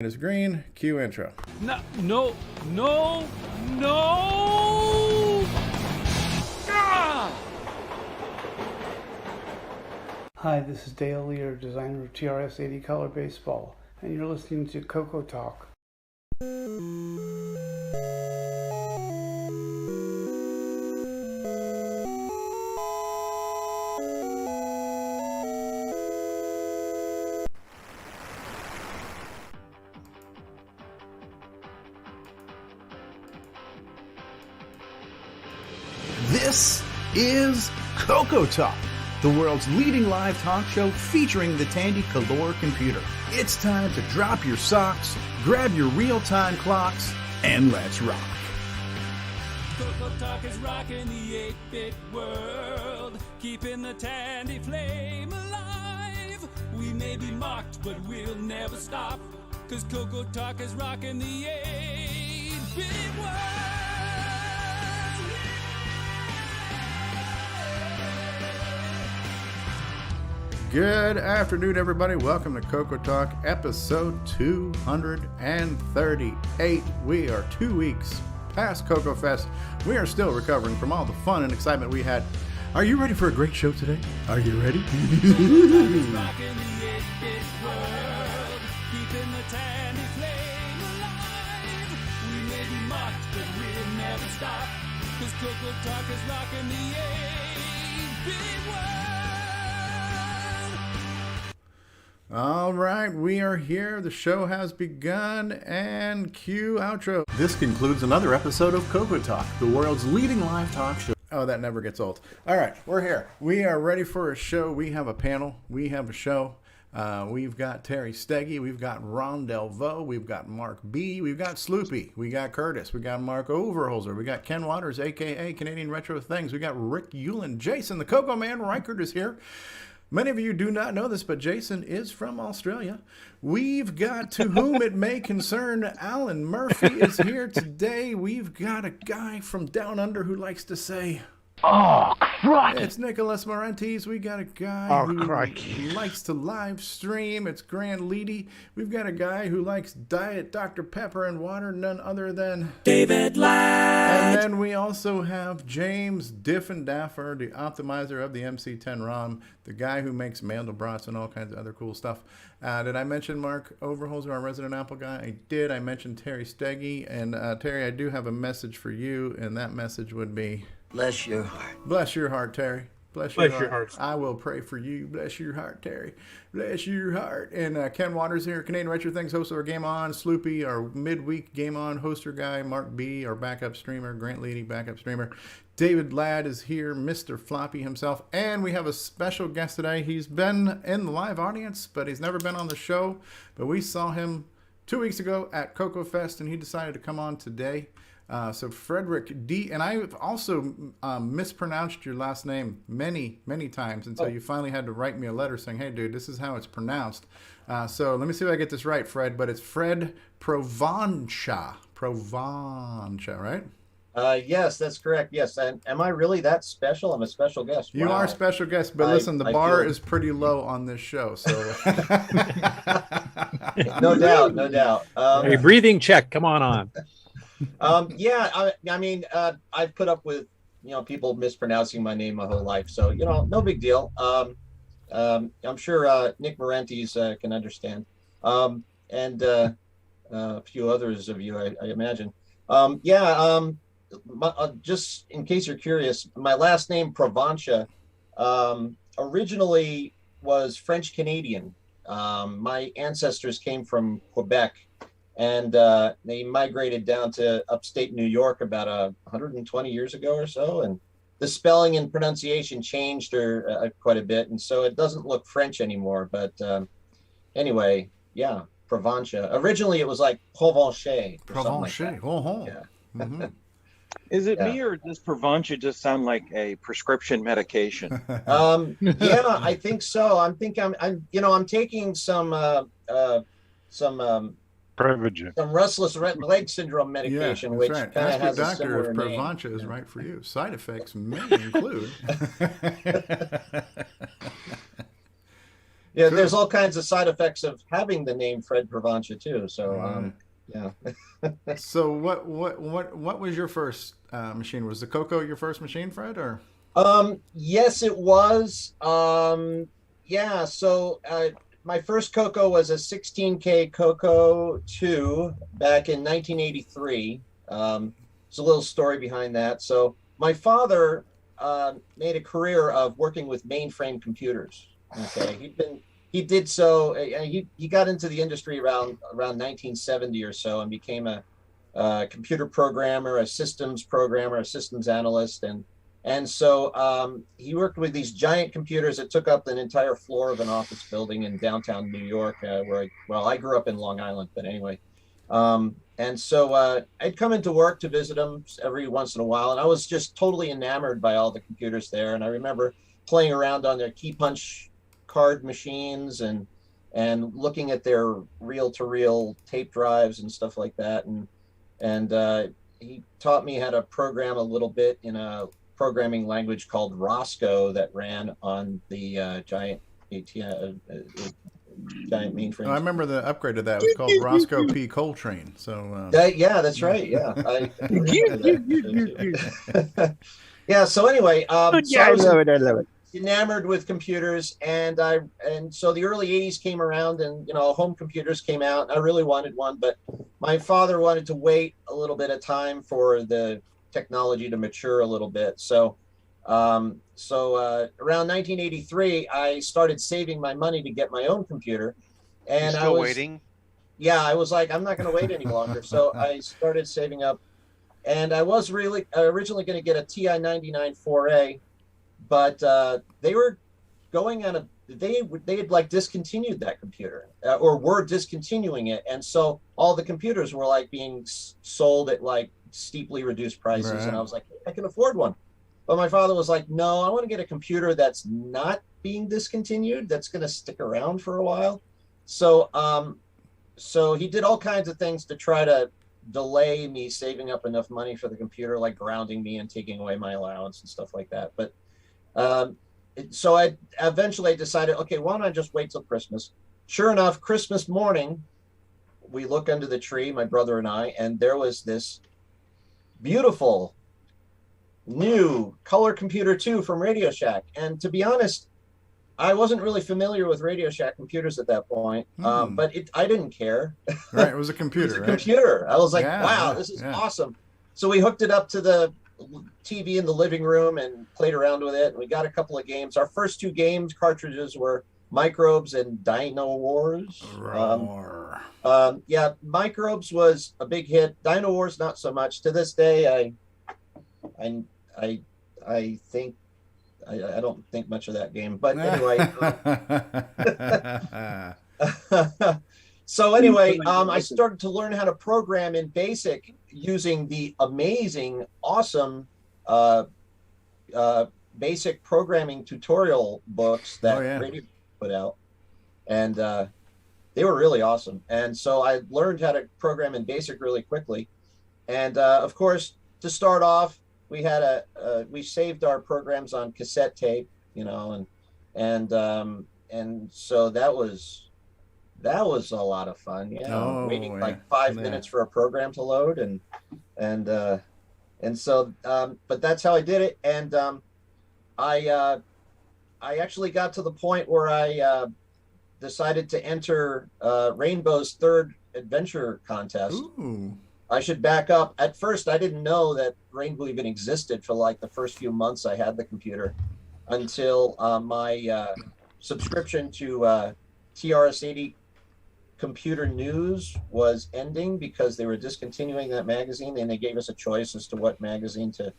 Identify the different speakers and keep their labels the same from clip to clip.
Speaker 1: It's green. Cue intro.
Speaker 2: No. Ah!
Speaker 3: Hi, this is Dale Lear, designer of TRS-80 Color Baseball, and you're listening to CoCoTALK.
Speaker 4: This is CoCoTALK, the world's leading live talk show featuring the Tandy Color computer. It's time to drop your socks, grab your real-time clocks, and let's rock.
Speaker 2: CoCoTALK is rocking the 8-bit world, keeping the Tandy flame alive. We may be mocked, but we'll never stop, cause CoCoTALK is rocking the 8-bit world.
Speaker 1: Good afternoon, everybody. Welcome to CoCoTALK, episode 238. We are 2 weeks past CoCoFest. We are still recovering from all the fun and excitement we had. Are you ready for a great show today? Are you ready?
Speaker 2: CoCoTALK is rocking the 8-bit world.
Speaker 1: All right, we are here. The show has begun, and cue outro.
Speaker 4: This concludes another episode of CoCoTALK, the world's leading live talk show.
Speaker 1: Oh, that never gets old. All right, we're here. We are ready for a show. We have a panel. We have a show. We've got Terry Steggy. We've got Ron Delvaux. We've got Mark B. We've got Sloopy. We got Curtis. We got Mark Overholzer. We got Ken Waters, a.k.a. Canadian Retro Things. We got Rick Euland. Jason, the Coco Man Reichert is here. Many of you do not know this, but Jason is from Australia. We've got, to whom it may concern, Alan Murphy is here today. We've got a guy from down under who likes to say,
Speaker 5: "Oh, crikey!"
Speaker 1: It's Nicholas Marentes. We got a guy who
Speaker 5: crikey.
Speaker 1: likes to live stream. It's Grant Leedy. We've got a guy who likes Diet Dr. Pepper and water, none other than
Speaker 2: David Ladd.
Speaker 1: And then we also have James Diffendafer, the optimizer of the MC-10 ROM, the guy who makes Mandelbrats and all kinds of other cool stuff. Did I mention Mark Overholzer, our resident Apple guy? I did. I mentioned Terry Steggy. And Terry, I do have a message for you, and that message would be...
Speaker 6: Bless your heart.
Speaker 1: Bless your heart, Terry. Bless your heart. I will pray for you. Bless your heart, Terry. Bless your heart. And Ken Waters here, Canadian Retro Things, host of our Game On. Sloopy, our midweek Game On hoster guy. Mark B, our backup streamer. Grant Leedy, backup streamer. David Ladd is here, Mr. Floppy himself. And we have a special guest today. He's been in the live audience, but he's never been on the show. But we saw him 2 weeks ago at CoCoFest, and he decided to come on today. So Frederick D, and I've also mispronounced your last name many times until you finally had to write me a letter saying, "Hey, dude, this is how it's pronounced." So let me see if I get this right, Fred. But it's Fred Provoncha, right?
Speaker 6: Yes, that's correct. Yes, and am I really that special? I'm a special guest.
Speaker 1: You are a special guest, but listen, the bar is pretty low on this show, so
Speaker 6: no doubt.
Speaker 5: Hey, breathing check. Come on.
Speaker 6: Yeah, I mean, I've put up with people mispronouncing my name my whole life, so no big deal. I'm sure Nik Brisevac can understand, and a few others of you, I imagine. Just in case you're curious, my last name Provoncha originally was French Canadian. My ancestors came from Quebec. And they migrated down to upstate New York about 120 years ago or so. And the spelling and pronunciation changed quite a bit. And so it doesn't look French anymore. But anyway, yeah, Provoncha. Originally, it was like Provoncha.
Speaker 1: Provoncha.
Speaker 6: Yeah.
Speaker 1: Mm-hmm.
Speaker 7: Is it me, or does Provoncha just sound like a prescription medication?
Speaker 6: Yeah, I think so. I'm taking some
Speaker 5: Prevagen.
Speaker 6: Some restless leg syndrome medication, which
Speaker 1: right.
Speaker 6: kind of
Speaker 1: Ask
Speaker 6: has
Speaker 1: your
Speaker 6: a
Speaker 1: doctor
Speaker 6: similar
Speaker 1: if
Speaker 6: name.
Speaker 1: Provoncha is right for you. Side effects may include.
Speaker 6: Yeah, there's all kinds of side effects of having the name Fred Provoncha too. So yeah.
Speaker 1: So what was your first machine? Was the CoCo your first machine, Fred, or?
Speaker 6: Yes, it was. Yeah. So my first CoCo was a 16K CoCo 2 back in 1983. There's a little story behind that. So my father made a career of working with mainframe computers. Okay, he did so. He got into the industry around 1970 or so, and became a computer programmer, a systems programmer, a systems analyst, and so he worked with these giant computers that took up an entire floor of an office building in downtown New York, where I grew up in Long Island, but anyway. And so I'd come into work to visit him every once in a while, and I was just totally enamored by all the computers there. And I remember playing around on their key punch card machines and looking at their reel-to-reel tape drives and stuff like that. And he taught me how to program a little bit in a programming language called Roscoe that ran on the giant mainframe.
Speaker 1: I remember the upgrade to that. It was called Roscoe P. Coltrane. So
Speaker 6: yeah, that's right. Yeah. Yeah. So anyway,
Speaker 8: I love it.
Speaker 6: Enamored with computers, and so the early 80s came around, and home computers came out. I really wanted one, but my father wanted to wait a little bit of time for the technology to mature a little bit. So around 1983, I started saving my money to get my own computer, and
Speaker 9: I was waiting.
Speaker 6: Yeah, I was like, I'm not going to wait any longer. So I started saving up, and I was really originally going to get a TI 99 4A. But they were going on they had like discontinued that computer or were discontinuing it. And so all the computers were like being sold at like steeply reduced prices. Right. And I was like, I can afford one. But my father was like, no, I want to get a computer that's not being discontinued, that's going to stick around for a while. So so he did all kinds of things to try to delay me saving up enough money for the computer, like grounding me and taking away my allowance and stuff like that. But so I eventually decided, okay, why don't I just wait till Christmas? Sure enough, Christmas morning, we look under the tree, my brother and I, and there was this beautiful new color computer 2 from Radio Shack. And to be honest, I wasn't really familiar with Radio Shack computers at that point, but I didn't care.
Speaker 1: Right, it was a computer.
Speaker 6: It was a computer. I was like, wow, this is awesome. So we hooked it up to the TV in the living room and played around with it. And we got a couple of games. Our first 2 games cartridges were Microbes and Dino Wars. Yeah, Microbes was a big hit. Dino Wars not so much. To this day, I think I don't think much of that game. But anyway. So anyway, I started to learn how to program in BASIC using the amazing, awesome BASIC programming tutorial books that Radio put out. And they were really awesome. And so I learned how to program in BASIC really quickly. And of course, to start off, we had we saved our programs on cassette tape, and so that was a lot of fun. Waiting like 5 minutes for a program to load, and so but that's how I did it. And I actually got to the point where I decided to enter Rainbow's 3rd adventure contest.
Speaker 1: Ooh.
Speaker 6: I should back up. At first, I didn't know that Rainbow even existed for like the first few months I had the computer, until my subscription to TRS-80 Computer News was ending because they were discontinuing that magazine, and they gave us a choice as to what magazine to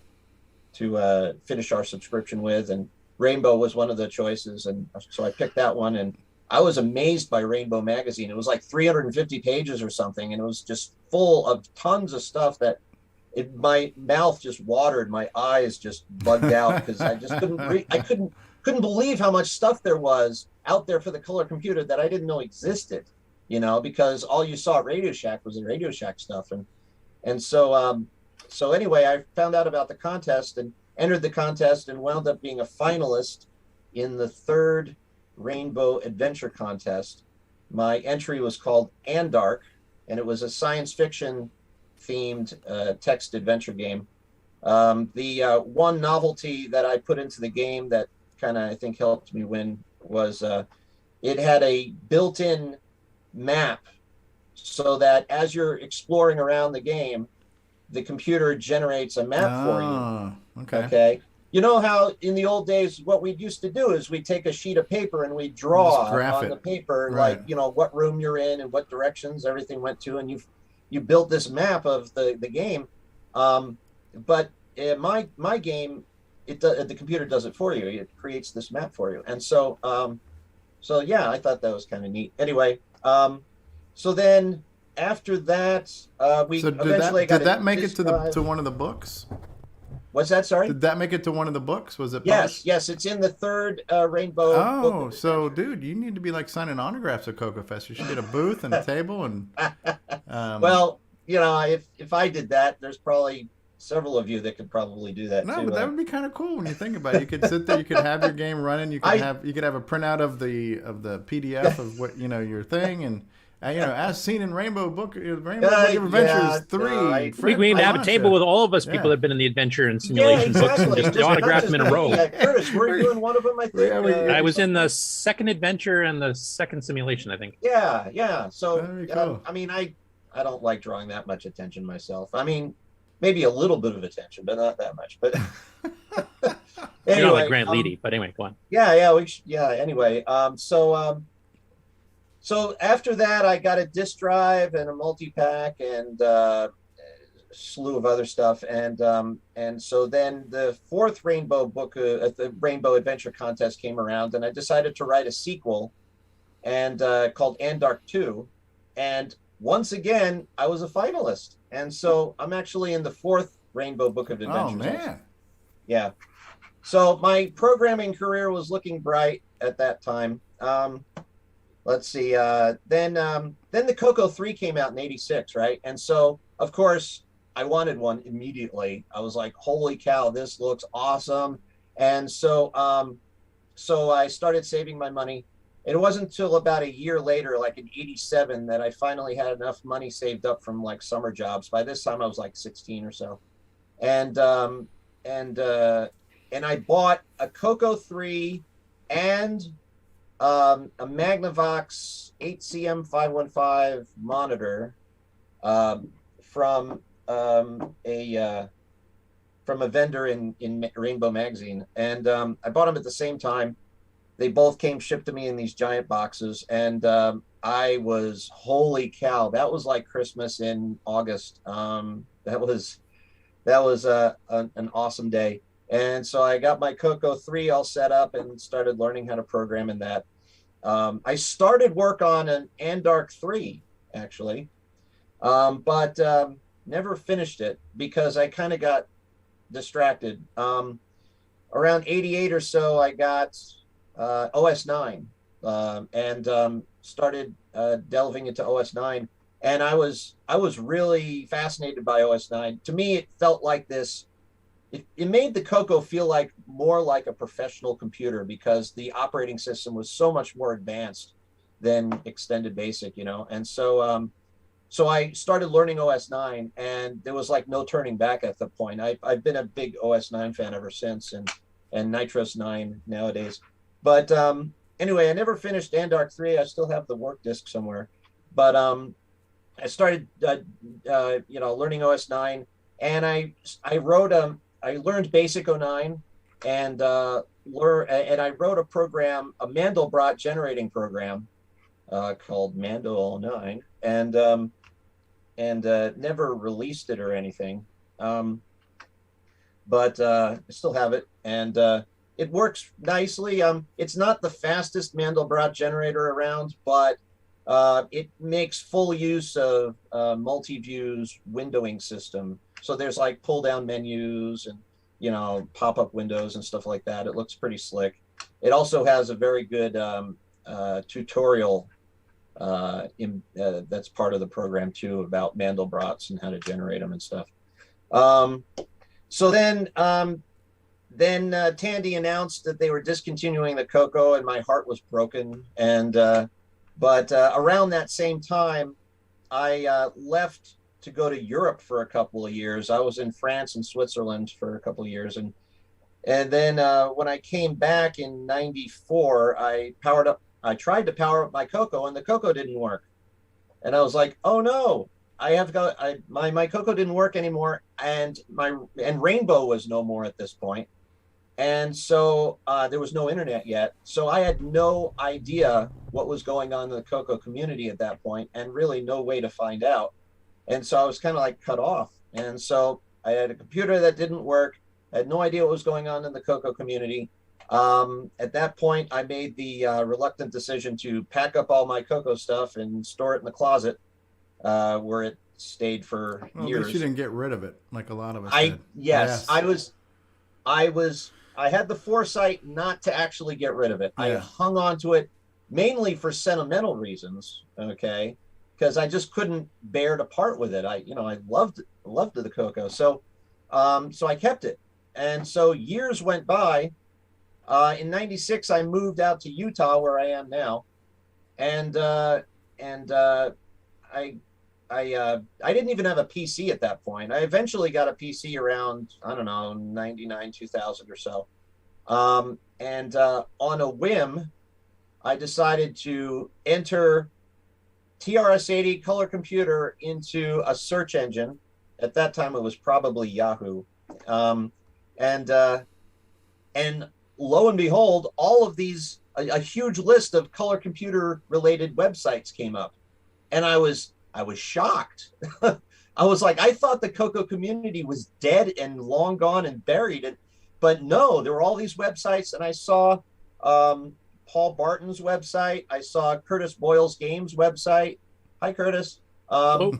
Speaker 6: finish our subscription with, and Rainbow was one of the choices, and so I picked that one, and I was amazed by Rainbow magazine. It was like 350 pages or something, and it was just full of tons of stuff that my mouth just watered, my eyes just bugged out because I just couldn't read. I couldn't believe how much stuff there was out there for the color computer that I didn't know existed, because all you saw at Radio Shack was the Radio Shack stuff, and so anyway, I found out about the contest and entered the contest and wound up being a finalist in the 3rd Rainbow Adventure Contest. My entry was called Andark, and it was a science fiction themed text adventure game. The one novelty that I put into the game that kind of, I think, helped me win was it had a built-in map, so that as you're exploring around the game, the computer generates a map for you. Okay. You know how in the old days, what we used to do is we take a sheet of paper and we draw on the paper, like, you know, what room you're in and what directions everything went to, and you built this map of the game. But in my game, the computer does it for you. It creates this map for you, and so yeah, I thought that was kind of neat. Anyway, so then after that, we eventually
Speaker 1: did that make it to one of the books?
Speaker 6: What's that? Sorry.
Speaker 1: Did that make it to one of the books? Was it?
Speaker 6: Yes. It's in the third Rainbow.
Speaker 1: Oh, so dude, you need to be like signing autographs at CoCoFest. You should get a booth and a table and.
Speaker 6: Well, you know, if I did that, there's probably several of you that could probably do that.
Speaker 1: No,
Speaker 6: too.
Speaker 1: But that would be kind of cool when you think about it. You could sit there, you could have your game running, you could have a printout of the PDF of what your thing, and as seen in Rainbow Book of Adventures 3.
Speaker 5: We need to have a table with all of us people that have been in the adventure and simulation books and just autograph them in a row.
Speaker 6: Curtis, were you in one of them? I think
Speaker 5: I was in the second adventure and the second simulation, I think.
Speaker 6: Yeah. So
Speaker 1: cool.
Speaker 6: I mean, I don't like drawing that much attention myself. I mean, maybe a little bit of attention, but not that much. But
Speaker 5: anyway, you're not like Grant Leedy, but anyway, go on.
Speaker 6: Anyway, so after that, I got a disk drive and a multi-pack and a slew of other stuff, and so then the fourth Rainbow book, the Rainbow Adventure Contest came around, and I decided to write a sequel, and called Andark 2, and once again I was a finalist, and so I'm actually in the fourth Rainbow Book of Adventures.
Speaker 1: Oh man!
Speaker 6: Yeah. So my programming career was looking bright at that time. Let's see. Then the CoCo 3 came out in '86, right? And so, of course, I wanted one immediately. I was like, "Holy cow, this looks awesome!" And so, so I started saving my money. And it wasn't until about a year later, like in '87, that I finally had enough money saved up from like summer jobs. By this time, I was like 16 or so, and I bought a CoCo 3 and a Magnavox 8CM515 monitor from a vendor in Rainbow Magazine, and I bought them at the same time. They both came shipped to me in these giant boxes, and I was, holy cow, that was like Christmas in August. That was an awesome day. And so I got my CoCo 3 all set up and started learning how to program in that. I started work on an Andark 3, actually, but never finished it because I kind of got distracted. Around '88 or so, I got OS 9 and started delving into OS 9. And I was really fascinated by OS 9. To me, it felt like this. It made the CoCo feel like more like a professional computer because the operating system was so much more advanced than Extended Basic, And so, so I started learning OS 9, and there was like no turning back at the point. I've been a big OS 9 fan ever since, and Nitros 9 nowadays. But anyway, I never finished Andark 3. I still have the work disk somewhere. But I started, learning OS 9, and I learned Basic 09, and I wrote a program, a Mandelbrot generating program called Mando 09, and never released it or anything. But I still have it, and it works nicely. It's not the fastest Mandelbrot generator around, but it makes full use of multi-views windowing system. So there's like pull down menus and, pop-up windows and stuff like that. It looks pretty slick. It also has a very good tutorial that's part of the program too, about Mandelbrots and how to generate them and stuff. So then then Tandy announced that they were discontinuing the CoCo, and my heart was broken. And but around that same time, I left to go to Europe for a couple of years. I was in France and Switzerland for a couple of years, and then when I came back in '94, I tried to power up my CoCo, and the CoCo didn't work. And I was like, oh no, my CoCo didn't work anymore, and Rainbow was no more at this point. And so there was no internet yet. So I had no idea what was going on in the CoCo community at that point, and really no way to find out. And so I was kind of like cut off. And so I had a computer that didn't work. I had no idea what was going on in the CoCo community. At that point, I made the reluctant decision to pack up all my CoCo stuff and store it in the closet, where it stayed for years.
Speaker 1: At least you didn't get rid of it like a lot of us did.
Speaker 6: Yes. I had the foresight not to actually get rid of it. Yeah. I hung on to it mainly for sentimental reasons, okay? Because I just couldn't bear to part with it. I loved the CoCo. So I kept it. And so years went by. In '96, I moved out to Utah, where I am now. And I didn't even have a PC at that point. I eventually got a PC around, I don't know, 99, 2000 or so. And on a whim, I decided to enter TRS-80 color computer into a search engine. At that time, it was probably Yahoo. And lo and behold, all of these, a huge list of color computer related websites came up. And I was shocked. I was like, I thought the CoCo community was dead and long gone and buried. But no, there were all these websites, and I saw Paul Barton's website. I saw Curtis Boyle's Games website. Hi, Curtis. And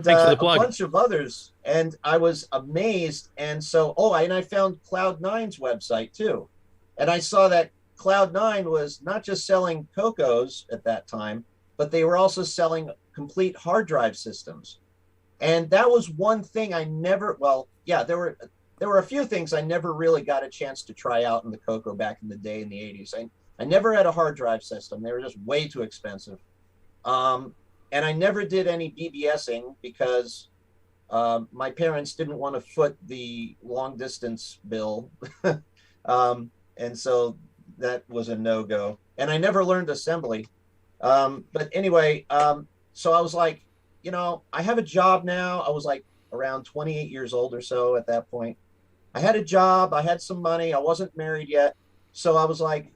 Speaker 6: a bunch of others. And I was amazed. And so, and I found Cloud9's website too. And I saw that Cloud9 was not just selling CoCos at that time, but they were also selling complete hard drive systems. And that was one thing I never, there were a few things I never really got a chance to try out in the CoCo back in the day in the 80s. I never had a hard drive system. They were just way too expensive. And I never did any BBSing because my parents didn't want to foot the long distance bill. And so that was a no-go. And I never learned assembly. But anyway, so I was like, I have a job now. I was like around 28 years old or so at that point. I had a job. I had some money. I wasn't married yet. So I was like,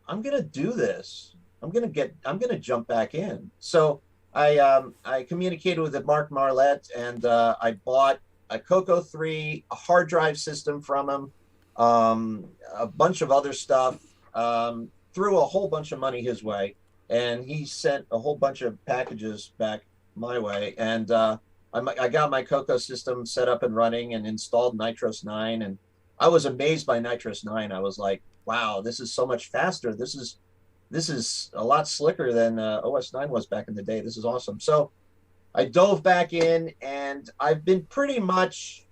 Speaker 6: I'm going to do this. I'm going to jump back in. So I communicated with Mark Marlette, and I bought a CoCo 3, a hard drive system from him, a bunch of other stuff, threw a whole bunch of money his way, and he sent a whole bunch of packages back my way. And I got my CoCo system set up and running and installed Nitros 9, and I was amazed by Nitros 9. I was like, wow, this is so much faster. This is a lot slicker than OS 9 was back in the day. This is awesome. So I dove back in, and I've been pretty much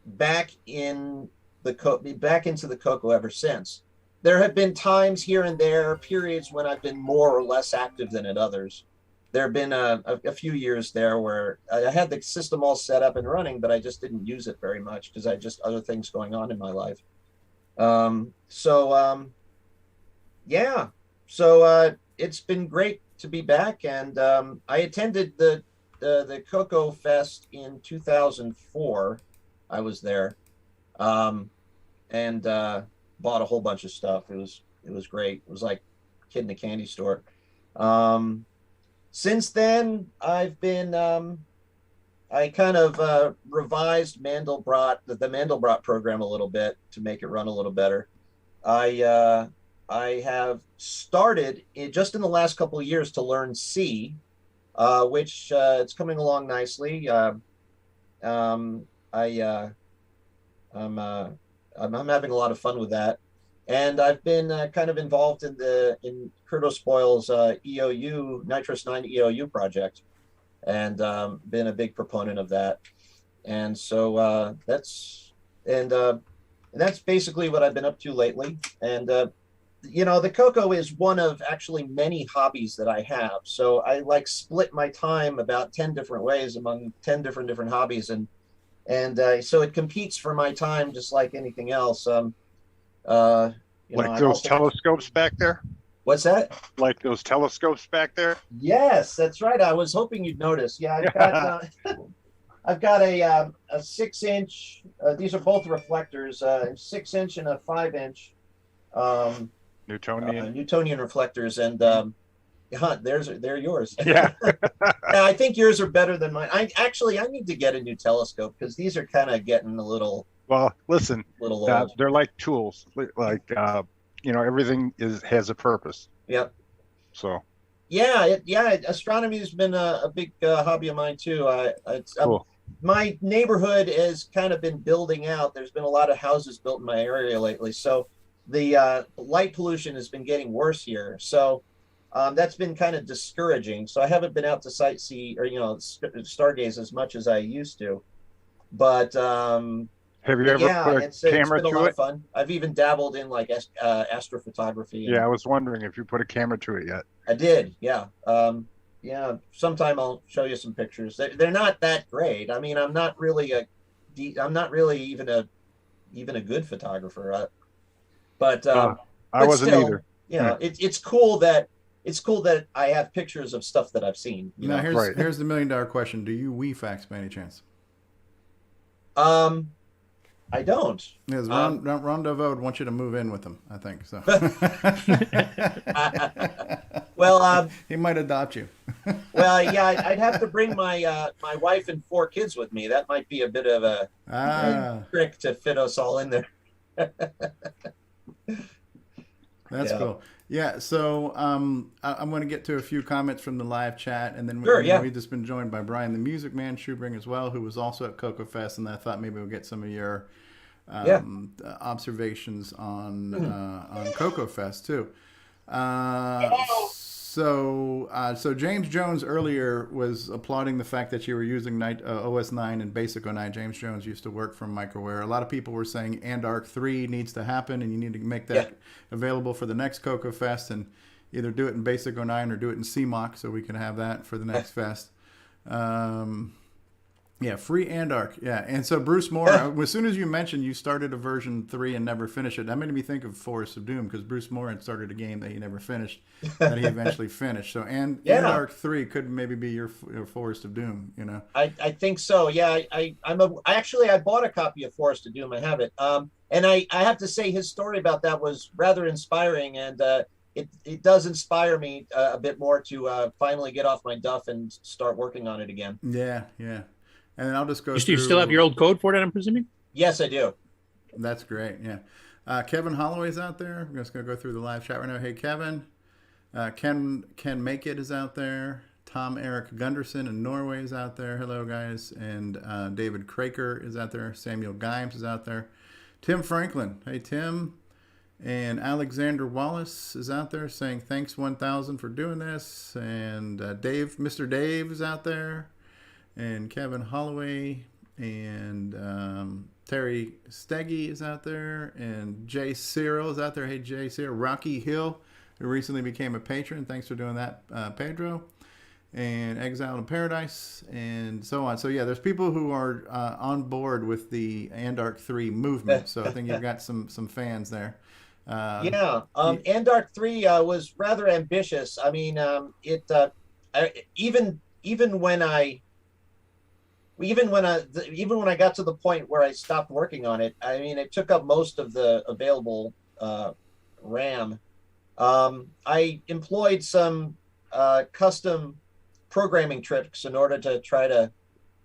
Speaker 6: back into the CoCo ever since. There have been times here and there, periods when I've been more or less active than at others. There have been a few years there where I had the system all set up and running, but I just didn't use it very much because I had just other things going on in my life. So it's been great to be back, and I attended the CoCoFest in 2004. I was there, and bought a whole bunch of stuff. It was great. It was like a kid in a candy store. Since then, I've been I kind of revised the Mandelbrot program a little bit to make it run a little better. I have started just in the last couple of years to learn C, which it's coming along nicely. I'm having a lot of fun with that, and I've been kind of involved in Curtis Boyle's EOU Nitros 9 EOU project, and been a big proponent of that. And so that's And that's basically what I've been up to lately. And you know, the CoCo is one of actually many hobbies that I have. So I like split my time about 10 different ways among 10 different hobbies. And so it competes for my time just like anything else. You
Speaker 8: like
Speaker 6: know,
Speaker 8: those telescopes back there?
Speaker 6: What's that?
Speaker 8: Like those telescopes back there?
Speaker 6: Yes, that's right. I was hoping you'd notice. Yeah, I've got a 6-inch. These are both reflectors, a 6-inch and a 5-inch. Newtonian reflectors, and they're yours.
Speaker 8: Yeah.
Speaker 6: I think yours are better than mine. I need to get a new telescope because these are kind of getting a little.
Speaker 8: Well, listen,
Speaker 6: old.
Speaker 8: They're like tools. Like you know, everything has a purpose.
Speaker 6: Yep.
Speaker 8: So.
Speaker 6: Yeah, astronomy has been a big hobby of mine too.
Speaker 8: Cool.
Speaker 6: My neighborhood has kind of been building out. There's been a lot of houses built in my area lately, so the light pollution has been getting worse here. So that's been kind of discouraging. So I haven't been out to sightsee or stargaze as much as I used to. But
Speaker 8: have you ever put a camera
Speaker 6: it's been a
Speaker 8: to
Speaker 6: lot
Speaker 8: it?
Speaker 6: of fun. I've even dabbled in like astrophotography.
Speaker 8: Yeah, I was wondering if you put a camera to it yet.
Speaker 6: I did. Yeah. Yeah. Sometime I'll show you some pictures. They're not that great. I mean, I'm not really even a good photographer. But
Speaker 8: I wasn't
Speaker 6: still,
Speaker 8: either.
Speaker 6: You know, it's cool that I have pictures of stuff that I've seen.
Speaker 1: Now here's the $1 million question: do you Weefax by any chance?
Speaker 6: I don't.
Speaker 1: Yes, Ron Deveau would want you to move in with him, I think. So.
Speaker 6: Well,
Speaker 1: he might adopt you.
Speaker 6: Well, yeah, I'd have to bring my my wife and 4 kids with me. That might be a bit of a trick to fit us all in there.
Speaker 1: That's cool. Yeah, so I'm going to get to a few comments from the live chat, and then we've just been joined by Brian, the Music Man Shoebring as well, who was also at CoCoFest, and I thought maybe we'll get some of your observations on CoCoFest too. So James Jones earlier was applauding the fact that you were using OS 9 and Basic 09. James Jones used to work from Microware. A lot of people were saying Andark 3 needs to happen, and you need to make that available for the next CoCoFest, and either do it in Basic 09 or do it in CMOC so we can have that for the next fest. Yeah, free Andark. Yeah, and so Bruce Moore, as soon as you mentioned you started a version 3 and never finished it, that made me think of Forest of Doom, because Bruce Moore had started a game that he never finished, that he eventually finished. So Andark 3 could maybe be your Forest of Doom, you know?
Speaker 6: I think so. Yeah, I bought a copy of Forest of Doom. I have it. And I have to say his story about that was rather inspiring, and it does inspire me a bit more to finally get off my duff and start working on it again.
Speaker 1: Yeah, yeah. And then I'll just go
Speaker 5: through. You still have your old code for it, I'm presuming?
Speaker 6: Yes, I do.
Speaker 1: That's great, yeah. Kevin Holloway's out there. I'm just going to go through the live chat right now. Hey, Kevin. Ken Make It is out there. Tom Eric Gunderson in Norway is out there. Hello, guys. And David Kraker is out there. Samuel Gimes is out there. Tim Franklin. Hey, Tim. And Alexander Wallace is out there saying thanks 1,000 for doing this. And Mr. Dave is out there. And Kevin Holloway and Terry Steggy is out there, and Jay Cyril is out there. Hey, Jay Cyril. Rocky Hill, who recently became a patron. Thanks for doing that, Pedro. And Exile in Paradise, and so on. So, yeah, there's people who are on board with the Andark 3 movement. So I think you've got some fans there.
Speaker 6: Andark 3 was rather ambitious. I mean, even when I got to the point where I stopped working on it, I mean, it took up most of the available RAM. I employed some custom programming tricks in order to try to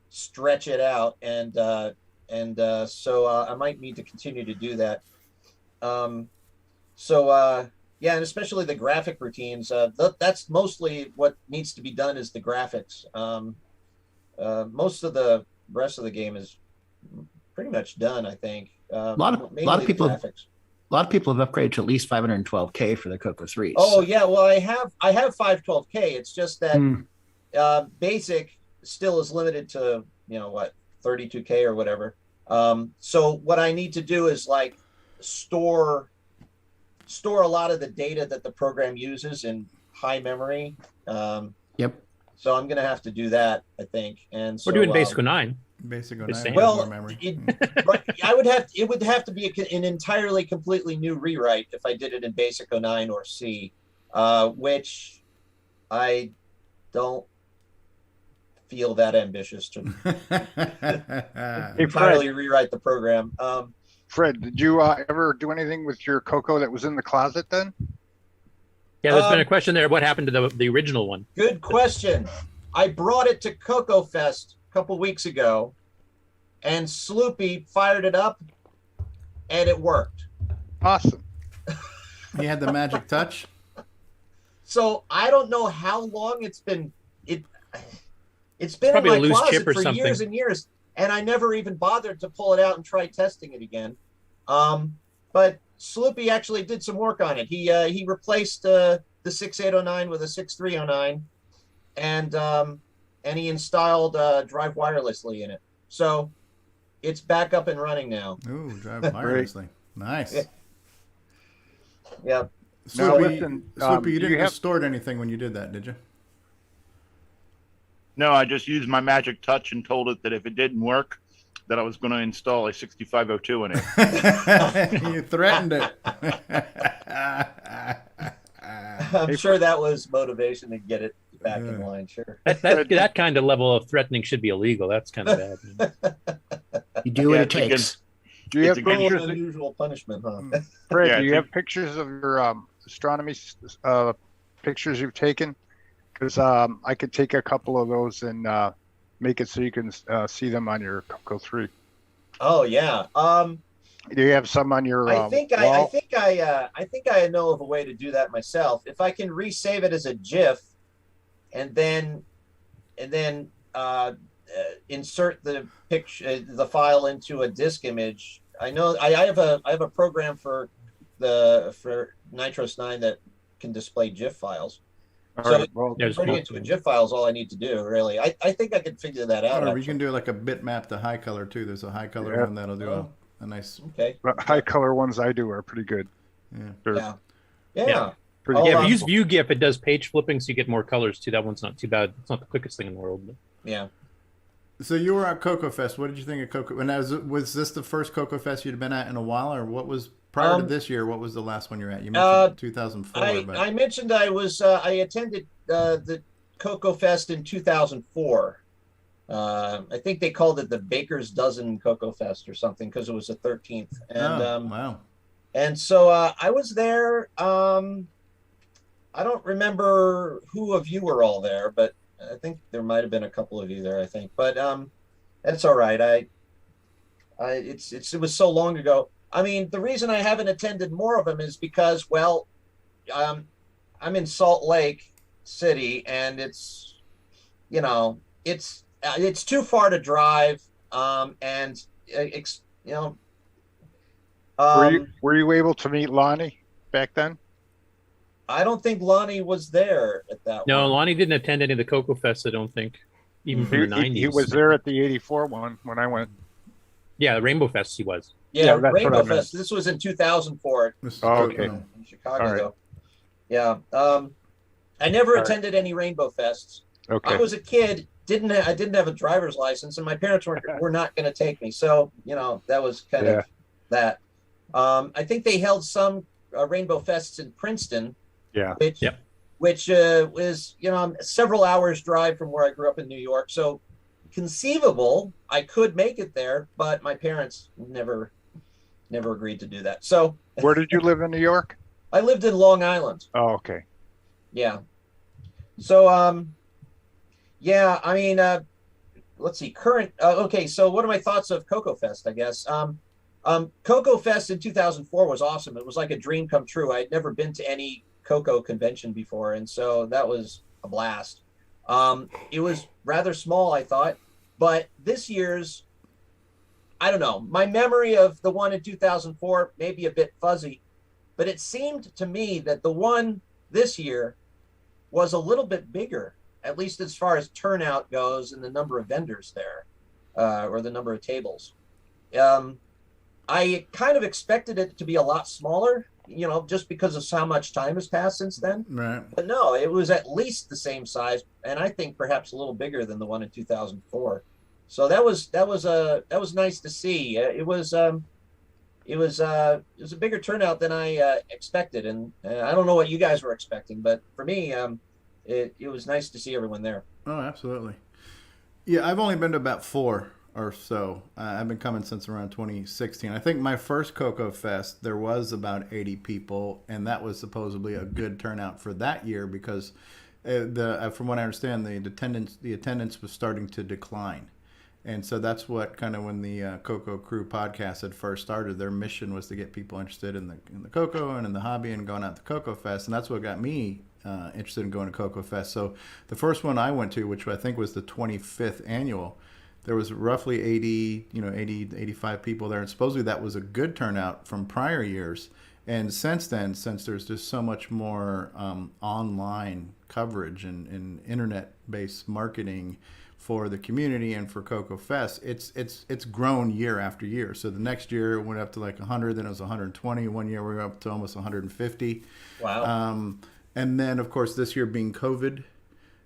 Speaker 6: stretch it out, and so I might need to continue to do that. Yeah, and especially the graphic routines. That's mostly what needs to be done is the graphics. Most of the rest of the game is pretty much done, I think.
Speaker 9: A lot of people have upgraded to at least 512K for the CoCo 3.
Speaker 6: Oh, yeah. Well, I have 512K. It's just that basic still is limited to 32K or whatever. So what I need to do is like store a lot of the data that the program uses in high memory.
Speaker 9: Yep.
Speaker 6: So I'm going to have to do that, I think. And so,
Speaker 5: we're doing Basic 09.
Speaker 1: Basic 09.
Speaker 6: Well,
Speaker 1: more memory.
Speaker 6: it would have to be an entirely completely new rewrite if I did it in Basic 09 or C, which I don't feel that ambitious to entirely rewrite the program.
Speaker 8: Fred, did you ever do anything with your CoCo that was in the closet then?
Speaker 5: Yeah, there's been a question there. What happened to the original one?
Speaker 6: Good question. I brought it to CoCoFest a couple weeks ago, and Sloopy fired it up, and it worked.
Speaker 8: Awesome.
Speaker 1: He had the magic touch.
Speaker 6: So I don't know how long it's been. It's been
Speaker 5: Probably
Speaker 6: in
Speaker 5: a
Speaker 6: my
Speaker 5: loose
Speaker 6: closet
Speaker 5: chip or
Speaker 6: for
Speaker 5: something.
Speaker 6: years and years, and I never even bothered to pull it out and try testing it again. But Sloopy actually did some work on it. He replaced the 6809 with a 6309, and he installed Drive Wirelessly in it. So it's back up and running now.
Speaker 1: Ooh, Drive Wirelessly. Nice.
Speaker 6: Yeah.
Speaker 1: Sloopy, you didn't distort anything when you did that, did you?
Speaker 10: No, I just used my magic touch and told it that if it didn't work, that I was going to install a 6502 in it.
Speaker 1: You threatened it.
Speaker 6: I'm sure that was motivation to get it back in line. Sure.
Speaker 5: That kind of level of threatening should be illegal. That's kind of bad.
Speaker 9: You do what it takes.
Speaker 8: Do you have pictures?
Speaker 6: Unusual punishment, huh?
Speaker 8: Fred, do you have pictures of your astronomy pictures you've taken? Because I could take a couple of those and make it so you can see them on your CoCo 3.
Speaker 6: Oh yeah.
Speaker 8: Do you have some on your?
Speaker 6: I think
Speaker 8: wall?
Speaker 6: I know of a way to do that myself. If I can resave it as a GIF, and then insert the picture, the file into a disk image. I know I have a program for Nitros 9 that can display GIF files. Turning it to a GIF file is all I need to do, really. I think I can figure that out.
Speaker 1: Or you can do like a bitmap to high color too. There's a high color one that'll do a nice.
Speaker 6: Okay.
Speaker 8: But high color ones I do are pretty good.
Speaker 6: Yeah.
Speaker 5: If you use View GIF, it does page flipping, so you get more colors too. That one's not too bad. It's not the quickest thing in the world. But.
Speaker 6: Yeah.
Speaker 1: So you were at CoCoFest. What did you think of CoCo? And was this the first CoCoFest you'd been at in a while, or what was prior to this year? What was the last one you were at? You mentioned 2004.
Speaker 6: I mentioned I attended the CoCoFest in 2004. I think they called it the Baker's Dozen CoCoFest or something because it was the 13th. And
Speaker 1: wow.
Speaker 6: And so I was there. I don't remember who of you were all there, but I think there might have been a couple of you there. I think, but that's all right. It was so long ago. I mean, the reason I haven't attended more of them is because, well, I'm in Salt Lake City, and it's too far to drive,
Speaker 8: were you able to meet Lonnie back then?
Speaker 6: I don't think Lonnie was there at that one.
Speaker 5: No, Lonnie didn't attend any of the CoCoFest, I don't think, even from the 90s.
Speaker 8: He was there at the 84 one when I went.
Speaker 5: Yeah, the Rainbow Fest he was.
Speaker 6: Yeah, Rainbow Fest. This was in 2004.
Speaker 8: Okay.
Speaker 6: In Chicago, though. Yeah. I never attended any Rainbow Fests.
Speaker 8: Okay.
Speaker 6: I was a kid. I didn't have a driver's license, and my parents were not going to take me. So that was kind of that. I think they held some Rainbow Fests in Princeton.
Speaker 8: Yeah.
Speaker 6: Which was several hours drive from where I grew up in New York. So conceivable, I could make it there, but my parents never agreed to do that. So
Speaker 8: where did you live in New York?
Speaker 6: I lived in Long Island.
Speaker 8: Oh, okay.
Speaker 6: Yeah. So I mean, let's see. Okay. So what are my thoughts of CoCoFest? I guess CoCoFest in 2004 was awesome. It was like a dream come true. I had never been to any CoCo convention before, and so that was a blast. It was rather small, I thought, but this year's, I don't know, my memory of the one in 2004 may be a bit fuzzy, but it seemed to me that the one this year was a little bit bigger, at least as far as turnout goes and the number of vendors there, or the number of tables. I kind of expected it to be a lot smaller, just because of how much time has passed since then.
Speaker 1: Right.
Speaker 6: But no, it was at least the same size, and I think perhaps a little bigger than the one in 2004. So that was nice to see. It was a bigger turnout than I expected, and I don't know what you guys were expecting, but for me, it was nice to see everyone there.
Speaker 1: Oh, absolutely. Yeah, I've only been to about 4 or so. I've been coming since around 2016. I think my first CoCoFest, there was about 80 people, and that was supposedly a good turnout for that year because from what I understand, the attendance was starting to decline. And so that's what kind of when the CoCo Crew podcast had first started, their mission was to get people interested in the CoCo and in the hobby and going out to CoCoFest. And that's what got me interested in going to CoCoFest. So the first one I went to, which I think was the 25th annual, there was roughly 85 people there. And supposedly that was a good turnout from prior years. And since then, since there's just so much more online coverage and internet-based marketing for the community and for CoCoFest, it's grown year after year. So the next year it went up to like 100, then it was 120. One year we were up to almost 150.
Speaker 6: Wow.
Speaker 1: And then of course this year being COVID,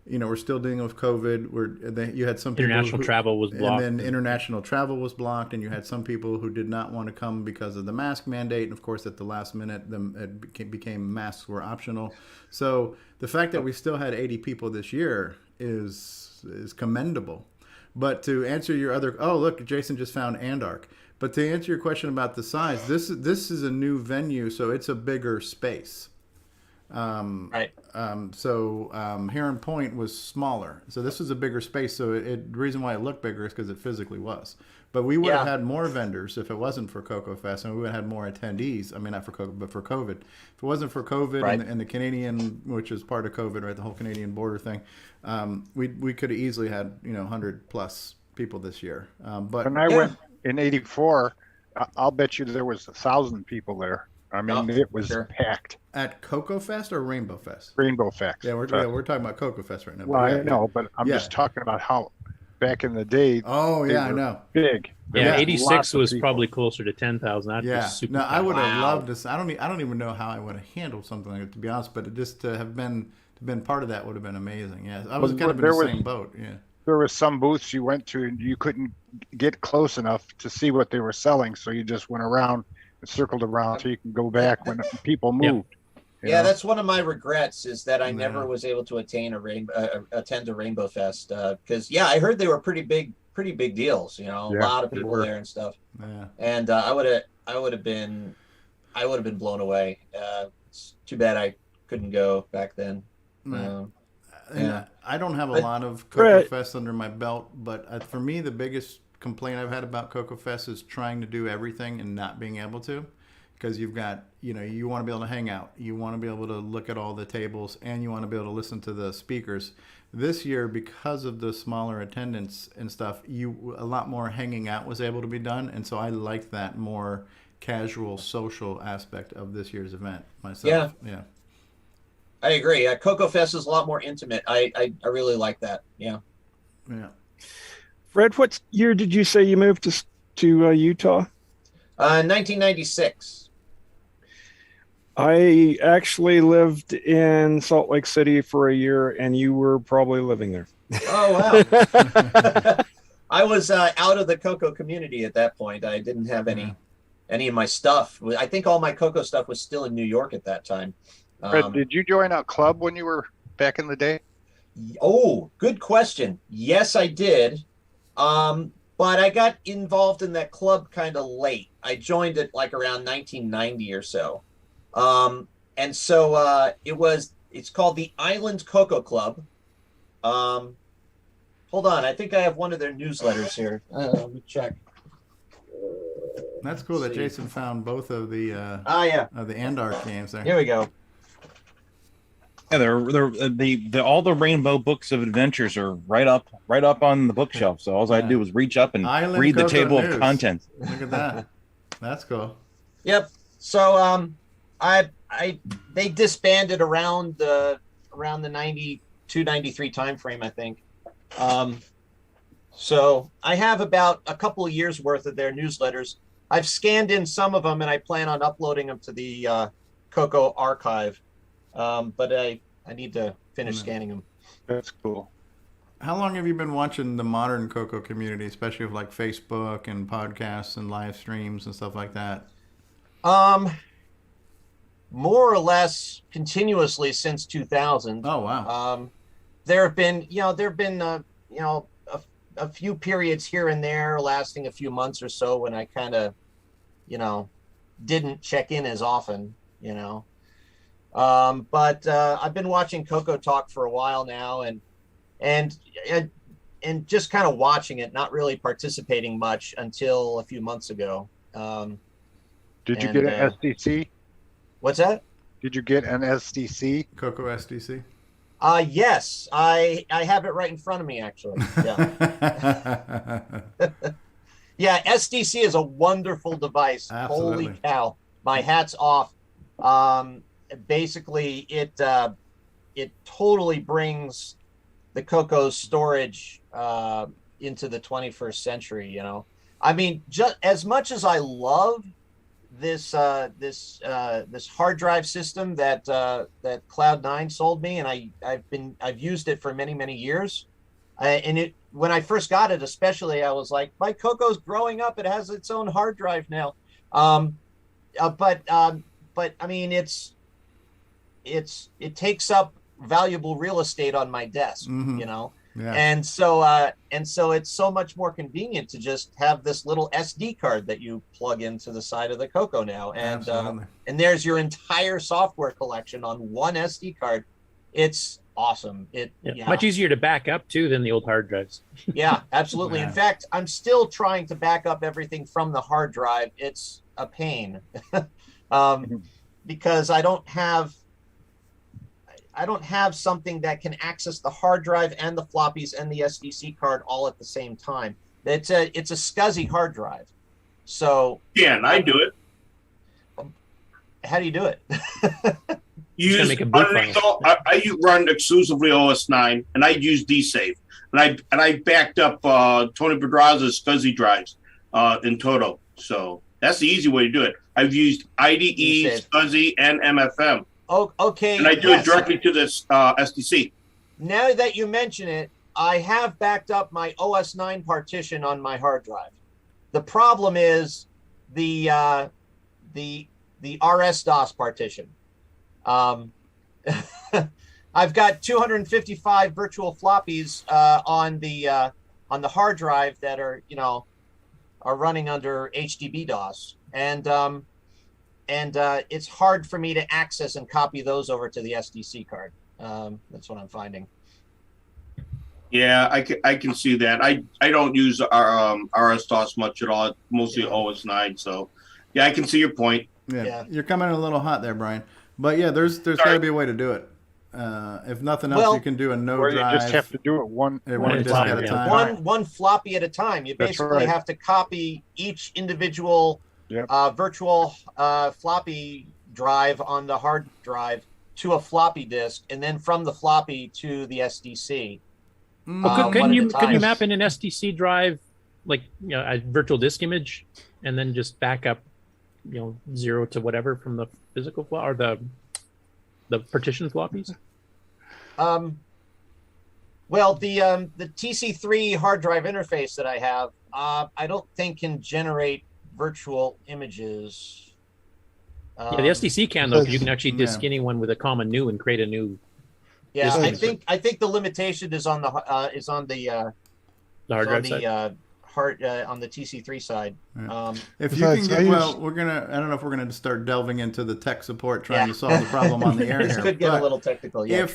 Speaker 1: we're still dealing with COVID. You had some people
Speaker 5: international travel was blocked,
Speaker 1: and then international travel was blocked, and you had some people who did not want to come because of the mask mandate. And of course, at the last minute, it became masks were optional. So the fact that we still had 80 people this year is commendable. But to answer your other, look, Jason just found Andark. But to answer your question about the size, this is a new venue, so it's a bigger space.
Speaker 6: Right.
Speaker 1: So Heron Point was smaller, so this was a bigger space. So the reason why it looked bigger is because it physically was. But we would have had more vendors if it wasn't for CoCoFest, and we would have had more attendees. I mean, not for Coco, but for COVID. If it wasn't for COVID
Speaker 6: right.
Speaker 1: and the Canadian, which is part of COVID, right, the whole Canadian border thing, we could have easily had 100 plus people this year. But
Speaker 8: when I went in '84, I'll bet you there was 1,000 people there. I mean, it was packed.
Speaker 1: At CoCoFest or Rainbow Fest?
Speaker 8: Rainbow Fest.
Speaker 1: Yeah, we're talking about CoCoFest right now.
Speaker 8: Well, I know, but I'm just talking about how back in the day.
Speaker 1: Oh, yeah, I know.
Speaker 8: Big.
Speaker 5: Yeah, 86 was probably closer to 10,000.
Speaker 1: Yeah. No, I would have loved this. I don't even know how I would have handled something like that, to be honest. But just to have been part of that would have been amazing. Yeah, I was kind of in the same boat. Yeah.
Speaker 8: There were some booths you went to and you couldn't get close enough to see what they were selling, so you just went around and circled around so you can go back when people moved.
Speaker 6: Yeah, that's one of my regrets is that I never was able to attend a Rainbow Fest because I heard they were pretty big deals. A lot of people there and stuff. Yeah. And I would have been blown away. It's too bad I couldn't go back then.
Speaker 1: I don't have a lot of CoCoFest under my belt, but for me, the biggest complaint I've had about CoCoFest is trying to do everything and not being able to, because you've got, you want to be able to hang out, you want to be able to look at all the tables, and you want to be able to listen to the speakers. This year, because of the smaller attendance and stuff, a lot more hanging out was able to be done, and so I liked that more casual social aspect of this year's event myself. Yeah.
Speaker 6: I agree. CoCoFest is a lot more intimate. I really like that. Yeah.
Speaker 11: Fred, what year did you say you moved to Utah?
Speaker 6: 1996.
Speaker 11: I actually lived in Salt Lake City for a year, and you were probably living there.
Speaker 6: Oh, wow. I was out of the CoCo community at that point. I didn't have any of my stuff. I think all my CoCo stuff was still in New York at that time.
Speaker 8: Fred, did you join a club when you were back in the day?
Speaker 6: Oh, good question. Yes, I did. But I got involved in that club kind of late. I joined it like around 1990 or so. And so it's called the Island CoCo Club. Hold on, I think I have one of their newsletters here. Let me check.
Speaker 1: That's cool that Jason found both of the of the Andark games there.
Speaker 6: Here we go.
Speaker 12: Yeah, they're all the Rainbow Books of Adventures are right up on the bookshelf. So all I do is reach up and read the table of contents.
Speaker 1: Look at that. That's cool.
Speaker 6: Yep. So they disbanded around the 92, 93 time frame, I think. So I have about a couple of years worth of their newsletters. I've scanned in some of them, and I plan on uploading them to the CoCo archive. But I need to finish scanning them.
Speaker 8: That's cool.
Speaker 1: How long have you been watching the modern CoCo community, especially with like Facebook and podcasts and live streams and stuff like that?
Speaker 6: More or less continuously since 2000.
Speaker 1: Oh wow.
Speaker 6: There have been a few periods here and there lasting a few months or so when I kind of, didn't check in as often, But I've been watching CoCoTALK for a while now, and just kind of watching it, not really participating much until a few months ago.
Speaker 8: Did you get an SDC?
Speaker 6: What's that?
Speaker 8: Did you get an SDC?
Speaker 1: CoCo SDC?
Speaker 6: Yes, I have it right in front of me, actually. Yeah. Yeah, SDC is a wonderful device.
Speaker 1: Absolutely.
Speaker 6: Holy cow. My hat's off. Basically, it totally brings the CoCo storage into the 21st century, I mean, just as much as I love this hard drive system that Cloud9 sold me, and I've used it for many years. And when I first got it, especially, I was like, my CoCo's growing up. It has its own hard drive now. But I mean, it takes up valuable real estate on my desk,
Speaker 1: Yeah.
Speaker 6: And so it's so much more convenient to just have this little SD card that you plug into the side of the CoCo now, and there's your entire software collection on one SD card. It's awesome.
Speaker 5: Much easier to back up too than the old hard drives.
Speaker 6: Yeah, absolutely.
Speaker 1: Yeah.
Speaker 6: In fact, I'm still trying to back up everything from the hard drive. It's a pain because I don't have something that can access the hard drive and the floppies and the SDC card all at the same time. It's a SCSI hard drive. So
Speaker 13: yeah, and I do it.
Speaker 6: How do you do it?
Speaker 13: I run exclusively OS 9, and I use DSave, and I backed up Tony Pedraza's SCSI drives in total. So that's the easy way to do it. I've used IDE, SCSI, and MFM.
Speaker 6: Oh, okay.
Speaker 13: And I do it directly to this SDC.
Speaker 6: Now that you mention it, I have backed up my OS 9 partition on my hard drive. The problem is the RS-DOS partition. I've got 255 virtual floppies on the hard drive that are running under HDB DOS, and it's hard for me to access and copy those over to the SDC card. That's what I'm finding.
Speaker 13: Yeah, I can see that. I don't use RS-DOS much at all. Mostly OS 9. So yeah, I can see your point.
Speaker 1: Yeah. You're coming in a little hot there, Brian. But yeah, there's got to be a way to do it. If nothing else, you can do a no drive.
Speaker 8: You just have to do it one
Speaker 1: disk at a time.
Speaker 6: One floppy at a time. You basically have to copy each individual virtual floppy drive on the hard drive to a floppy disk, and then from the floppy to the SDC.
Speaker 5: Couldn't you map in an SDC drive, like a virtual disk image, and then just back up 0 to whatever from the physical or the partition floppies?
Speaker 6: Well, the TC3 hard drive interface that I have, I don't think can generate virtual images.
Speaker 5: The SDC can though, because you can actually disk anyone with a common new and create a new.
Speaker 6: Yeah, I think the limitation is on the hard drive side. On the TC3 side.
Speaker 1: If you can get, I don't know if we're gonna start delving into the tech support trying to solve the problem on the air
Speaker 6: this
Speaker 1: here.
Speaker 6: Could get a little technical. Yeah,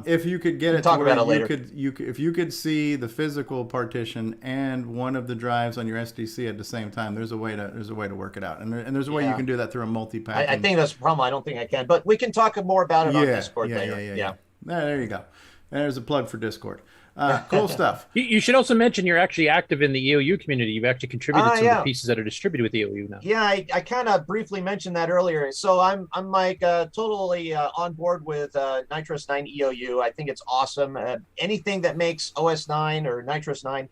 Speaker 1: if you could get it
Speaker 6: to
Speaker 1: where if you could see the physical partition and one of the drives on your SDC at the same time, there's a way to work it out, and there's a way you can do that through a multi-pack.
Speaker 6: I think that's the problem. I don't think I can, but we can talk more about it on Discord later. Yeah.
Speaker 1: There you go. There's a plug for Discord. Cool stuff.
Speaker 5: You should also mention you're actually active in the EOU community. You've actually contributed some of the pieces that are distributed with EOU now.
Speaker 6: Yeah, I kind of briefly mentioned that earlier. So I'm like totally on board with Nitrous 9 EOU. I think it's awesome. Anything that makes OS 9 or Nitrous 9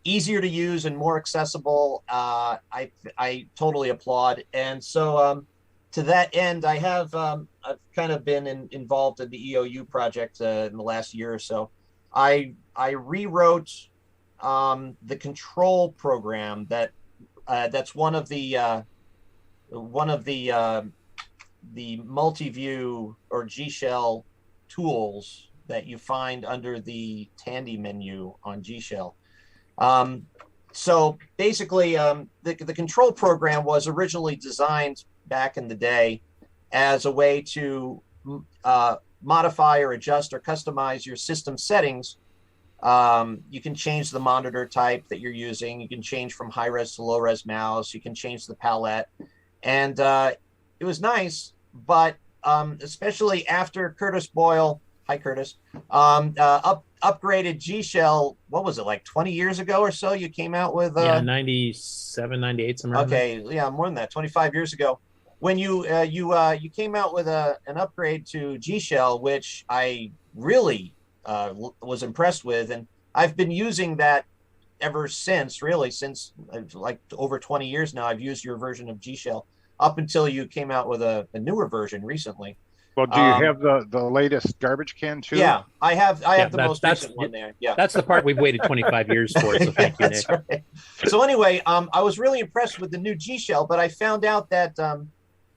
Speaker 6: easier to use and more accessible. I totally applaud. And so to that end, I've kind of been involved in the EOU project in the last year or so. I rewrote the control program that's one of the multi-view or G-Shell tools that you find under the Tandy menu on G-Shell. So basically, the control program was originally designed back in the day as a way to modify or adjust or customize your system settings. You can change the monitor type that you're using. You can change from high-res to low-res mouse. You can change the palette. And it was nice, but especially after Curtis Boyle, hi Curtis, upgraded G-Shell, what was it, like 20 years ago or so? You came out with
Speaker 5: 97, 98, somewhere.
Speaker 6: Okay, yeah, more than that, 25 years ago. When you came out with an upgrade to G-Shell, which I really was impressed with, and I've been using that ever since, really, since like over 20 years now. I've used your version of G-Shell up until you came out with a newer version recently.
Speaker 8: Well, do you have the latest garbage can too?
Speaker 6: Yeah, I have the most recent one there. Yeah,
Speaker 5: that's the part we've waited 25 years for. So thank you, Nik.
Speaker 6: Right. So anyway, I was really impressed with the new G-Shell, but I found out that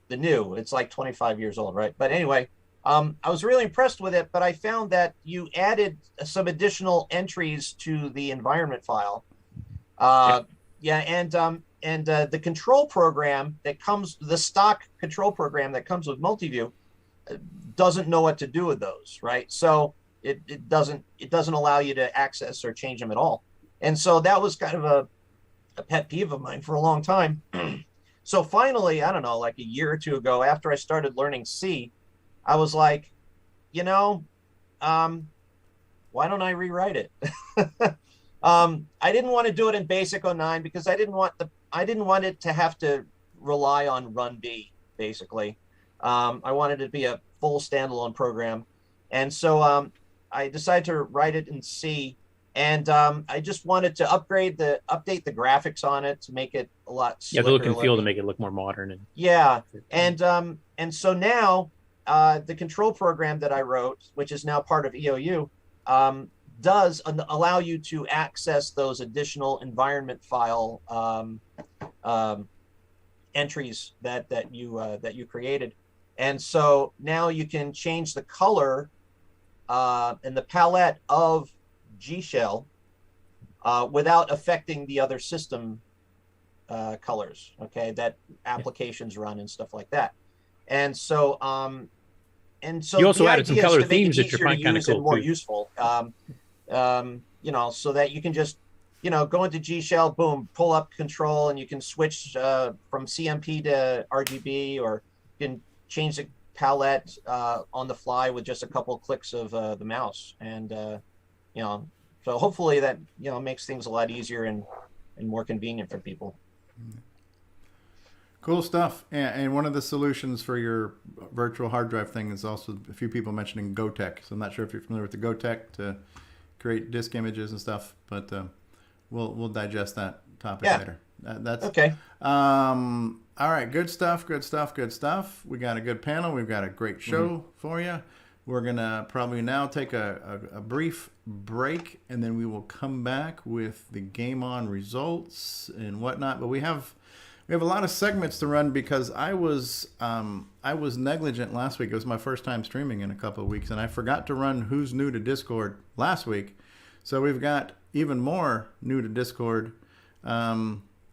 Speaker 6: it's like 25 years old, right? But anyway, I was really impressed with it, but I found that you added some additional entries to the environment file. And the control program that comes, the stock control program that comes with Multiview, doesn't know what to do with those, right? So it doesn't allow you to access or change them at all. And so that was kind of a pet peeve of mine for a long time. So finally, I don't know, like a year or two ago, after I started learning C, I was like, why don't I rewrite it? I didn't want to do it in Basic 09 because I didn't want it to have to rely on Run B, basically. I wanted it to be a full standalone program. And so I decided to write it in C, and I just wanted to update the graphics on it to make it a lot slicker.
Speaker 5: Yeah, the look and feel to make it look more modern.
Speaker 6: And so now the control program that I wrote, which is now part of EOU, does allow you to access those additional environment file entries that you created. And so now you can change the color and the palette of G-Shell without affecting the other system colors, okay, that applications run and stuff like that. And so
Speaker 5: you also added some color themes that you find kind of cool,
Speaker 6: more useful. So that you can just, go into G-Shell, boom, pull up control, and you can switch from CMP to RGB, or you can change the palette on the fly with just a couple of clicks of the mouse. And, so hopefully that, makes things a lot easier and more convenient for people.
Speaker 1: Cool stuff. And one of the solutions for your virtual hard drive thing is also a few people mentioning GoTech. So I'm not sure if you're familiar with the GoTech to create disk images and stuff, but we'll digest that topic later. That's
Speaker 6: okay.
Speaker 1: All right, good stuff. We got a good panel. We've got a great show for you. We're gonna probably now take a brief break, and then we will come back with the Game On results and whatnot. But we have a lot of segments to run because I was negligent last week. It was my first time streaming in a couple of weeks, and I forgot to run Who's New to Discord last week. So we've got even more new to Discord,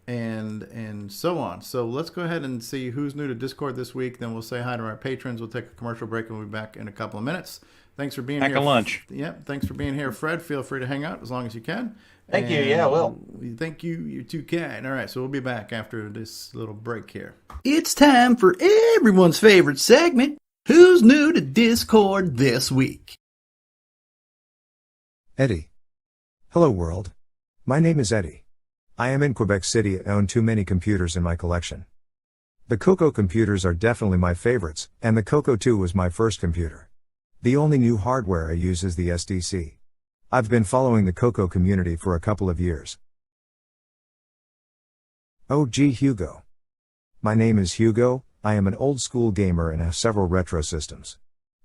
Speaker 1: and so on. So let's go ahead and see who's new to Discord this week. Then we'll say hi to our patrons. We'll take a commercial break, and we'll be back in a couple of minutes. Thanks for being here.
Speaker 12: Back at lunch.
Speaker 1: Yep. Thanks for being here, Fred. Feel free to hang out as long as you can.
Speaker 6: Thank you. Yeah, I will.
Speaker 1: Thank you. You too can. All right. So we'll be back after this little break here.
Speaker 4: It's time for everyone's favorite segment, Who's New to Discord This Week?
Speaker 14: Eddie. Hello, world. My name is Eddie. I am in Quebec City and own too many computers in my collection. The CoCo computers are definitely my favorites, and the CoCo 2 was my first computer. The only new hardware I use is the SDC. I've been following the CoCo community for a couple of years. OG Hugo. My name is Hugo, I am an old school gamer and have several retro systems.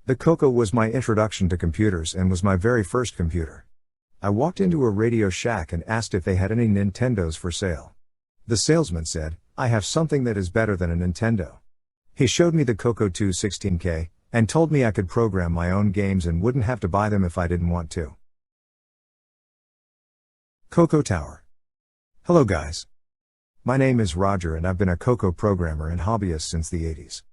Speaker 14: The CoCo was my introduction to computers and was my very first computer. I walked into a Radio Shack and asked if they had any Nintendos for sale. The salesman said, "I have something that is better than a Nintendo." He showed me the CoCo 2 16K, and told me I could program my own games and wouldn't have to buy them if I didn't want to. CoCo Tower. Hello guys. My name is Roger and I've been a CoCo programmer and hobbyist since the 80s.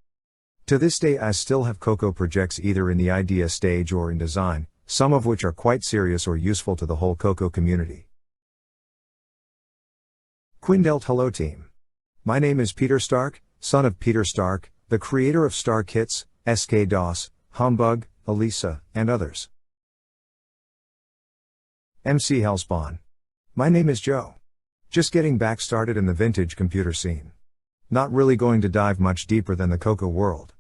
Speaker 14: To this day I still have CoCo projects either in the idea stage or in design, some of which are quite serious or useful to the whole CoCo community. Quindelt Hello Team. My name is Peter Stark, son of Peter Stark, the creator of Star Kits, SK-DOS, Humbug, Elisa, and others. MC Hellspawn. My name is Joe. Just getting back started in the vintage computer scene. Not really going to dive much deeper than the CoCo world.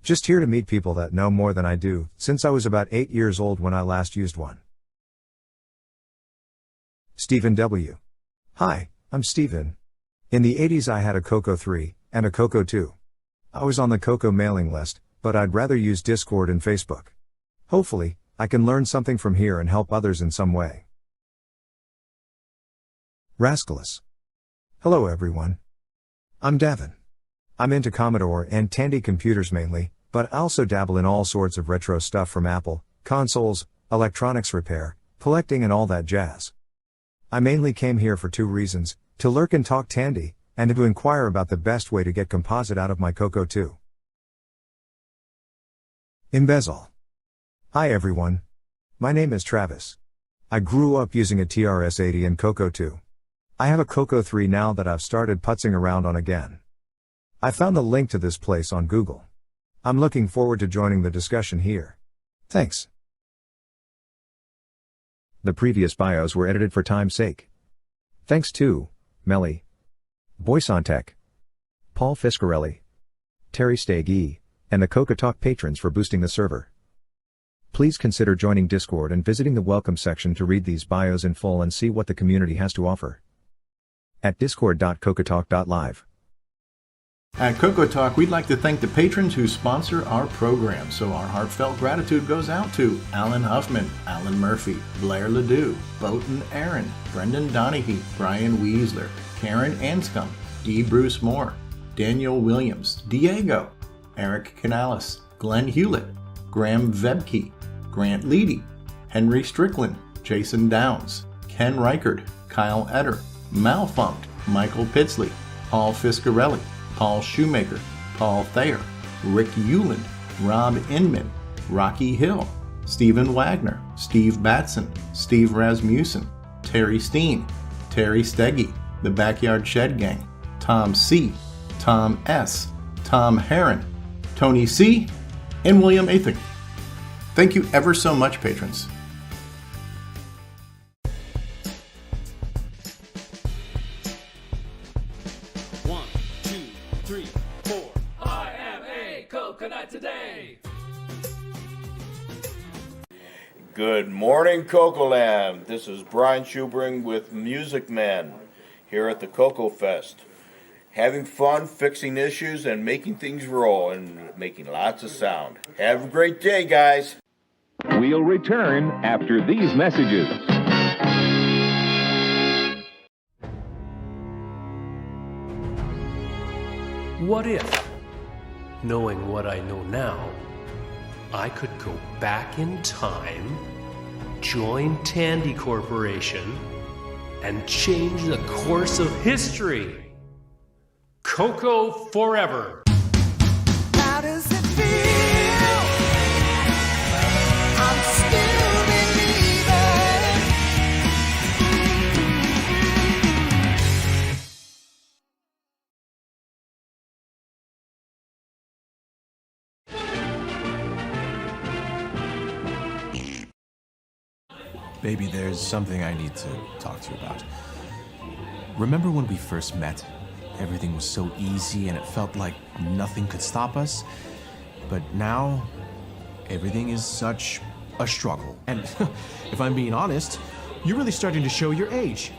Speaker 14: Just here to meet people that know more than I do, since I was about 8 years old when I last used one. Stephen W. Hi, I'm Stephen. In the 80s I had a CoCo 3, and a CoCo 2. I was on the CoCo mailing list, but I'd rather use Discord and Facebook. Hopefully, I can learn something from here and help others in some way. Rascalus. Hello everyone. I'm Davin. I'm into Commodore and Tandy computers mainly, but I also dabble in all sorts of retro stuff from Apple, consoles, electronics repair, collecting and all that jazz. I mainly came here for 2 reasons, to lurk and talk Tandy, and to inquire about the best way to get composite out of my CoCo 2. Embezzle. Hi everyone. My name is Travis. I grew up using a TRS-80 and CoCo 2. I have a CoCo 3 now that I've started putzing around on again. I found the link to this place on Google. I'm looking forward to joining the discussion here. Thanks. The previous bios were edited for time's sake. Thanks to Melly, Boysantech, Paul Fiscarelli, Terry Stagee, and the CoCoTALK patrons for boosting the server. Please consider joining Discord and visiting the welcome section to read these bios in full and see what the community has to offer. At discord.cocotalk.live.
Speaker 1: At CoCoTALK, we'd like to thank the patrons who sponsor our program, so our heartfelt gratitude goes out to Alan Huffman, Alan Murphy, Blair Ledoux, Boughton Aaron, Brendan Donahue, Brian Weasler, Karen Anscomb, D. Bruce Moore, Daniel Williams, Diego, Eric Canales, Glenn Hewlett, Graham Vebke, Grant Leedy, Henry Strickland, Jason Downs, Ken Reichard, Kyle Etter, Malfunct, Michael Pittsley, Paul Fiscarelli, Paul Shoemaker, Paul Thayer, Rick Euland, Rob Inman, Rocky Hill, Stephen Wagner, Steve Batson, Steve Rasmussen, Terry Steen, Terry Steggy, The Backyard Shed Gang, Tom C., Tom S., Tom Heron, Tony C., and William Athing. Thank you ever so much, patrons.
Speaker 15: Good morning, CoCo Land. This is Brian Schubring with Music Man here at the CoCoFest. Having fun, fixing issues, and making things roll, and making lots of sound. Have a great day, guys.
Speaker 16: We'll return after these messages.
Speaker 17: What if, knowing what I know now, I could go back in time, join Tandy Corporation, and change the course of history? CoCo forever.
Speaker 18: How does it feel? I'm still believing.
Speaker 19: Baby, there's something I need to talk to you about. Remember when we first met? Everything was so easy and it felt like nothing could stop us. But now, everything is such a struggle. And if I'm being honest, you're really starting to show your age.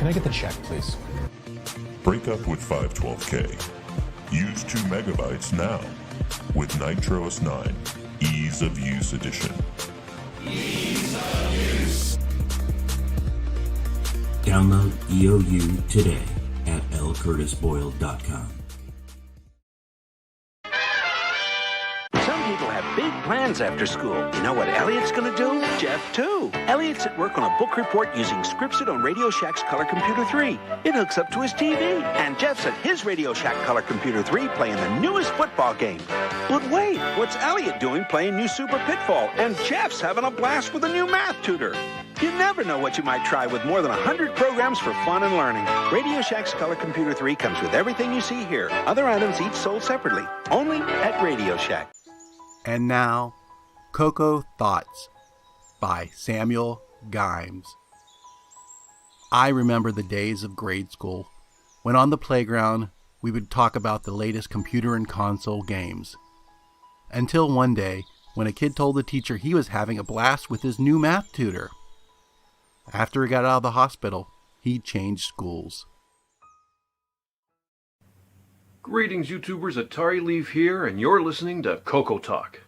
Speaker 20: Can I get the check, please?
Speaker 21: Break up with 512K. Use 2 megabytes now with Nitros 9 Ease of Use Edition.
Speaker 22: Ease of Use. Download EOU today at lcurtisboyle.com.
Speaker 23: Some people have big plans after school. You know what Elliot's going to do? Jeff, too. Elliot's at work on a book report using Scripted on Radio Shack's Color Computer 3. It hooks up to his TV. And Jeff's at his Radio Shack Color Computer 3 playing the newest football game. But wait, what's Elliot doing playing New Super Pitfall? And Jeff's having a blast with a new math tutor. You never know what you might try with more than 100 programs for fun and learning. Radio Shack's Color Computer 3 comes with everything you see here. Other items each sold separately. Only at Radio Shack.
Speaker 24: And now, CoCo Thoughts by Samuel Gimes. I remember the days of grade school, when on the playground we would talk about the latest computer and console games. Until one day, when a kid told the teacher he was having a blast with his new math tutor. After he got out of the hospital, he changed schools.
Speaker 25: Greetings, YouTubers. Atari Leaf here, and you're listening to CoCoTALK.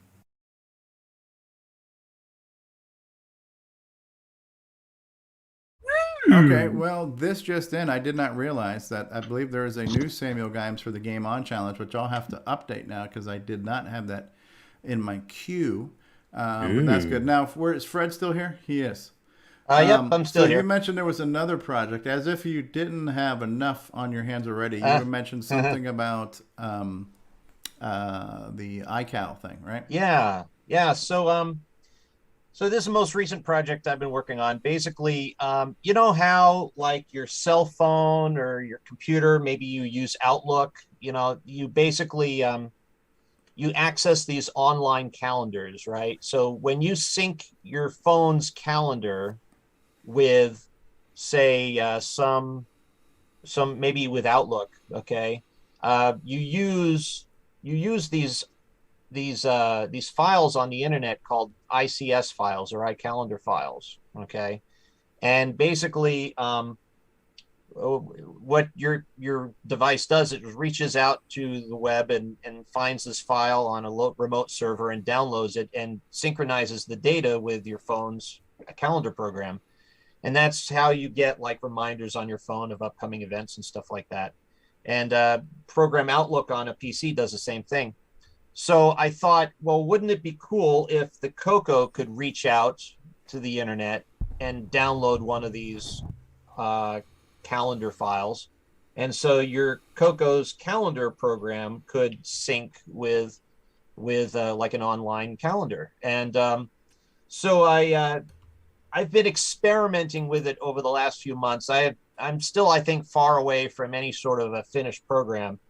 Speaker 1: Okay, well, this just in, I did not realize that I believe there is a new Samuel Gimes for the Game On Challenge, which I'll have to update now because I did not have that in my queue. But that's good. Now, is Fred still here? He is.
Speaker 6: Yep, I'm still here.
Speaker 1: You mentioned there was another project, as if you didn't have enough on your hands already. You mentioned something about the iCal thing, right?
Speaker 6: Yeah. So this is the most recent project I've been working on. Basically, you know how like your cell phone or your computer, maybe you use Outlook. You know, you basically you access these online calendars, right? So when you sync your phone's calendar with, say, some maybe with Outlook, okay, you use these files on the internet called ICS files or iCalendar files, okay, and basically what your device does, it reaches out to the web and finds this file on a remote server and downloads it and synchronizes the data with your phone's calendar program. And that's how you get like reminders on your phone of upcoming events and stuff like that. And program Outlook on a PC does the same thing. So I thought, well, wouldn't it be cool if the CoCo could reach out to the internet and download one of these calendar files? And so your CoCo's calendar program could sync with like an online calendar. And so I've been experimenting with it over the last few months. I'm still, I think, far away from any sort of a finished program.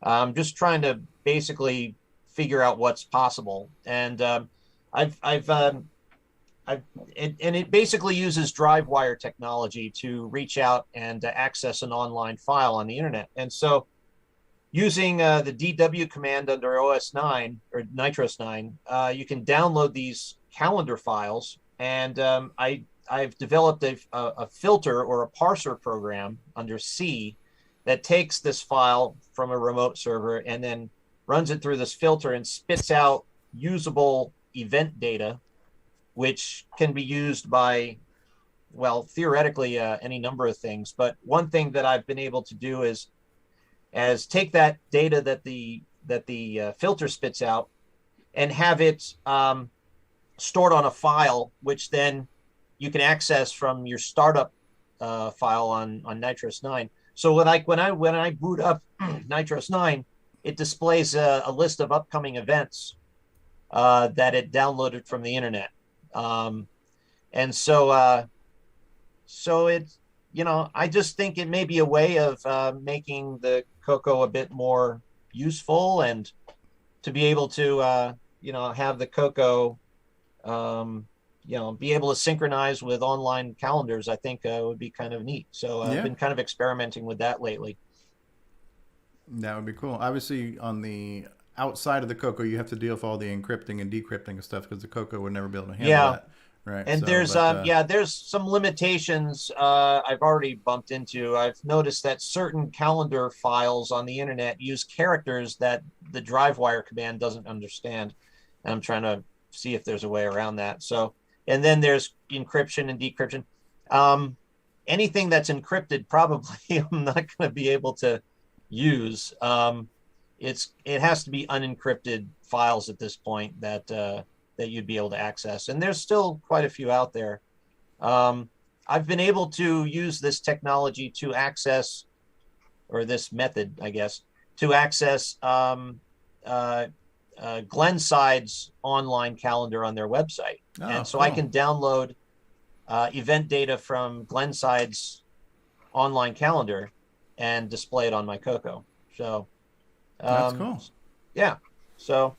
Speaker 6: I'm just trying to basically figure out what's possible. And it basically uses drive wire technology to reach out and access an online file on the internet. And so using the DW command under OS 9 or Nitros 9, you can download these calendar files. And I've developed a filter or a parser program under C that takes this file from a remote server and then runs it through this filter and spits out usable event data, which can be used by, well, theoretically any number of things. But one thing that I've been able to do is take that data that the filter spits out and have it stored on a file, which then you can access from your startup file on Nitros 9. So when I boot up Nitros 9, it displays a list of upcoming events that it downloaded from the internet. And so it's, you know, I just think it may be a way of making the CoCo a bit more useful and to be able to, you know, have the CoCo, you know, be able to synchronize with online calendars. I think would be kind of neat. So I've been kind of experimenting with that lately.
Speaker 1: That would be cool. Obviously, on the outside of the CoCo, you have to deal with all the encrypting and decrypting and stuff because the CoCo would never be able to handle that. Right.
Speaker 6: And
Speaker 1: so,
Speaker 6: there's some limitations I've already bumped into. I've noticed that certain calendar files on the internet use characters that the DriveWire command doesn't understand. And I'm trying to see if there's a way around that. So, and then there's encryption and decryption. Anything that's encrypted, probably I'm not going to be able to use. It has to be unencrypted files at this point that you'd be able to access. And there's still quite a few out there. I've been able to use this technology to access, or this method, I guess, to access Glenside's online calendar on their website. And so I can download event data from Glenside's online calendar and display it on my CoCo. So
Speaker 1: that's cool.
Speaker 6: Yeah. So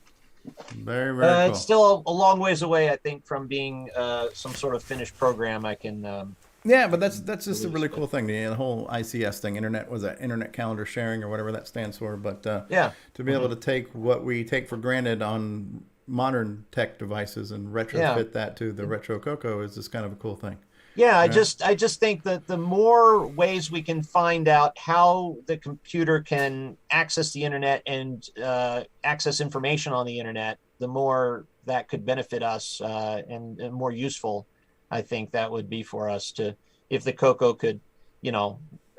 Speaker 1: very cool.
Speaker 6: It's still a long ways away, I think, from being some sort of finished program I can.
Speaker 1: Yeah, but that's just a really cool thing. The whole ICS thing, internet calendar sharing or whatever that stands for. But
Speaker 6: yeah,
Speaker 1: to be able to take what we take for granted on modern tech devices and retrofit that to the retro CoCo is just kind of a cool thing.
Speaker 6: Yeah, right? I just think that the more ways we can find out how the computer can access the internet and access information on the internet, the more that could benefit us and more useful, I think that would be for us to, if the CoCo could,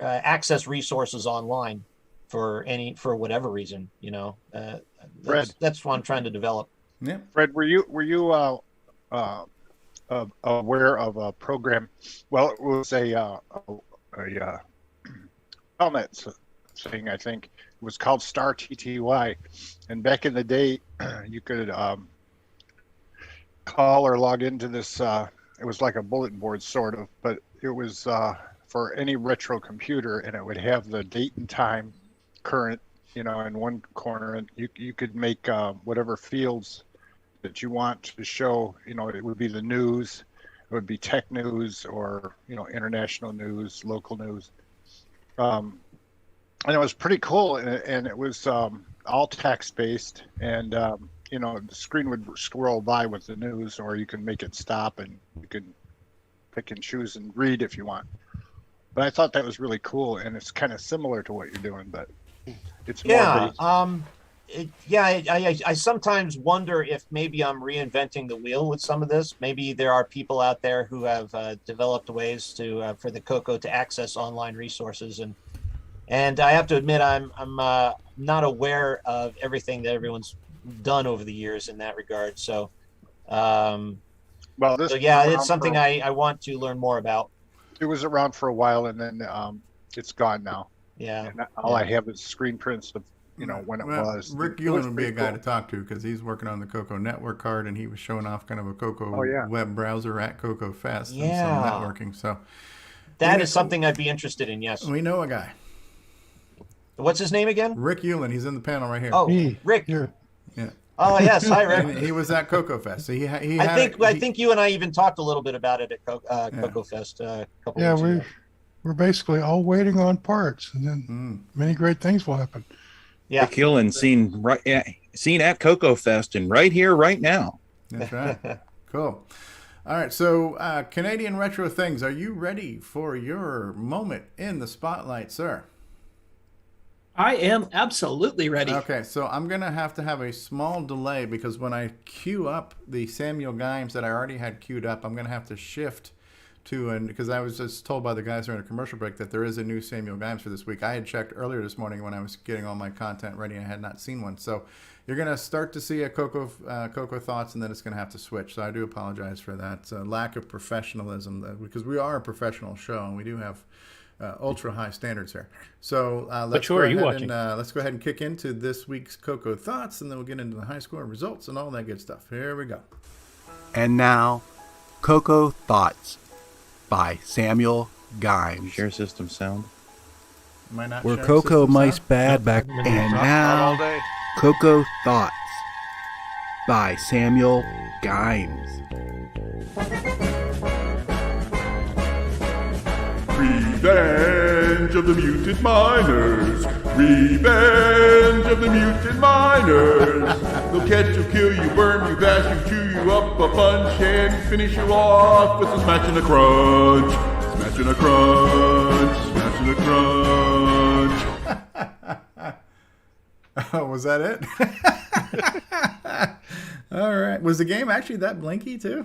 Speaker 6: access resources online for whatever reason, that's what I'm trying to develop.
Speaker 1: Yeah.
Speaker 8: Fred, were you aware of a program? Well, it was a Telnet thing, I think. It was called Star TTY, and back in the day, you could call or log into this. It was like a bulletin board, sort of, but it was for any retro computer, and it would have the date and time, current, in one corner, and you could make whatever fields that you want to show. It would be the news, it would be tech news, or international news, local news, and it was pretty cool. And it was all text based, and the screen would scroll by with the news, or you can make it stop, and you can pick and choose and read if you want. But I thought that was really cool, and it's kind of similar to what you're doing, but it's more based.
Speaker 6: I sometimes wonder if maybe I'm reinventing the wheel with some of this. Maybe there are people out there who have developed ways to for the CoCo to access online resources, and I have to admit I'm not aware of everything that everyone's done over the years in that regard. So, it's something I want to learn more about.
Speaker 8: It was around for a while, and then it's gone now.
Speaker 6: Yeah.
Speaker 8: And all I have is screen prints of when it was.
Speaker 1: Rick Euland would be a guy to talk to, because he's working on the CoCo network card, and he was showing off kind of a CoCo web browser at CoCoFest and some networking. So
Speaker 6: that is something I'd be interested in. Yes,
Speaker 1: we know a guy.
Speaker 6: What's his name again?
Speaker 1: Rick Euland. He's in the panel right here.
Speaker 6: Oh, Rick.
Speaker 1: Yeah.
Speaker 6: Oh yes, hi Rick.
Speaker 1: And he was at CoCoFest. So
Speaker 6: I think you and I even talked a little bit about it at CoCoFest a couple weeks ago.
Speaker 2: We're basically all waiting on parts, and then many great things will happen.
Speaker 6: Yeah,
Speaker 12: Rick Euland seen at CoCoFest and right here, right now.
Speaker 1: That's right. Cool. All right, so Canadian Retro Things, are you ready for your moment in the spotlight, sir?
Speaker 3: I am absolutely ready.
Speaker 1: Okay, so I'm going to have a small delay, because when I queue up the Samuel Gimes that I already had queued up, I'm going to have to shift to, because I was just told by the guys during a commercial break that there is a new Samuel Gimes for this week. I had checked earlier this morning when I was getting all my content ready, and I had not seen one. So you're going to start to see a CoCo Thoughts, and then it's going to have to switch. So I do apologize for that. It's a lack of professionalism, because we are a professional show, and we do have ultra high standards here. So let's go ahead and kick into this week's CoCo Thoughts, and then we'll get into the high score results and all that good stuff. Here we go.
Speaker 24: And now, CoCo Thoughts by Samuel Gimes.
Speaker 12: Share system sound.
Speaker 24: Were CoCo mice bad back? And now, CoCo Thoughts by Samuel Gimes.
Speaker 21: Revenge of the Mutant Miners! Revenge of the Mutant Miners!
Speaker 7: They'll catch you, kill you, burn you, bash you, chew you up a bunch, and finish you off with a smash and a crunch. Smash and a crunch. Smash and a crunch.
Speaker 1: Oh, was that it? All right. Was the game actually that blinky too?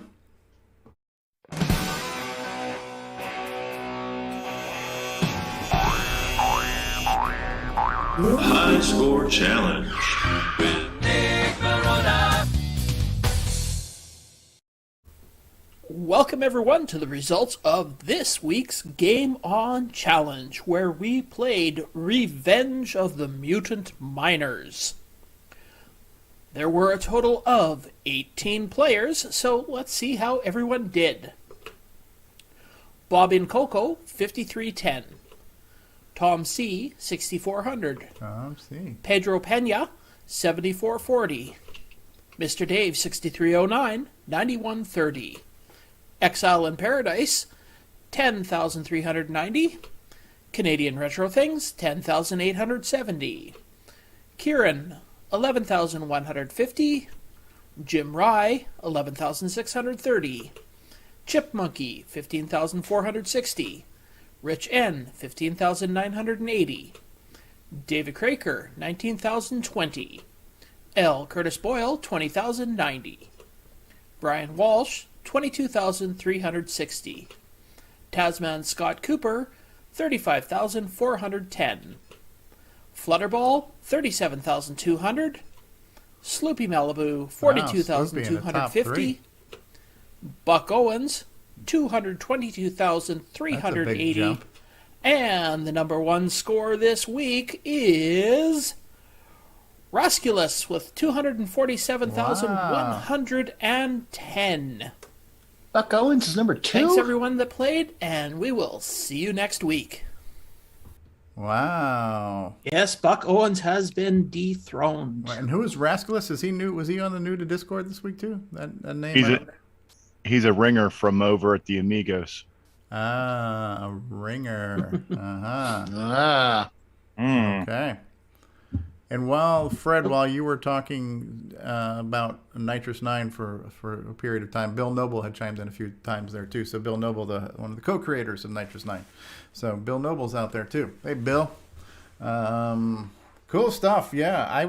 Speaker 9: High Score Challenge with
Speaker 3: Nik Brisevac. Welcome everyone to the results of this week's Game On Challenge, where we played Revenge of the Mutant Miners. There were a total of 18 players, so let's see how everyone did. Bob in Coco, 5310. Tom C, 6400.
Speaker 1: Tom C.
Speaker 3: Pedro Pena, 7440. MrDave6309, 9130. Exile in Paradise, 10,390. Canadian Retro Things, 10,870. Kieran, 11,150. Jim Rye, 11,630. Chip Monkey, 15,460. Rich N, 15,980. David Craker, 19,020. L. Curtis Boyle, 20,090. Brian Walsh, 22,360. Tasman Scott Cooper, 35,410. Flutterball, 37,200. Sloopy Malibu, 42,250. Buck Owens, 222,380. And the number one score this week is Rasculus with 247,110.
Speaker 10: Buck Owens is number 2.
Speaker 3: Thanks everyone that played, and we will see you next week.
Speaker 1: Wow.
Speaker 3: Yes, Buck Owens has been dethroned.
Speaker 1: And who is Rasculus? Is he new? Was he on the new to Discord this week too? That name.
Speaker 8: He's a ringer from over at the Amigos.
Speaker 1: Ah, a ringer. Uh-huh. Okay. And while you were talking about Nitrous 9 for a period of time, Bill Noble had chimed in a few times there too. So Bill Noble, one of the co-creators of Nitrous 9. So Bill Noble's out there too. Hey, Bill. Cool stuff. Yeah, I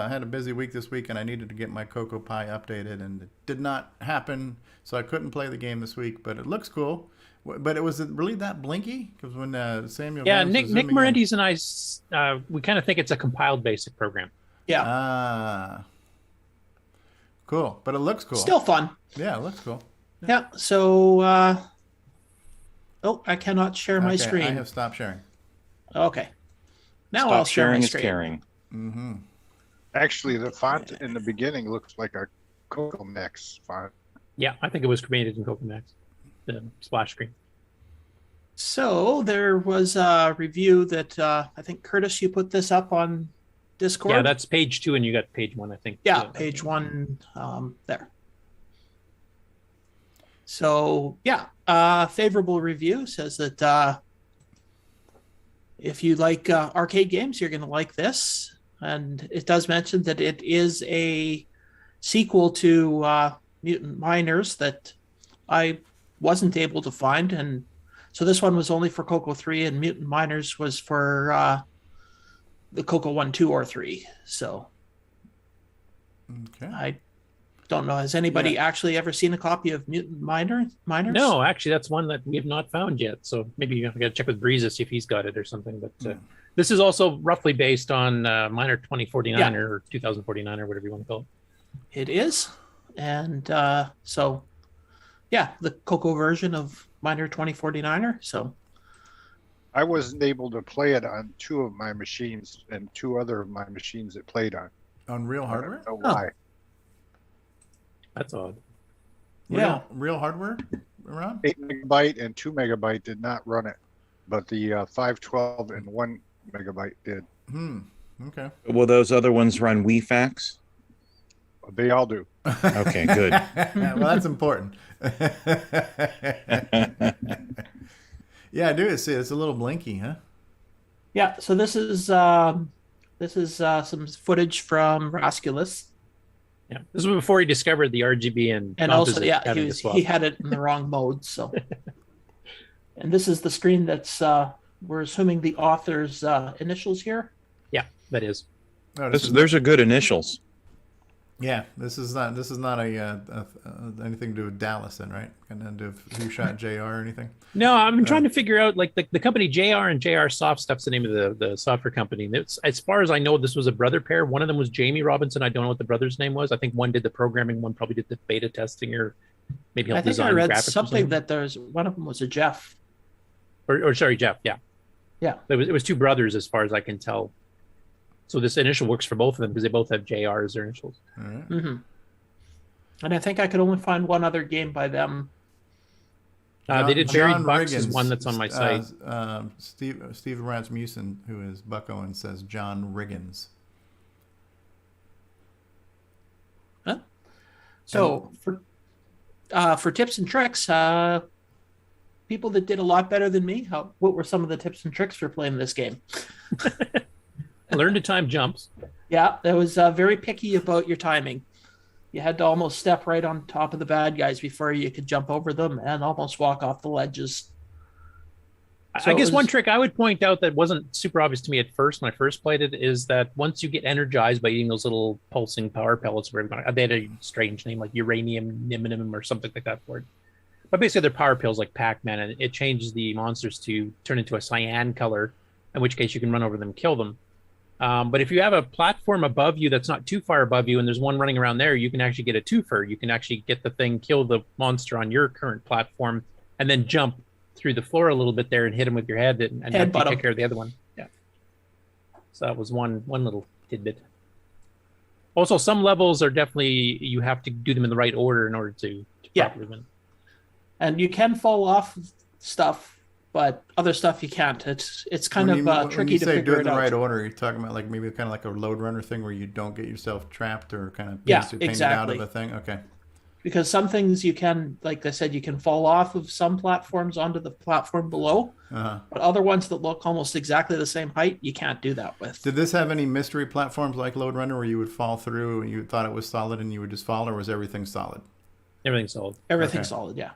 Speaker 1: had a busy week this week, and I needed to get my Cocoa Pie updated, and it did not happen, so I couldn't play the game this week. But it looks cool. But it was really that blinky? Because when Samuel,
Speaker 5: Nick Morendes and I, we kind of think it's a compiled BASIC program.
Speaker 3: Yeah.
Speaker 1: Cool. But it looks cool.
Speaker 3: Still fun.
Speaker 1: Yeah, it looks cool.
Speaker 3: Yeah. So, I cannot share my screen.
Speaker 1: I have stopped sharing.
Speaker 3: Okay. Now I'll share my screen.
Speaker 12: Caring.
Speaker 1: Mm-hmm.
Speaker 8: Actually, the font in the beginning looks like a Coco Next font.
Speaker 5: Yeah, I think it was created in Coco Next. The splash screen.
Speaker 3: So there was a review that I think, Curtis, you put this up on Discord.
Speaker 5: Yeah, that's page 2, and you got page 1, I think.
Speaker 3: Yeah, page 1 there. So yeah, favorable review says that if you like arcade games, you're going to like this, and it does mention that it is a sequel to Mutant Miners that I wasn't able to find, and so this one was only for Coco 3, and Mutant Miners was for the Coco 1, 2, or 3. So
Speaker 1: okay.
Speaker 3: I don't know. Has anybody actually ever seen a copy of Mutant Miners?
Speaker 5: No, actually, that's one that we have not found yet. So maybe you got to check with Breeze to see if he's got it or something. But this is also roughly based on Miner 2049 or 2049 or whatever you want to call it.
Speaker 3: It is, and so. Yeah, the Coco version of Miner 2049er. So
Speaker 8: I wasn't able to play it on 2 of my machines, and 2 other of my machines it played on.
Speaker 1: On real hardware?
Speaker 8: I don't know why.
Speaker 5: That's odd.
Speaker 1: Real hardware around?
Speaker 8: 8 megabyte and 2 megabyte did not run it, but the 512 and 1 megabyte did.
Speaker 1: Okay.
Speaker 12: Will those other ones run WeFax?
Speaker 8: They all do.
Speaker 12: Okay, good.
Speaker 1: Well, that's important. Yeah, I do see it's a little blinky, huh?
Speaker 3: Yeah, so this is some footage from Rasculus.
Speaker 5: Yeah, this was before he discovered the RGB
Speaker 3: and also he had it in the wrong mode. So, and this is the screen that's we're assuming the author's initials here.
Speaker 5: Yeah, that is.
Speaker 1: Oh,
Speaker 12: There's a good initials.
Speaker 1: Yeah, this is not a anything to do with Dallas, then, right? And then do Who Shot JR or anything?
Speaker 5: No, I'm trying to figure out like the company JR and JR Soft Stuff's the name of the software company. It's, as far as I know, this was a brother pair. One of them was Jamie Robinson. I don't know what the brother's name was. I think one did the programming, one probably did the beta testing, or maybe helped design graphics. I read
Speaker 3: something that there's one of them was a Jeff.
Speaker 5: Or sorry, Jeff. Yeah,
Speaker 3: yeah.
Speaker 5: It was two brothers, as far as I can tell. So this initial works for both of them because they both have JR as their initials.
Speaker 1: All right.
Speaker 3: Mm-hmm. And I think I could only find one other game by them.
Speaker 5: They did Buried Bucks is one that's on my site.
Speaker 1: Steve Rasmussen, who is Buck Owens, says John Riggins.
Speaker 3: Huh? So for tips and tricks, people that did a lot better than me, what were some of the tips and tricks for playing this game?
Speaker 5: Learn to time jumps.
Speaker 3: Yeah, that was very picky about your timing. You had to almost step right on top of the bad guys before you could jump over them and almost walk off the ledges.
Speaker 5: So I guess one trick I would point out that wasn't super obvious to me at first when I first played it is that once you get energized by eating those little pulsing power pellets, they had a strange name like uranium niminum or something like that for it. But basically they're power pills like Pac-Man, and it changes the monsters to turn into a cyan color, in which case you can run over them and kill them. But if you have a platform above you that's not too far above you and there's one running around there, you can actually get a twofer. You can actually get the thing, kill the monster on your current platform, and then jump through the floor a little bit there and hit him with your head and take care of the other one. Yeah. So that was one little tidbit. Also, some levels are definitely, you have to do them in the right order in order to properly win.
Speaker 3: And you can fall off stuff, but other stuff you can't. It's kind of tricky to figure it out. When you say do it in the
Speaker 1: right order, you're talking about like maybe kind of like a load runner thing where you don't get yourself trapped or kind of painted out of a thing. Okay.
Speaker 3: Because some things you can, like I said, you can fall off of some platforms onto the platform below, but other ones that look almost exactly the same height, you can't do that with.
Speaker 1: Did this have any mystery platforms like Load Runner where you would fall through and you thought it was solid and you would just fall, or was everything solid?
Speaker 5: Everything's solid.
Speaker 3: Everything's solid, yeah.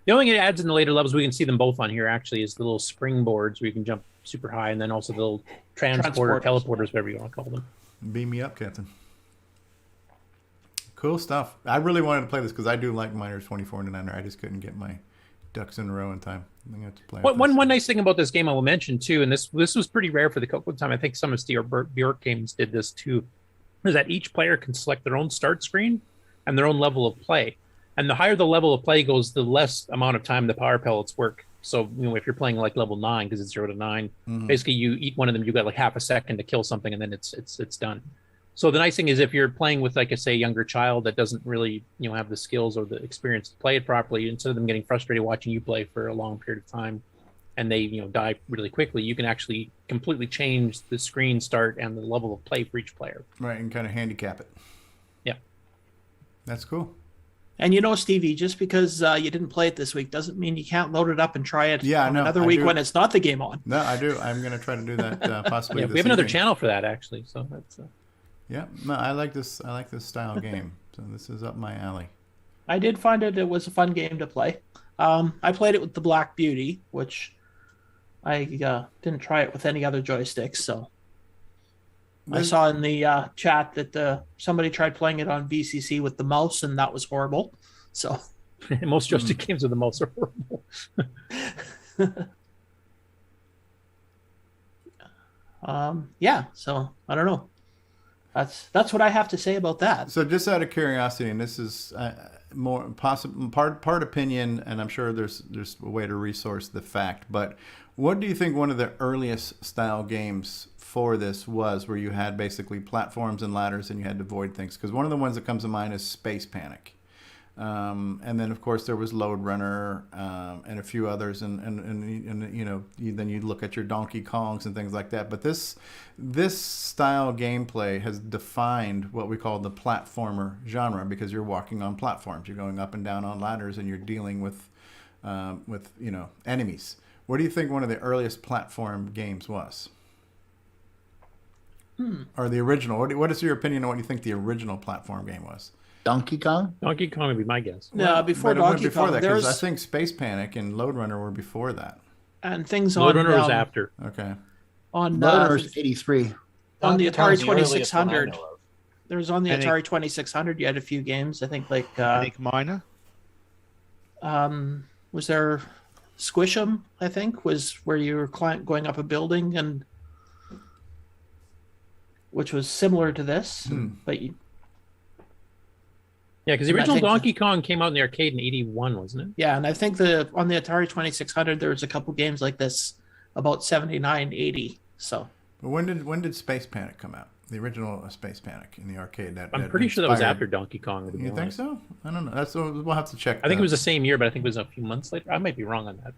Speaker 5: The only thing it adds in the later levels, we can see them both on here actually, is the little springboards where you can jump super high, and then also the little teleporters, whatever you want to call them.
Speaker 1: Beam me up, Captain. Cool stuff. I really wanted to play this because I do like Miners 24 and 9. I just couldn't get my ducks in a row in time. I think I have to play
Speaker 5: one nice thing about this game I will mention too, and this was pretty rare for the CoCo time. I think some of Steve Bjork games did this too, is that each player can select their own start screen and their own level of play. And the higher the level of play goes, the less amount of time the power pellets work. So, if you're playing like level 9, because it's 0 to 9, basically you eat one of them, you got like half a second to kill something, and then it's done. So the nice thing is if you're playing with, like I say, a younger child that doesn't really, have the skills or the experience to play it properly, instead of them getting frustrated watching you play for a long period of time, and they, die really quickly, you can actually completely change the screen start and the level of play for each player.
Speaker 1: Right, and kind of handicap it.
Speaker 5: Yeah.
Speaker 1: That's cool.
Speaker 3: And Stevie, just because you didn't play it this week doesn't mean you can't load it up and try it another week when it's not the game on.
Speaker 1: No, I do. I'm going to try to do that possibly.
Speaker 5: We have another channel for that actually. So that's.
Speaker 1: Yeah, no, I like this. I like this style game. So this is up my alley.
Speaker 3: I did find it was a fun game to play. I played it with the Black Beauty, which I didn't try it with any other joysticks. So I saw in the chat that somebody tried playing it on VCC with the mouse, and that was horrible. So
Speaker 5: most joystick games with the mouse are horrible.
Speaker 3: So I don't know. That's what I have to say about that.
Speaker 1: So just out of curiosity, and this is more possible part opinion, and I'm sure there's a way to resource the fact, but what do you think one of the earliest style games for this was, where you had basically platforms and ladders and you had to avoid things? Because one of the ones that comes to mind is Space Panic. And then of course there was Load Runner and a few others, and then you look at your Donkey Kongs and things like that. But this style gameplay has defined what we call the platformer genre, because you're walking on platforms, you're going up and down on ladders, and you're dealing with enemies. What do you think one of the earliest platform games was? Or the original? What is your opinion on what you think the original platform game was?
Speaker 10: Donkey Kong?
Speaker 5: Donkey Kong would be my guess.
Speaker 3: No, before Donkey Kong.
Speaker 1: That, because I think Space Panic and Lode Runner were before that.
Speaker 3: And things
Speaker 5: Lode
Speaker 3: on...
Speaker 5: Runner was after.
Speaker 1: Okay.
Speaker 3: On
Speaker 10: Lode Runner's 83.
Speaker 3: On the Atari
Speaker 4: Kong's the earliest one I
Speaker 3: 2600.
Speaker 4: know of.
Speaker 3: There was on the Atari 2600, you had a few games. I think like...
Speaker 11: Miner?
Speaker 3: Was there Squish 'em, I think, was where you were going up a building, and which was similar to this, but you...
Speaker 5: Yeah, because the original Donkey Kong came out in the arcade in 81, wasn't it?
Speaker 3: Yeah, and I think on the Atari 2600, there was a couple games like this about 79, 80, so...
Speaker 1: But when did Space Panic come out? The original Space Panic in the arcade.
Speaker 5: I'm pretty sure that was after Donkey Kong.
Speaker 1: You think so? I don't know. We'll have to check.
Speaker 5: I think it was the same year, but I think it was a few months later. I might be wrong on that.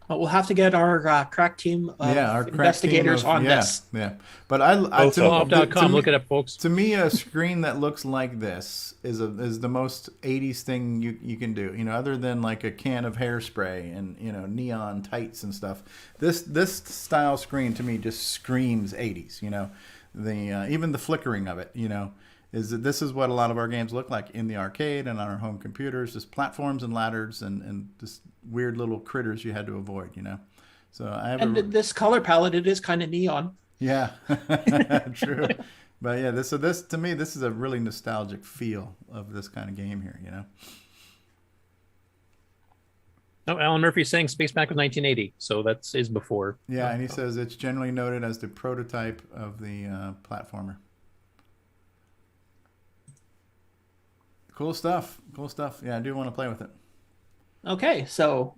Speaker 3: But we'll have to get our crack team of investigators on this.
Speaker 1: Yeah, but
Speaker 5: CoCoTALK.com, look it up, folks.
Speaker 1: To me, a screen that looks like this is the most 80s thing you can do. You know, other than like a can of hairspray and neon tights and stuff. This style screen to me just screams 80s. You know. Even the flickering of it, is that this is what a lot of our games look like in the arcade and on our home computers, just platforms and ladders and just weird little critters you had to avoid, So I have
Speaker 3: this color palette, it is kind of neon.
Speaker 1: Yeah, true. But yeah, this to me, this is a really nostalgic feel of this kind of game here,
Speaker 5: Oh, Alan Murphy's saying Space Panic was 1980, so that's is before.
Speaker 1: Yeah, and he says it's generally noted as the prototype of the platformer. Cool stuff. Yeah, I do want to play with it.
Speaker 3: Okay, so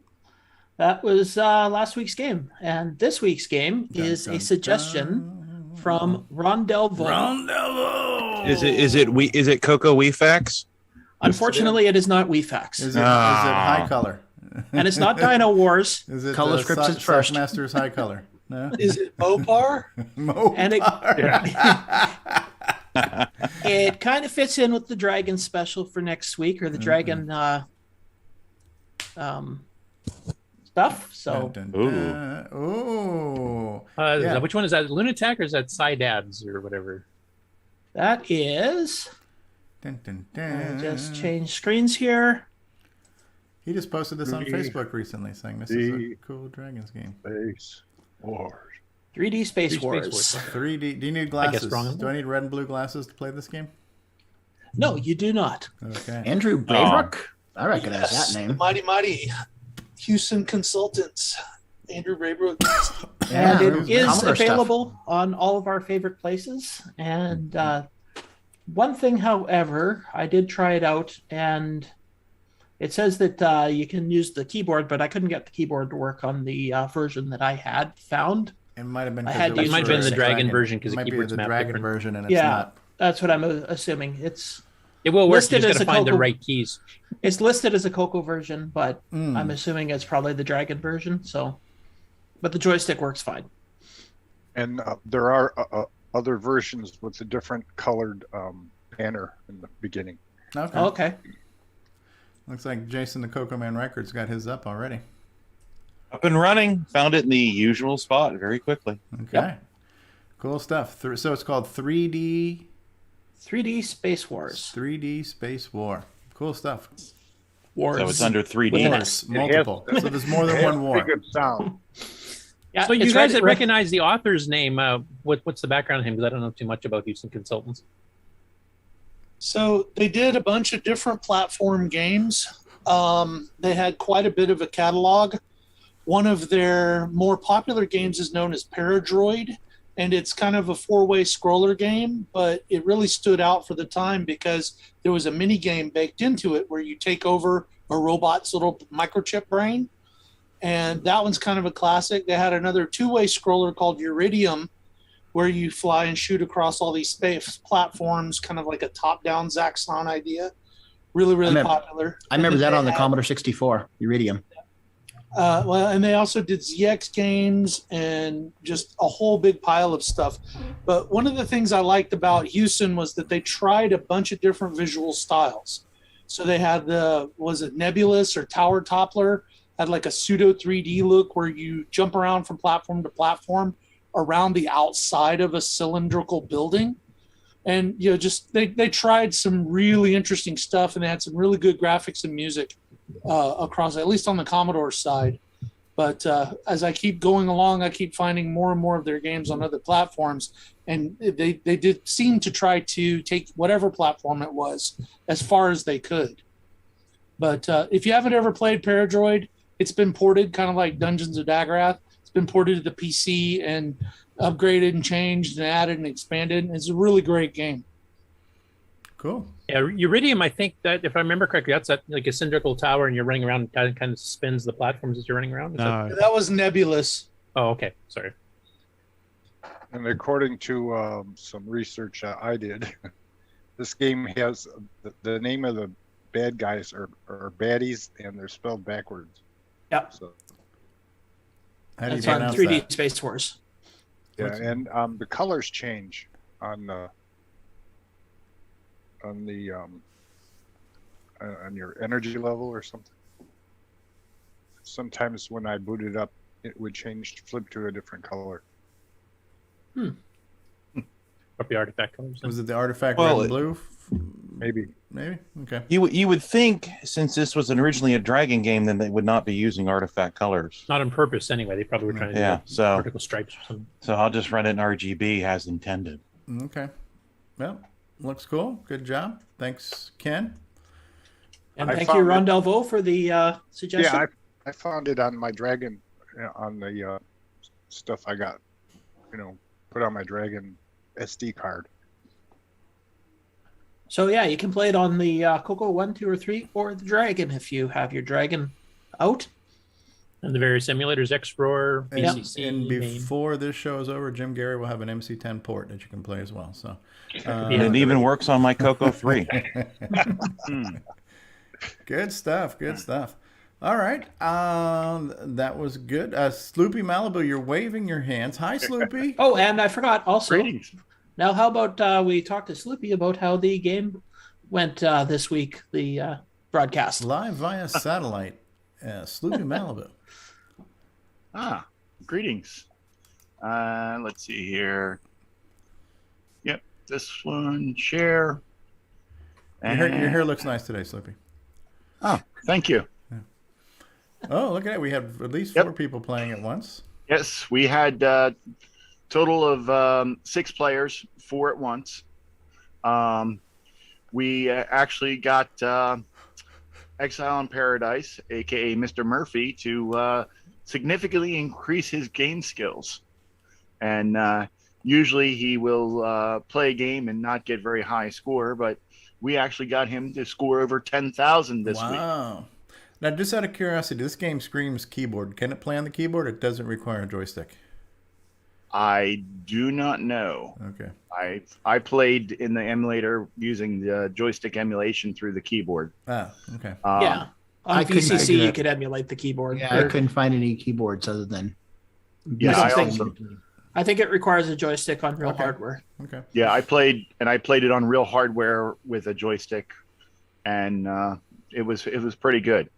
Speaker 3: that was last week's game, and this week's game is a suggestion from Ron Delvaux.
Speaker 12: Is it CoCo WeFax?
Speaker 3: Unfortunately, it is not WeFax.
Speaker 1: Is it high color?
Speaker 3: And it's not Dino Wars.
Speaker 1: Is it
Speaker 10: Color Scripts is first.
Speaker 1: Masters High Color? No.
Speaker 11: Is it Mopar?
Speaker 3: And it kind of fits in with the Dragon special for next week, or the Dragon stuff. So,
Speaker 5: which one is that? Lunatic, or is that Psydads or whatever?
Speaker 3: That is. Just change screens here.
Speaker 1: He just posted this on Facebook recently, saying this is a cool Dragons game.
Speaker 11: Space Wars.
Speaker 3: 3D Space Wars.
Speaker 1: 3D. Do you need glasses? Do I need red and blue glasses to play this game?
Speaker 3: No, you do not.
Speaker 1: Okay.
Speaker 10: Andrew Braybrook? I recognize that name.
Speaker 11: The mighty Houston Consultants. Andrew Braybrook.
Speaker 3: And it is available on all of our favorite places. And one thing, however, I did try it out, and it says that you can use the keyboard, but I couldn't get the keyboard to work on the version that I had found.
Speaker 1: It might have been.
Speaker 5: It might have been the Dragon version because
Speaker 1: the keyboard's
Speaker 5: the
Speaker 1: Dragon version, and it's not.
Speaker 3: That's what I'm assuming.
Speaker 5: It will work. You just got to find the right keys.
Speaker 3: It's listed as a CoCo version, but I'm assuming it's probably the Dragon version. So, but the joystick works fine.
Speaker 8: And there are other versions with a different colored banner in the beginning.
Speaker 3: Okay.
Speaker 1: Looks like Jason the Coco Man Records got his up already.
Speaker 12: Up and running. Found it in the usual spot very quickly.
Speaker 1: Okay. Yep. Cool stuff. So it's called 3D
Speaker 3: Space Wars.
Speaker 1: 3D Space War. Cool stuff.
Speaker 12: Wars. So it's under 3D.
Speaker 1: Wars. Multiple. So there's more than one war.
Speaker 8: Good sound.
Speaker 3: Yeah,
Speaker 5: so you guys that recognize the author's name, what's the background of him? Because I don't know too much about Houston Consultants.
Speaker 11: So they did a bunch of different platform games. They had quite a bit of a catalog. One of their more popular games is known as Paradroid, and it's kind of a four-way scroller game, but it really stood out for the time because there was a mini game baked into it where you take over a robot's little microchip brain, and that one's kind of a classic. They had another two-way scroller called Uridium, where you fly and shoot across all these space platforms, kind of like a top-down Zaxxon idea. Really popular.
Speaker 10: I remember that on the Commodore 64, Uridium.
Speaker 11: And they also did ZX games and just a whole big pile of stuff. But one of the things I liked about Houston was that they tried a bunch of different visual styles. So they had Nebulous or Tower Toppler, had like a pseudo 3D look where you jump around from platform to platform, around the outside of a cylindrical building. And, you know, just they tried some really interesting stuff, and they had some really good graphics and music across, at least on the Commodore side. But as I keep going along, I keep finding more and more of their games on other platforms. And they did seem to try to take whatever platform it was as far as they could. But if you haven't ever played Paradroid, it's been ported kind of like Dungeons of Daggerath. It's been ported to the PC and upgraded and changed and added and expanded. It's a really great game.
Speaker 1: Cool.
Speaker 5: Yeah, Uridium, I think that if I remember correctly, that's like a cylindrical tower, and you're running around and kind of spins the platforms as you're running around.
Speaker 11: That was Nebulous.
Speaker 5: Oh, okay. Sorry.
Speaker 8: And according to some research I did, this game has the name of the bad guys are baddies, and they're spelled backwards.
Speaker 3: Yep.
Speaker 8: So,
Speaker 1: how do you
Speaker 3: That's on
Speaker 1: pronounce
Speaker 3: 3D
Speaker 1: that?
Speaker 3: Space Wars.
Speaker 8: Yeah, and the colors change on your energy level or something. Sometimes when I boot it up, it would flip to a different color.
Speaker 5: Up the artifact colors.
Speaker 1: Was it the artifact red and blue?
Speaker 8: Maybe.
Speaker 1: Okay.
Speaker 12: You would think, since this was originally a dragon game, then they would not be using artifact colors.
Speaker 5: Not on purpose, anyway. They probably were trying to do vertical stripes or something.
Speaker 12: So I'll just run it in RGB as intended.
Speaker 1: Okay. Well, looks cool. Good job. Thanks, Ken.
Speaker 3: And thank you, Ron Delvaux, for the suggestion.
Speaker 8: Yeah, I found it on my Dragon, on the stuff I got, put on my Dragon SD card.
Speaker 3: So yeah, you can play it on the CoCo 1, 2, or 3, or the Dragon if you have your Dragon out.
Speaker 5: And the various emulators, XRoar, BCC.
Speaker 1: And before this show is over, Jim Gerrie will have an MC-10 port that you can play as well. So
Speaker 12: it even works on my CoCo 3.
Speaker 1: Good stuff. Good stuff. All right. That was good. Sloopy Malibu, you're waving your hands. Hi, Sloopy.
Speaker 3: Oh, and I forgot also.
Speaker 1: Greetings.
Speaker 3: Now, how about we talk to Sloopy about how the game went this week, the broadcast?
Speaker 1: Live via satellite. Sloopy Malibu.
Speaker 4: Greetings. Let's see here. Yep, this one, share.
Speaker 1: Your hair looks nice today, Sloopy.
Speaker 4: Oh, thank you.
Speaker 1: Yeah. Oh, look at that. We had at least 4 people playing at once.
Speaker 4: Yes, we had a total of 6 players, 4 at once. We actually got Exile in Paradise, a.k.a. Mr. Murphy, to significantly increase his game skills. And usually he will play a game and not get very high score, but we actually got him to score over 10,000 this week.
Speaker 1: Wow. Now, just out of curiosity, this game screams keyboard. Can it play on the keyboard? It doesn't require a joystick.
Speaker 4: I do not know.
Speaker 1: Okay.
Speaker 4: I played in the emulator using the joystick emulation through the keyboard.
Speaker 1: Ah, okay.
Speaker 3: Yeah. On VCC, you could emulate the keyboard.
Speaker 10: Yeah, I couldn't find any keyboards other than.
Speaker 4: Yeah,
Speaker 3: I think it requires a joystick on real hardware.
Speaker 1: Okay.
Speaker 4: Yeah, I played it on real hardware with a joystick, and it was pretty good.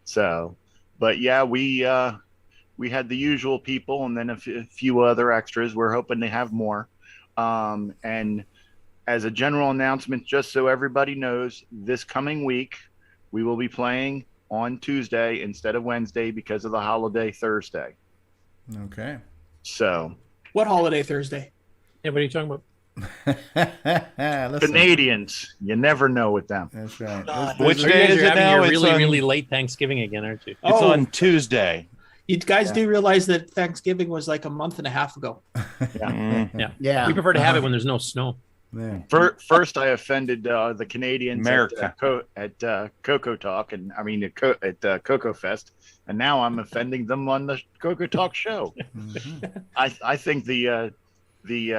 Speaker 4: So, but yeah, we had the usual people, and then a few other extras. We're hoping to have more. And as a general announcement, just so everybody knows, this coming week we will be playing on Tuesday instead of Wednesday because of the holiday Thursday.
Speaker 1: Okay.
Speaker 4: So,
Speaker 3: what holiday Thursday?
Speaker 5: Yeah, what are you talking about?
Speaker 4: Canadians, you never know with them.
Speaker 1: That's right.
Speaker 12: Which day is it now?
Speaker 5: It's really late Thanksgiving again, aren't you?
Speaker 12: It's on Tuesday.
Speaker 3: You guys do realize that Thanksgiving was like a month and a half ago.
Speaker 5: Yeah. We prefer to have it when there's no snow.
Speaker 1: Yeah.
Speaker 4: First, I offended the Canadians at CoCoTALK, and I mean at CoCoFest, and now I'm offending them on the CoCoTALK show. I think the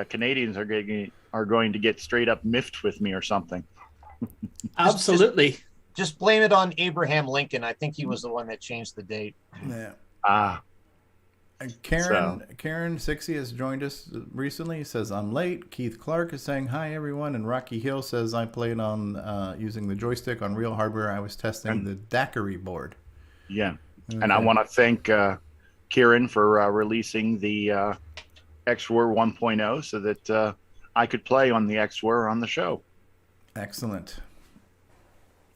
Speaker 4: Canadians are going to get straight up miffed with me or something.
Speaker 3: Absolutely.
Speaker 6: Just blame it on Abraham Lincoln. I think he was the one that changed the date.
Speaker 1: Yeah. Karen 60 has joined us recently. He says, I'm late. Keith Clark is saying, hi, everyone. And Rocky Hill says, I played on using the joystick on real hardware. I was testing the daiquiri board.
Speaker 4: Yeah. Okay. And I want to thank Kieran for releasing the XRoar 1.0 so that I could play on the XRoar on the show.
Speaker 1: Excellent.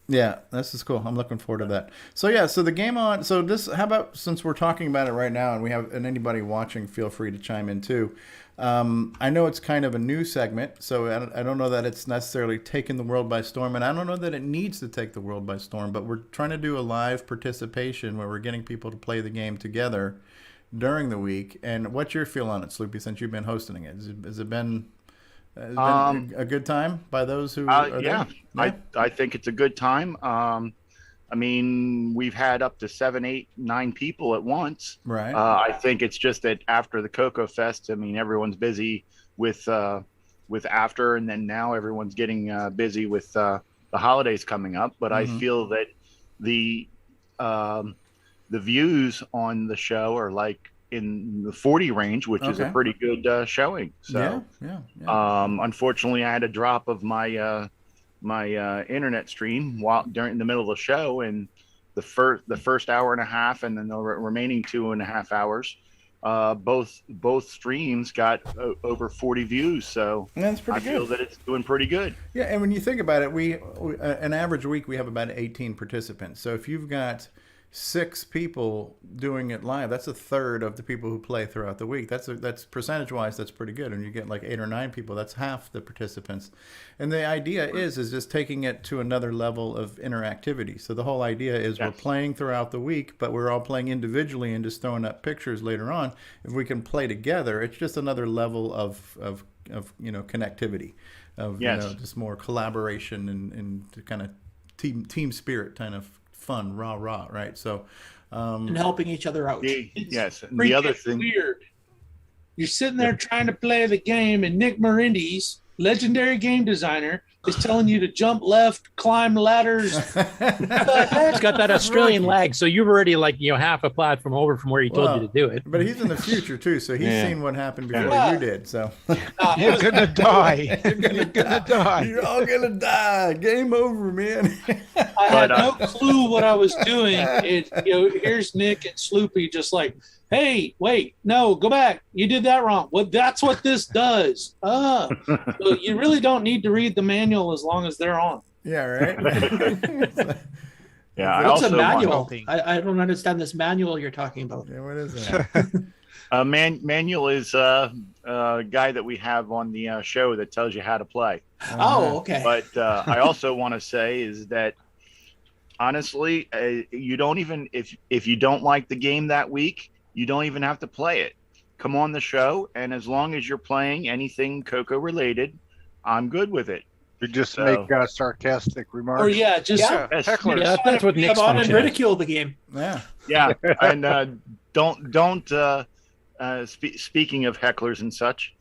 Speaker 1: Yeah, this is cool. I'm looking forward to that. So yeah, so the game on. So this, how about, since we're talking about it right now, and anybody watching, feel free to chime in too. I know it's kind of a new segment, so I don't know that it's necessarily taken the world by storm, and I don't know that it needs to take the world by storm. But we're trying to do a live participation where we're getting people to play the game together during the week. And what's your feel on it, Sloopy? Since you've been hosting it, has it been a good time by those who are there?
Speaker 4: Yeah, I think it's a good time. I mean, we've had up to 7, 8, 9 people at once.
Speaker 1: Right.
Speaker 4: I think it's just that after the CoCoFest, I mean, everyone's busy with after, and then now everyone's getting busy with the holidays coming up. But I feel that the views on the show are like in the 40 range, which is a pretty good showing. So, unfortunately, I had a drop of my internet stream during the middle of the show, and the first hour and a half, and then the remaining 2.5 hours, both streams got over 40 views. So
Speaker 1: that's pretty good.
Speaker 4: I feel that it's doing pretty good.
Speaker 1: Yeah, and when you think about it, we an average week we have about 18 participants. So if you've got 6 people doing it live, that's a third of the people who play throughout the week. That's percentage wise, that's pretty good. And you get like 8 or 9 people, that's half the participants. And the idea is just taking it to another level of interactivity. So the whole idea is we're playing throughout the week, but we're all playing individually and just throwing up pictures later on. If we can play together, it's just another level of connectivity, of just more collaboration and kind of team spirit kind of fun, rah, right? So
Speaker 3: and helping each other out.
Speaker 4: Yes. And the other thing,
Speaker 11: weird. You're sitting there trying to play the game, and Nik Brisevac, legendary game designer, is telling you to jump left, climb ladders.
Speaker 5: It's got that Australian lag, so you've already half a platform over from where he told you to do it.
Speaker 1: But he's in the future too, so he's seen what happened before you did. So
Speaker 8: you're gonna die. You're gonna die.
Speaker 1: You're all gonna die. Game over, man.
Speaker 11: I had no clue what I was doing. Here's Nick and Sloopy just like, hey, wait, no, go back. You did that wrong. Well, that's what this does. So you really don't need to read the manual as long as they're on.
Speaker 1: Yeah, right.
Speaker 4: Yeah,
Speaker 3: what's a manual? I don't understand this manual you're talking about.
Speaker 1: Yeah, what is that?
Speaker 4: Manual is a guy that we have on the show that tells you how to play.
Speaker 3: Oh, okay.
Speaker 4: But I also want to say is that honestly, you don't even if you don't like the game that week, you don't even have to play it. Come on the show, and as long as you're playing anything CoCo related, I'm good with it.
Speaker 8: You just make sarcastic remarks.
Speaker 11: Or
Speaker 5: hecklers. Yeah, that's what Nick's
Speaker 3: on and ridicule the game.
Speaker 1: Yeah,
Speaker 4: and don't. Speaking of hecklers and such,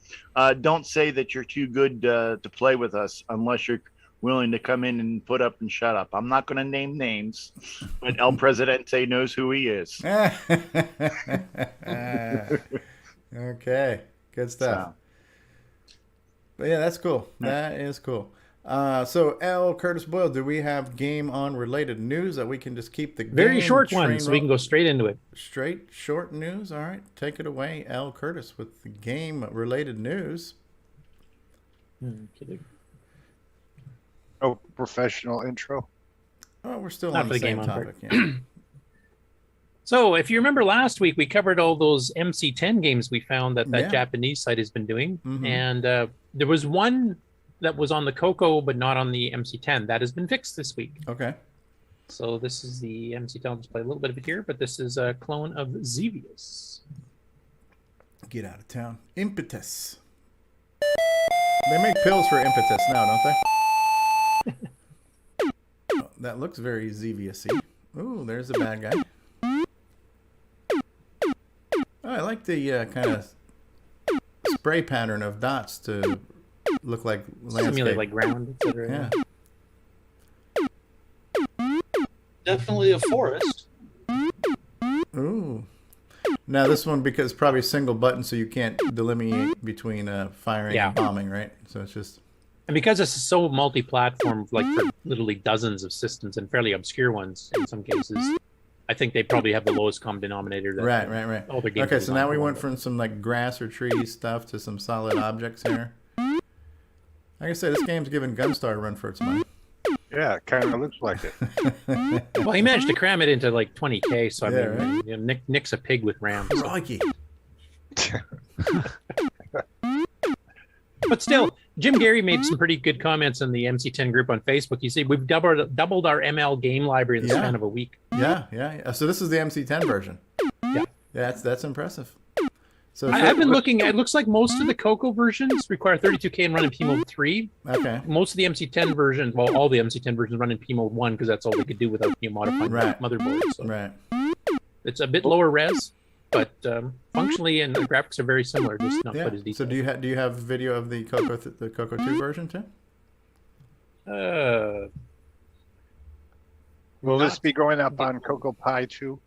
Speaker 4: don't say that you're too good to play with us unless you're willing to come in and put up and shut up. I'm not going to name names, but El Presidente knows who he is.
Speaker 1: Okay, good stuff. But yeah, that's cool. That is cool. So L. Curtis Boyle, do we have game on related news that we can just keep the
Speaker 5: very short one so we can go straight into it?
Speaker 1: Straight short news. All right, take it away, L. Curtis, with the game related news.
Speaker 8: Oh, professional intro.
Speaker 1: Oh, we're still
Speaker 5: Not
Speaker 1: on
Speaker 5: for
Speaker 1: the
Speaker 5: the
Speaker 1: same
Speaker 5: game
Speaker 1: topic.
Speaker 5: Yeah. So if you remember last week, we covered all those MC-10 games we found that Japanese site has been doing. And there was one that was on the CoCo, but not on the MC-10. That has been fixed this week.
Speaker 1: Okay.
Speaker 5: So this is the MC-10. I'll just play a little bit of it here, but this is a clone of Xevious.
Speaker 1: Get out of town. Impetus. They make pills for Impetus now, don't they? Oh, that looks very Xevious-y. Ooh, there's the bad guy. Oh, I like the kind of spray pattern of dots to look like landscape.
Speaker 5: Simulate like ground, etc.
Speaker 1: Yeah.
Speaker 11: Definitely a forest.
Speaker 1: Ooh. Now this one, because probably single button, so you can't delineate between firing and bombing, right? So it's just...
Speaker 5: And because it's so multi-platform, like for literally dozens of systems and fairly obscure ones in some cases, I think they probably have the lowest common denominator. That
Speaker 1: Right.
Speaker 5: All their games
Speaker 1: Okay,
Speaker 5: are
Speaker 1: so now we
Speaker 5: designed
Speaker 1: went
Speaker 5: for.
Speaker 1: from some like grass or tree stuff to some solid objects here. Like I said, this game's giving Gunstar a run for its money.
Speaker 8: Yeah, it kind of looks like it.
Speaker 5: Well, he managed to cram it into like 20K. So I
Speaker 1: Yeah,
Speaker 5: mean,
Speaker 1: right.
Speaker 5: you know, Nick's a pig with RAM. So.
Speaker 1: Crikey.
Speaker 5: But still, Jim Gerrie made some pretty good comments in the MC-10 group on Facebook. You see, we've doubled our ML game library in the span of a week.
Speaker 1: Yeah. So this is the MC-10 version.
Speaker 5: Yeah.
Speaker 1: That's impressive. So
Speaker 5: I've been looking at. It looks like most of the CoCo versions require 32K and run in P mode 3.
Speaker 1: Okay.
Speaker 5: Most of the MC-10 versions, well, all the MC-10 versions run in P mode 1 because that's all they could do without modifying the motherboard. So.
Speaker 1: Right.
Speaker 5: It's a bit lower res, but functionally and the graphics are very similar, just not quite as
Speaker 1: So
Speaker 5: detailed.
Speaker 1: do you have video of the CoCo 2 version too?
Speaker 8: Will this be going up on Cocoa Pie too,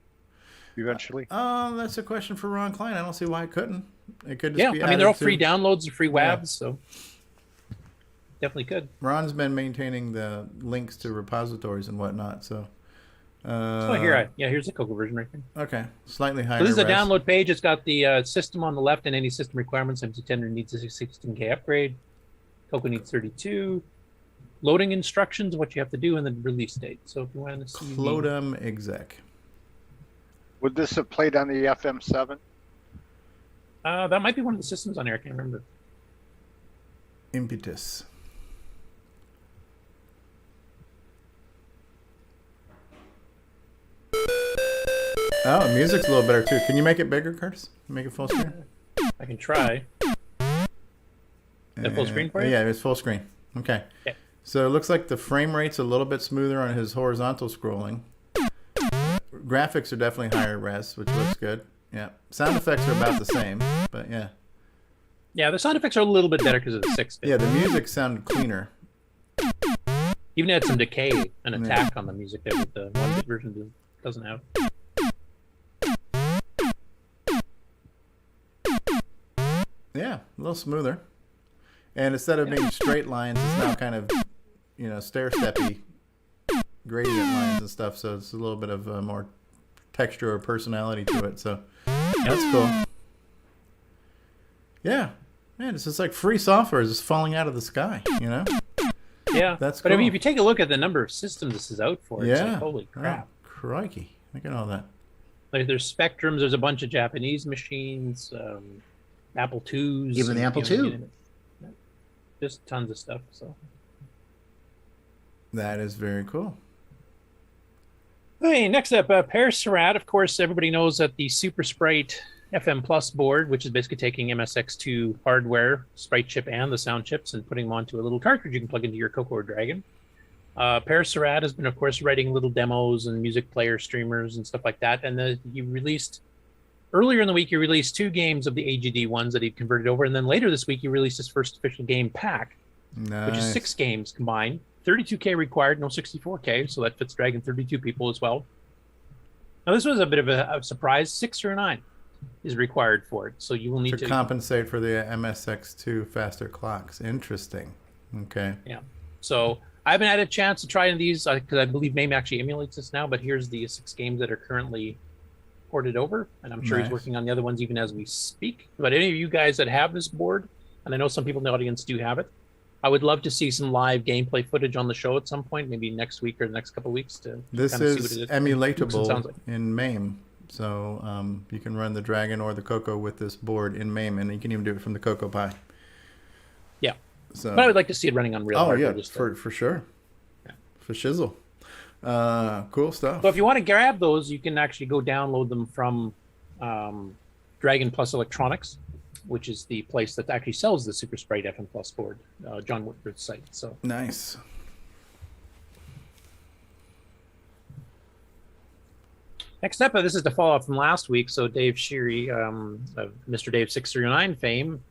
Speaker 8: eventually?
Speaker 1: That's a question for Ron Klein. I don't see why it couldn't. It could just be
Speaker 5: I mean, they're all
Speaker 1: added
Speaker 5: free
Speaker 1: to-
Speaker 5: downloads, free
Speaker 1: Yeah.
Speaker 5: WAVs, so definitely could.
Speaker 1: Ron's been maintaining the links to repositories and whatnot, so.
Speaker 5: Oh, here's the CoCo version right there.
Speaker 1: Okay, slightly higher.
Speaker 5: So this is a
Speaker 1: res.
Speaker 5: download page. It's got the system on the left and any system requirements. MC-10 needs a 16K upgrade. CoCo needs 32. Loading instructions, what you have to do, and the release date. So if you want to see...
Speaker 1: Clodum exec.
Speaker 8: Would this have played on the FM7?
Speaker 5: That might be one of the systems on here. I can't remember.
Speaker 1: Impetus. Oh, the music's a little better too. Can you make it bigger, Curtis? Make it full screen?
Speaker 5: I can try. Full screen for you?
Speaker 1: Yeah, it's full screen. Okay.
Speaker 5: Okay.
Speaker 1: So it looks like the frame rate's a little bit smoother on his horizontal scrolling. Graphics are definitely higher res, which looks good. Yeah. Sound effects are about the same, but yeah.
Speaker 5: Yeah, the sound effects are a little bit better because of the 6-bit.
Speaker 1: Yeah, the music sounded cleaner.
Speaker 5: Even had some decay and attack on the music there with the 1-bit version doesn't have.
Speaker 1: Yeah, a little smoother. And instead of being straight lines, it's now kind of, stair-steppy gradient lines and stuff. So it's a little bit of more texture or personality to it. So that's cool. Yeah. Man, it's just like free software is just falling out of the sky,
Speaker 5: Yeah,
Speaker 1: That's
Speaker 5: but
Speaker 1: cool.
Speaker 5: I mean, if you take a look at the number of systems this is out for, it's
Speaker 1: Yeah.
Speaker 5: like, holy crap.
Speaker 1: Oh, crikey. Look at all that.
Speaker 5: Like there's Spectrums, there's a bunch of Japanese machines, Apple IIs.
Speaker 10: Even the Apple II.
Speaker 5: Just tons of stuff. So
Speaker 1: That is very cool.
Speaker 5: hey, next up, Pere Serrat. Of course, everybody knows that the SuperSprite FM Plus board, which is basically taking MSX2 hardware, sprite chip, and the sound chips, and putting them onto a little cartridge you can plug into your CoCo or Dragon. Pere Serrat has been, of course, writing little demos and music player streamers and stuff like that. And he released earlier in the week. He released 2 games of the AGD ones that he converted over, and then later this week he released his first official game pack, which is 6 games combined. 32K required, no 64K, so that fits Dragon 32 people as well. Now this was a bit of a surprise. 6 or 9 is required for it, so you will need to
Speaker 1: compensate for the MSX2 faster clocks. Interesting. Okay.
Speaker 5: Yeah. So I haven't had a chance to try these because I believe MAME actually emulates this now, but here's the 6 games that are currently ported over, and I'm sure
Speaker 1: Nice.
Speaker 5: he's working on the other ones even as we speak. But any of you guys that have this board, and I know some people in the audience do have it, I would love to see some live gameplay footage on the show at some point, maybe next week or the next couple of weeks to
Speaker 1: This
Speaker 5: kind of see what
Speaker 1: is
Speaker 5: it looks and
Speaker 1: emulatable
Speaker 5: sounds like.
Speaker 1: in MAME. So you can run the Dragon or the CoCo with this board in MAME, and you can even do it from the CoCo Pi.
Speaker 5: Yeah.
Speaker 1: So,
Speaker 5: But I would like to see it running on real hardware.
Speaker 1: yeah,
Speaker 5: just
Speaker 1: for sure. For shizzle. Cool stuff.
Speaker 5: So if you want to grab those, you can actually go download them from Dragon Plus Electronics, which is the place that actually sells the SuperSprite FM Plus board, John Whitford's site. So
Speaker 1: nice.
Speaker 5: Next up, this is the follow-up from last week. So Dave Sherry, of MrDave6309 fame,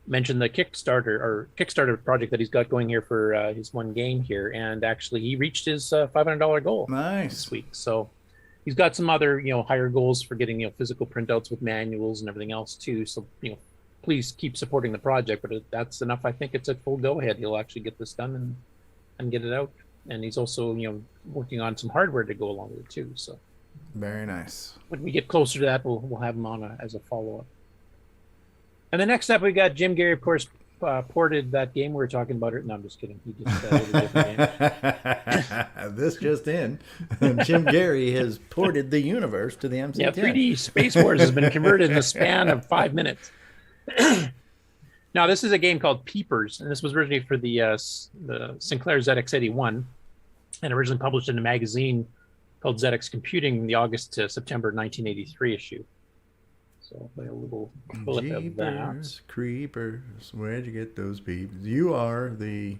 Speaker 5: mentioned the Kickstarter project that he's got going here for his one game here, and actually he reached his $500 goal this week. So he's got some other higher goals for getting physical printouts with manuals and everything else too. So please keep supporting the project. But that's enough. I think it's a full go-ahead. He'll actually get this done and get it out. And he's also working on some hardware to go along with it too. So
Speaker 1: Very nice.
Speaker 5: When we get closer to that, we'll have them on as a follow-up. And the next up, we got Jim Gerrie, of course, ported that game we were talking about. No, I'm just kidding. He just did a different game.
Speaker 1: This just in. Jim Gerrie has ported the universe to the MC-10.
Speaker 5: Yeah, 3D Space Wars has been converted in the span of 5 minutes. Now, this is a game called Peepers, and this was originally for the Sinclair ZX81, and originally published in a magazine called ZX Computing in the August to September 1983 issue. So I'll play a little clip of that.
Speaker 1: Creepers, where'd you get those peeps? You are the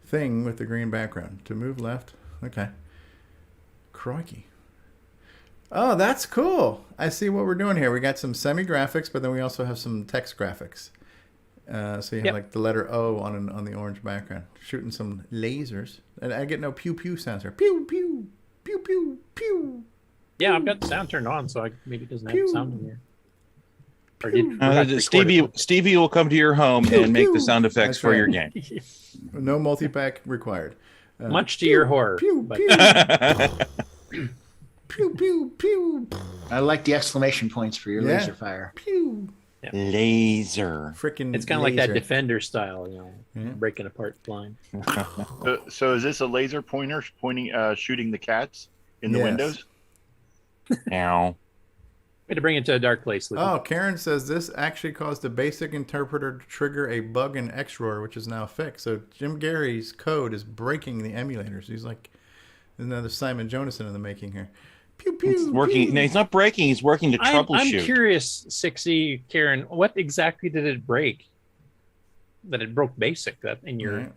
Speaker 1: thing with the green background. To move left. Okay. Crikey. Oh, that's cool. I see what we're doing here. We got some semi-graphics, but then we also have some text graphics. So you have like the letter O on the orange background. Shooting some lasers. And I get no pew-pew sounds here. Pew, pew, pew, pew, pew.
Speaker 5: Yeah, I've got the sound turned on, so maybe it doesn't have sound in here.
Speaker 12: Stevie will come to your home and make the sound effects for your game.
Speaker 1: No multi-pack required.
Speaker 5: Much to your horror.
Speaker 1: Pew, pew. Pew, pew, pew.
Speaker 10: I like the exclamation points for your laser fire.
Speaker 1: Pew.
Speaker 12: Yeah. Laser.
Speaker 1: Freaking
Speaker 5: It's kind of like that Defender style, breaking apart blind.
Speaker 4: So is this a laser pointer shooting the cats in the windows?
Speaker 12: Ow.
Speaker 5: Way to bring it to a dark place, Luke.
Speaker 1: Oh, Karen says this actually caused the basic interpreter to trigger a bug in XRoar, which is now fixed. So Jim Gerrie's code is breaking the emulators. He's like another Simon Jonason in the making here. Pew, pew,
Speaker 12: it's working. No, he's not breaking. He's working to troubleshoot.
Speaker 5: I'm curious, 6E, Karen, what exactly did it break? That it broke basic that in your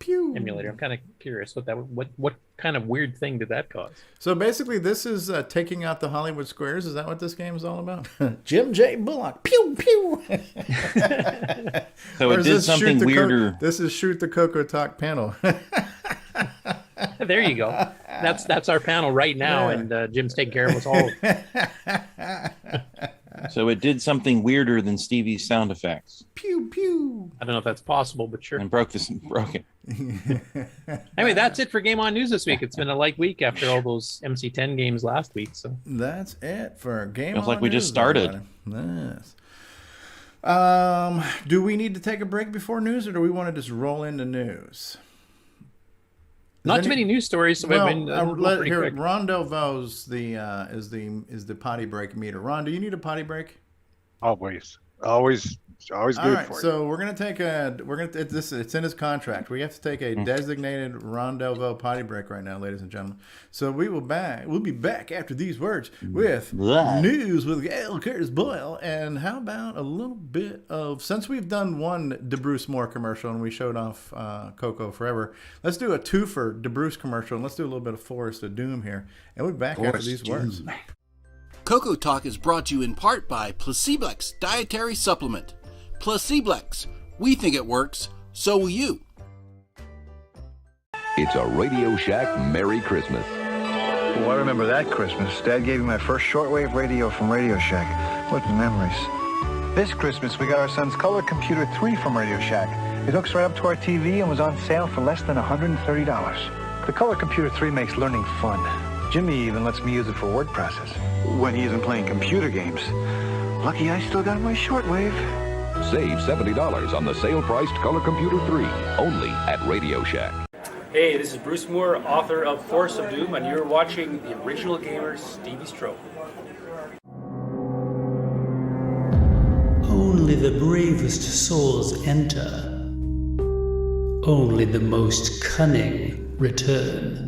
Speaker 5: emulator. I'm kind of curious what kind of weird thing did that cause?
Speaker 1: So basically, this is taking out the Hollywood squares. Is that what this game is all about? Jim J. Bullock. Pew pew.
Speaker 12: So it did something weirder.
Speaker 1: This is shoot the CoCoTALK panel.
Speaker 5: There you go. That's our panel right now, and Jim's taking care of us all.
Speaker 12: So it did something weirder than Stevie's sound effects.
Speaker 1: Pew pew.
Speaker 5: I don't know if that's possible, but sure.
Speaker 12: And broke it.
Speaker 5: Anyway, that's it for Game On News this week. It's been a light week after all those MC-10 games last week. So
Speaker 1: that's it for Game On News.
Speaker 12: Feels like we just started.
Speaker 1: Nice. Do we need to take a break before news, or do we want to just roll into news?
Speaker 5: Not too many news stories, so we've been pretty quick.
Speaker 1: Ron Delvau's is the potty break meter. Ron, do you need a potty break?
Speaker 8: Always good for you.
Speaker 1: So it's in his contract. We have to take a designated Ron Delvaux potty break right now, ladies and gentlemen. So we'll be back after these words with news with Gail Curtis Boyle. And how about a little bit of, since we've done one DeBruce Moore commercial and we showed off CoCo Forever, let's do a twofer DeBruce commercial and let's do a little bit of Forest of Doom here. And we'll be back after these words.
Speaker 24: CoCoTALK is brought to you in part by Placeblex Dietary Supplement. Placeblex. We think it works, so will you.
Speaker 13: It's a Radio Shack Merry Christmas.
Speaker 14: Oh, I remember that Christmas. Dad gave me my first shortwave radio from Radio Shack. What memories. This Christmas, we got our son's Color Computer 3 from Radio Shack. It hooks right up to our TV and was on sale for less than $130. The Color Computer 3 makes learning fun. Jimmy even lets me use it for word process when he isn't playing computer games. Lucky I still got my shortwave.
Speaker 13: Save $70 on the sale-priced Color Computer 3, only at Radio Shack.
Speaker 15: Hey, this is Bruce Moore, author of Force of Doom, and you're watching the original gamer, Stevie Stroke.
Speaker 16: Only the bravest souls enter. Only the most cunning return.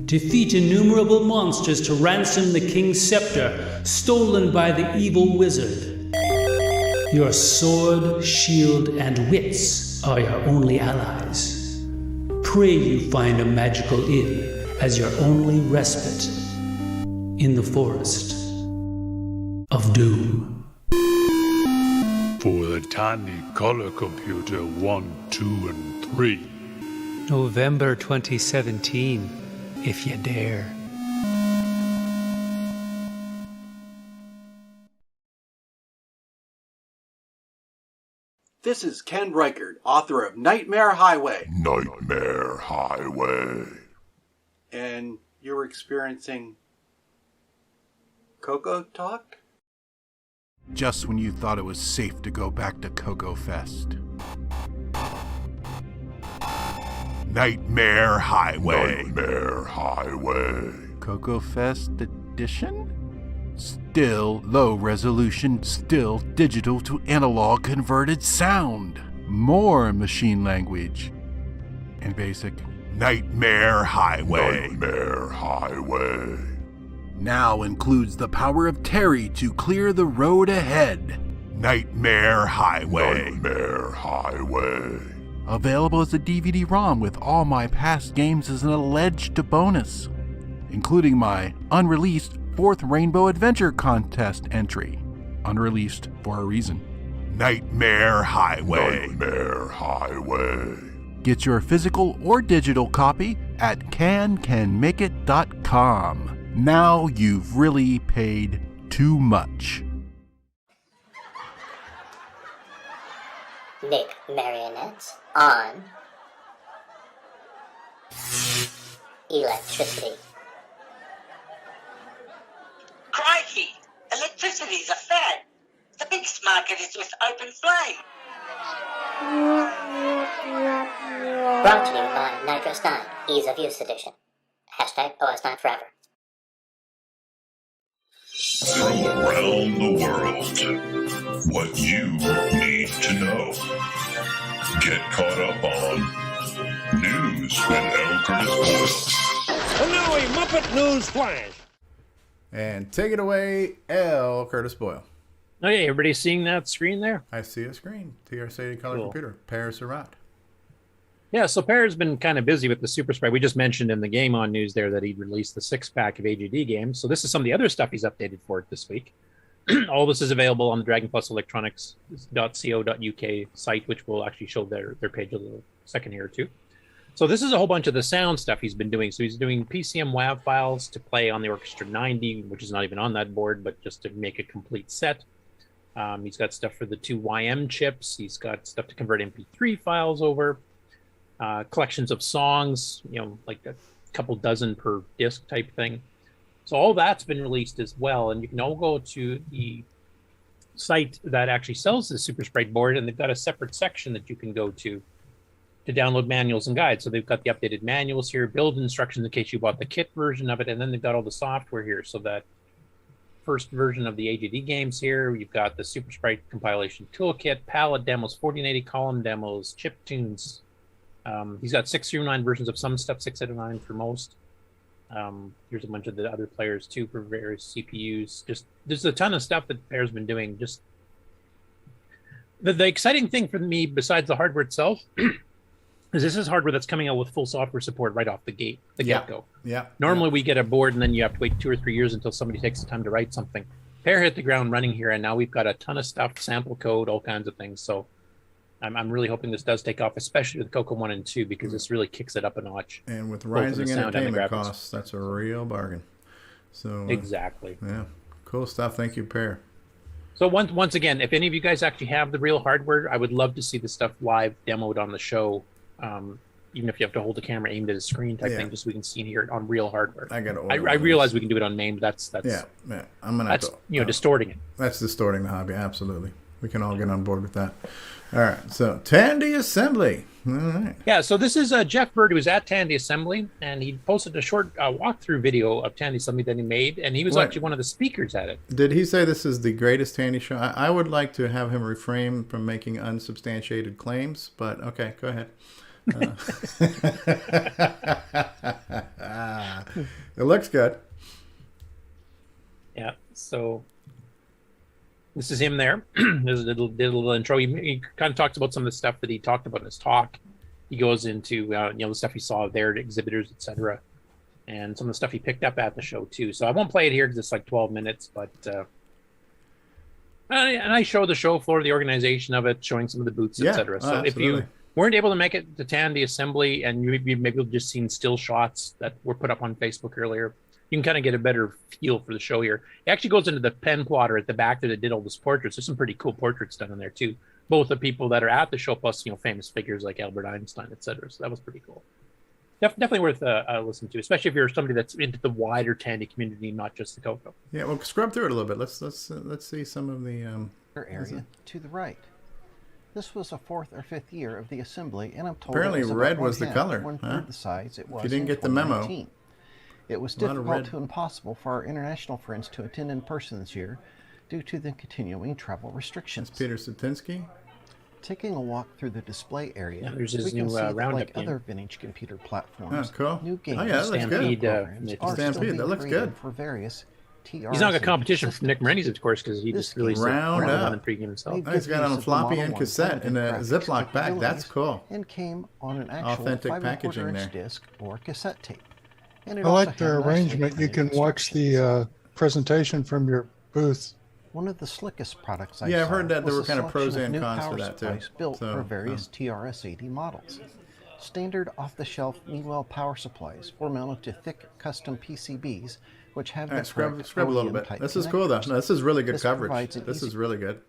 Speaker 16: Defeat innumerable monsters to ransom the king's scepter, stolen by the evil wizard. Your sword, shield, and wits are your only allies. Pray you find a magical inn as your only respite in the forest of doom.
Speaker 20: For the Tandy Color Computer 1, 2, and 3.
Speaker 16: November 2017, if you dare.
Speaker 24: This is Ken Reichert, author of Nightmare Highway.
Speaker 21: Nightmare Highway.
Speaker 24: And you're experiencing
Speaker 17: CoCoTALK?
Speaker 24: Just when you thought it was safe to go back to CoCoFest. Nightmare Highway.
Speaker 21: Nightmare Highway.
Speaker 24: CoCoFest Edition? Still low resolution, still digital to analog converted sound. More machine language. And basic. Nightmare Highway.
Speaker 21: Nightmare Highway.
Speaker 24: Now includes the power of Terry to clear the road ahead. Nightmare Highway.
Speaker 21: Nightmare Highway.
Speaker 24: Available as a DVD-ROM with all my past games as an alleged bonus, including my unreleased 4th Rainbow Adventure Contest entry. Unreleased for a reason. Nightmare Highway.
Speaker 21: Nightmare Highway.
Speaker 24: Get your physical or digital copy at cancanmakeit.com. Now you've really paid too much.
Speaker 18: Nik marionettes on electricity.
Speaker 19: Crikey! Electricity's a fad. The biggest market is with open flame.
Speaker 18: Brought to you by Nitrous 9, Ease of Use Edition. Hashtag OS9 Forever.
Speaker 21: From around the world, what you need to know. Get caught up on News with L. Curtis Boyle.
Speaker 22: And now a Muppet News Flash.
Speaker 1: And take it away, L. Curtis Boyle.
Speaker 5: Okay, everybody seeing that screen there?
Speaker 1: I see a screen. TRC Color Computer. Pere Serrat.
Speaker 5: Yeah, so Pere's been kind of busy with the Supersprite. We just mentioned in the Game On news there that he released the 6-pack of AGD games. So this is some of the other stuff he's updated for it this week. All this is available on the Dragon Plus Electronics.co.uk site, which will actually show their page a little second here or two. So this is a whole bunch of the sound stuff he's been doing. So he's doing PCM WAV files to play on the Orchestra 90, which is not even on that board, but just to make a complete set. He's got stuff for the 2 YM chips. He's got stuff to convert MP3 files over. Collections of songs, like a couple dozen per disc type thing. So all that's been released as well. And you can all go to the site that actually sells the Supersprite board, and they've got a separate section that you can go to download manuals and guides. So they've got the updated manuals here, build instructions in case you bought the kit version of it, and then they've got all the software here. So that first version of the AGD games here, you've got the Supersprite compilation toolkit, palette demos, 1480 column demos, chip tunes. He's got 6 through 9 versions of some stuff, 6 out of 9 for most. Here's a bunch of the other players too for various CPUs. Just there's a ton of stuff that Pere's been doing. Just the exciting thing for me, besides the hardware itself, is this is hardware that's coming out with full software support right off the get-go.
Speaker 1: Yeah.
Speaker 5: Normally we get a board and then you have to wait 2 or 3 years until somebody takes the time to write something. Pere hit the ground running here, and now we've got a ton of stuff, sample code, all kinds of things. So I'm really hoping this does take off, especially with CoCo 1 and 2, because this really kicks it up a notch.
Speaker 1: And with rising entertainment costs, that's a real bargain. So
Speaker 5: exactly.
Speaker 1: Yeah, cool stuff. Thank you, Pere.
Speaker 5: So once again, if any of you guys actually have the real hardware, I would love to see the stuff live demoed on the show. Even if you have to hold the camera aimed at a screen type thing, just so we can see it here on real hardware.
Speaker 1: I
Speaker 5: realize we can do it on MAME. That's
Speaker 1: I'm gonna
Speaker 5: distorting it.
Speaker 1: That's distorting the hobby. Absolutely, we can all get on board with that. All right, so Tandy Assembly. All right.
Speaker 5: Yeah, so this is Jeff Birt, who was at Tandy Assembly, and he posted a short walkthrough video of Tandy Assembly that he made, and he was actually one of the speakers at it.
Speaker 1: Did he say this is the greatest Tandy show? I would like to have him refrain from making unsubstantiated claims, but okay, go ahead. It looks good.
Speaker 5: Yeah, so this is him there. There's a little intro. He kind of talks about some of the stuff that he talked about in his talk. He goes into the stuff he saw there at exhibitors, etc., and some of the stuff he picked up at the show too. So I won't play it here because it's like 12 minutes, but and I show the show floor, the organization of it, showing some of the booths, etc. So if you weren't able to make it to Tandy Assembly, and you maybe just seen still shots that were put up on Facebook earlier, you can kind of get a better feel for the show here. It actually goes into the pen plotter at the back there that did all those portraits. There's some pretty cool portraits done in there too. Both the people that are at the show, plus famous figures like Albert Einstein, etc. So that was pretty cool. definitely worth listening to, especially if you're somebody that's into the wider Tandy community, not just the CoCo.
Speaker 1: Yeah, well, scrub through it a little bit. Let's see some of the
Speaker 2: area to the right. This was the 4th or 5th year of the assembly, and I'm told
Speaker 1: apparently red was the color.
Speaker 2: One-third the size it was.
Speaker 1: If you didn't get the memo,
Speaker 2: it was difficult to impossible for our international friends to attend in person this year, due to the continuing travel restrictions.
Speaker 1: It's Peter Satinsky.
Speaker 2: Taking a walk through the display area,
Speaker 5: there's his
Speaker 2: we can
Speaker 5: new
Speaker 2: see that,
Speaker 5: Roundup
Speaker 2: like
Speaker 5: game.
Speaker 2: other vintage computer platforms,
Speaker 1: cool.
Speaker 2: new games,
Speaker 1: Oh, yeah, that looks good.
Speaker 2: Stampede,
Speaker 1: that looks good.
Speaker 2: For various TRs.
Speaker 5: He's not got competition from Nik Brisevac, of course, because he just released
Speaker 1: Roundup.
Speaker 5: and 3 game himself.
Speaker 1: Oh, he's got it on floppy and cassette in a Ziploc bag. That's cool.
Speaker 2: And came on an actual
Speaker 1: Authentic packaging there.
Speaker 2: disc or cassette tape. And
Speaker 7: I like the arrangement. You can watch the presentation from your booth.
Speaker 2: One of the slickest products
Speaker 1: I've heard that there were kind of pros and cons to that too.
Speaker 2: Built for various TRS-80 models. Standard off-the-shelf Meanwell power supplies were mounted to thick custom PCBs, which have the
Speaker 1: scrub a little bit. This is cool though. No, this is really good coverage. This is really good.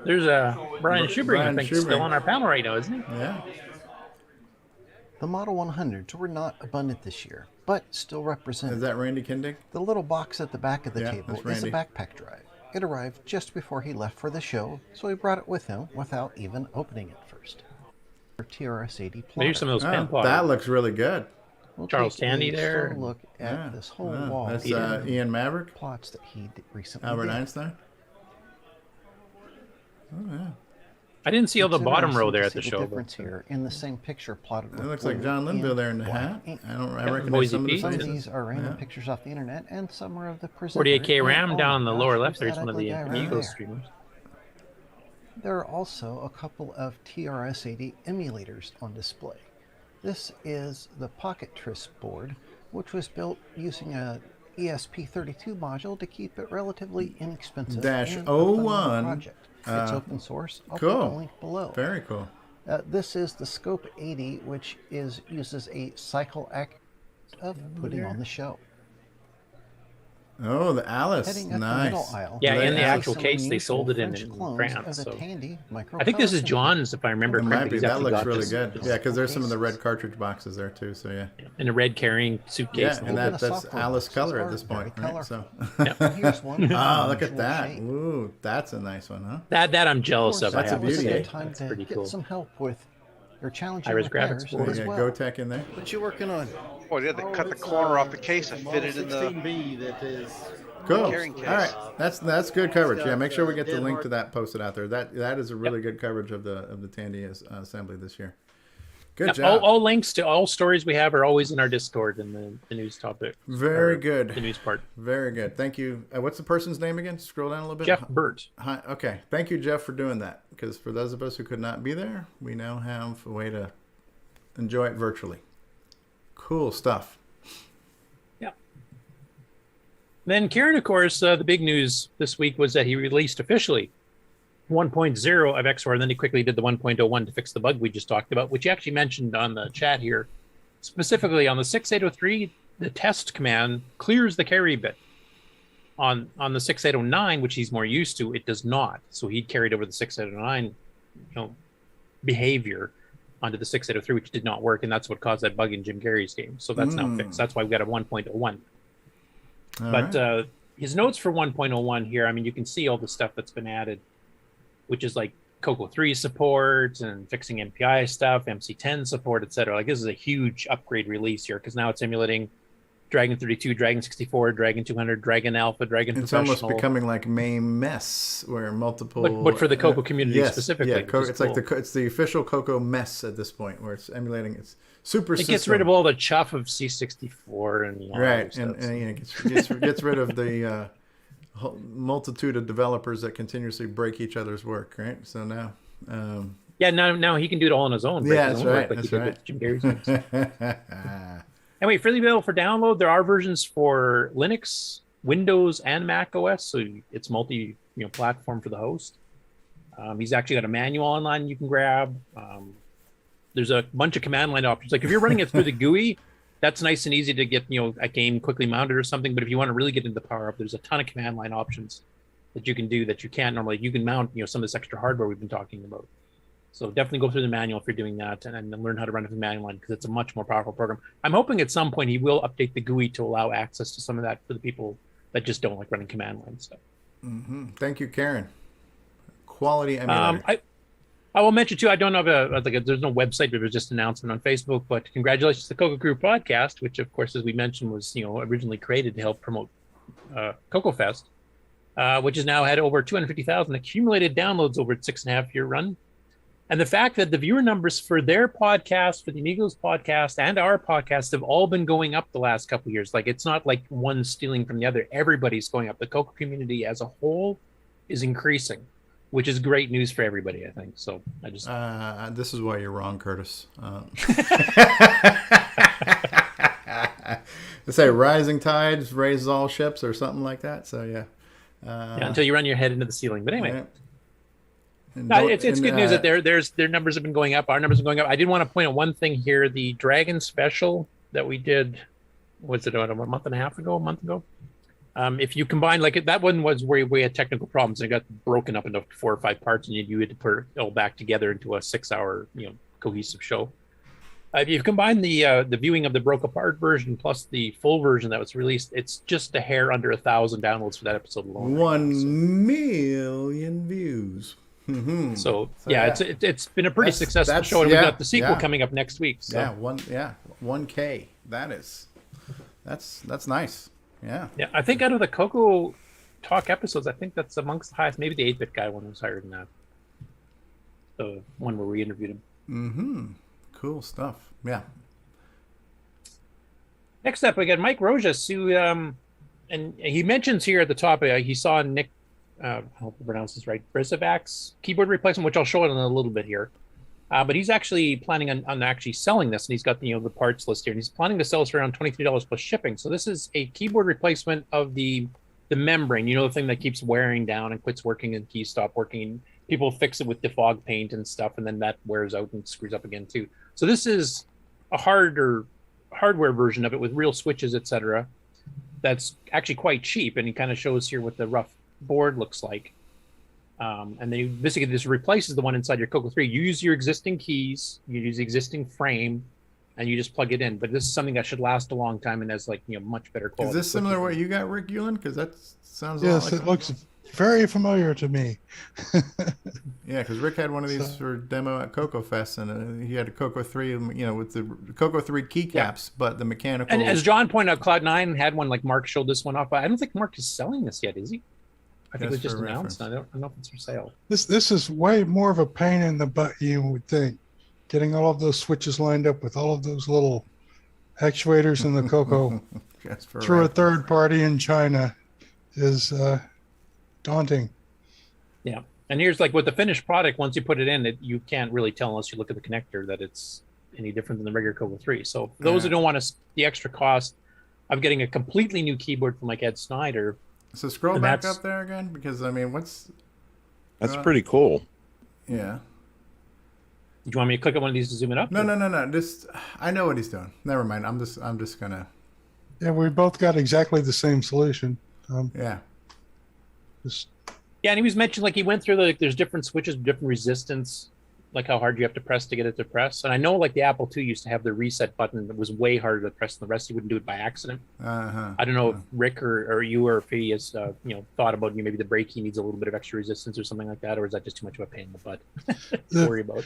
Speaker 5: There's Brian Schubert, I think, still on our panel right now, isn't he?
Speaker 1: Yeah.
Speaker 2: The Model 100s were not abundant this year, but still represented.
Speaker 1: Is that Randy Kindig?
Speaker 2: The little box at the back of the table is a backpack drive. It arrived just before he left for the show, so he brought it with him without even opening it first. For TRS-80
Speaker 5: Maybe some of those pen plotters.
Speaker 1: That looks really good.
Speaker 2: We'll
Speaker 5: Charles Tandy there.
Speaker 2: Look at this whole wall.
Speaker 1: That's Ian Maverick.
Speaker 2: Plots that he recently
Speaker 1: Albert
Speaker 2: did.
Speaker 1: Einstein. Oh yeah.
Speaker 5: I didn't see all the bottom row there at the show.
Speaker 2: Difference here in the same picture plotted.
Speaker 1: It looks like John Linville there in the hat. I
Speaker 2: Some
Speaker 1: recognize some
Speaker 2: of these are random pictures off the internet, and some are of the presenter.
Speaker 5: 48K RAM down on the lower left. There's one of the Amigo streamers.
Speaker 2: There are also a couple of TRS-80 emulators on display. This is the Pocket Tris board, which was built using a ESP32 module to keep it relatively inexpensive.
Speaker 1: -01
Speaker 2: project. It's open source. I'll
Speaker 1: cool.
Speaker 2: put the link below.
Speaker 1: Very cool.
Speaker 2: This is the Scope 80, which uses a cycle act of putting on the show.
Speaker 1: Oh, the Alice, nice.
Speaker 5: Yeah, in the actual case, they sold it in France. So. I think this is John's, if I remember correctly.
Speaker 1: That looks really good. Yeah, because there's some of the red cartridge boxes there too. So yeah.
Speaker 5: And a red carrying suitcase.
Speaker 1: Yeah, and that's Alice color at this point, right? So.
Speaker 2: Here's one.
Speaker 1: Oh, look at that! Ooh, that's a nice one, huh?
Speaker 5: That I'm jealous of.
Speaker 1: That's a beauty.
Speaker 2: That's pretty cool. Get some help with your challenging
Speaker 5: Iris graphics board
Speaker 1: as well. GoTech in there.
Speaker 2: What you working on?
Speaker 17: Oh, yeah, they cut the corner off the case and fit it in the.
Speaker 1: Cool. All right, that's good coverage. Yeah, make sure we get the link to that posted out there. That is a really good coverage of the Tandy Assembly this year. Good job.
Speaker 5: All links to all stories we have are always in our Discord in the news topic.
Speaker 1: Very good.
Speaker 5: The news part.
Speaker 1: Very good. Thank you. What's the person's name again? Scroll down a little bit.
Speaker 5: Jeff Birt.
Speaker 1: Hi. Okay. Thank you, Jeff, for doing that. Because for those of us who could not be there, we now have a way to enjoy it virtually. Cool stuff.
Speaker 5: Yeah. Then Kieran, of course, the big news this week was that he released officially 1.0 of XRoar, and then he quickly did the 1.01 to fix the bug we just talked about, which you actually mentioned on the chat here. Specifically on the 6803, the test command clears the carry bit. On the 6809, which he's more used to, it does not. So he carried over the 6809 behavior onto the 6803, which did not work, and that's what caused that bug in Jim Gerrie's game. So that's now fixed. That's why we got a 1.01. But his notes for 1.01 here, I mean, you can see all the stuff that's been added, which is like CoCo 3 support and fixing MPI stuff, MC-10 support, etc. Like this is a huge upgrade release here because now it's emulating Dragon 32, Dragon 64, Dragon 200, Dragon Alpha, Dragon Professional.
Speaker 1: It's almost becoming like MAME mess, where multiple.
Speaker 5: But for the CoCo community specifically.
Speaker 1: Yeah, it's cool. It's the official CoCo mess at this point, where it's emulating its super
Speaker 5: system. It gets rid of all the chuff of C64 and all
Speaker 1: right, and it gets rid of the multitude of developers that continuously break each other's work. Right, so now.
Speaker 5: Now he can do it all on his own.
Speaker 1: Yeah, that's right. That's right.
Speaker 5: Jim Gerrie's Anyway, freely available for download. There are versions for Linux, Windows, and Mac OS, so it's multi-platform for the host. He's actually got a manual online you can grab. There's a bunch of command line options. Like if you're running it through the GUI, that's nice and easy to get a game quickly mounted or something. But if you want to really get into the power up, there's a ton of command line options that you can do that you can't normally. You can mount some of this extra hardware we've been talking about. So definitely go through the manual if you're doing that, and then learn how to run it from the manual line, because it's a much more powerful program. I'm hoping at some point he will update the GUI to allow access to some of that for the people that just don't like running command line stuff.
Speaker 1: Mm-hmm. Thank you, Karen. Quality emulator.
Speaker 5: I will mention too, I don't have there's no website, but it was just an announcement on Facebook, but congratulations to the CoCo Crew podcast, which of course, as we mentioned, was, originally created to help promote CoCoFest, which has now had over 250,000 accumulated downloads over its 6.5-year run. And the fact that the viewer numbers for their podcast, for the Amigos podcast, and our podcast have all been going up the last couple of years. Like, it's not like one stealing from the other. Everybody's going up. The CoCo community as a whole is increasing, which is great news for everybody, I think. So I just...
Speaker 1: this is why you're wrong, Curtis. They say rising tides raises all ships or something like that. So, yeah.
Speaker 5: Until you run your head into the ceiling. But anyway... It's good news that their numbers have been going up. Our numbers are going up. I did want to point out one thing here. The Dragon special that we did, was it a month and a ago? If you combine, like, that one was where we had technical problems and it got broken up into 4 or 5 parts, and you had to put it all back together into a 6-hour, cohesive show. If you combine the viewing of the broke apart version plus the full version that was released, it's just a hair under 1,000 downloads for that episode alone.
Speaker 1: 1 million views. Mm-hmm.
Speaker 5: So yeah, it's been a pretty successful show, and we got the sequel coming up next week. So.
Speaker 1: 1K. That's nice. Yeah.
Speaker 5: I think out of the CoCo Talk episodes, I think that's amongst the highest. Maybe the 8-bit guy one was higher than that. The one where we interviewed him.
Speaker 1: Mm-hmm. Cool stuff. Yeah.
Speaker 5: Next up, we got Mike Rojas, who and he mentions here at the top, he saw Nik. I hope I pronounce this right, Brisevac's keyboard replacement, which I'll show it in a little bit here. But he's actually planning on actually selling this, and he's got the parts list here, and he's planning to sell this for around $23 plus shipping. So this is a keyboard replacement of the membrane, the thing that keeps wearing down and quits working and keys stop working. People fix it with defog paint and stuff, and then that wears out and screws up again too. So this is a hardware version of it with real switches, etc. That's actually quite cheap, and he kind of shows here what the rough board looks like, and then basically this replaces the one inside your CoCo 3. You use your existing keys, you use the existing frame, and you just plug it in. But this is something that should last a long time and has much better quality.
Speaker 1: Is this similar to what you got, Rick Euland? Because that sounds a lot
Speaker 7: yes,
Speaker 1: like
Speaker 7: it looks very familiar to me.
Speaker 1: Yeah, because Rick had one of these for demo at CoCoFest, and he had a CoCo 3, with the CoCo 3 keycaps, but the mechanical.
Speaker 5: And as John pointed out, Cloud9 had one, like Mark showed this one off, but I don't think Mark is selling this yet, is he? I think it was just announced. I don't know if it's for sale.
Speaker 7: This is way more of a pain in the butt you would think. Getting all of those switches lined up with all of those little actuators in the CoCo through a third party in China is daunting.
Speaker 5: Yeah, and here's with the finished product. Once you put it in, you can't really tell unless you look at the connector that it's any different than the regular CoCo 3. So for those who don't want the extra cost of getting a completely new keyboard from Ed Snyder.
Speaker 1: So scroll back up there again, because
Speaker 12: that's pretty cool.
Speaker 1: Yeah.
Speaker 5: Do you want me to click on one of these to zoom it up?
Speaker 1: No. Just I know what he's doing. Never mind. I'm just gonna.
Speaker 7: Yeah, we both got exactly the same solution.
Speaker 1: Yeah.
Speaker 5: Yeah, and he was mentioning he went through there's different switches, different resistance, how hard you have to press to get it to press. And I know the Apple II used to have the reset button that was way harder to press than the rest. You wouldn't do it by accident. I don't know if Rick or you or if he has thought about maybe the brake key needs a little bit of extra resistance or something like that, or is that just too much of a pain in the butt to worry about?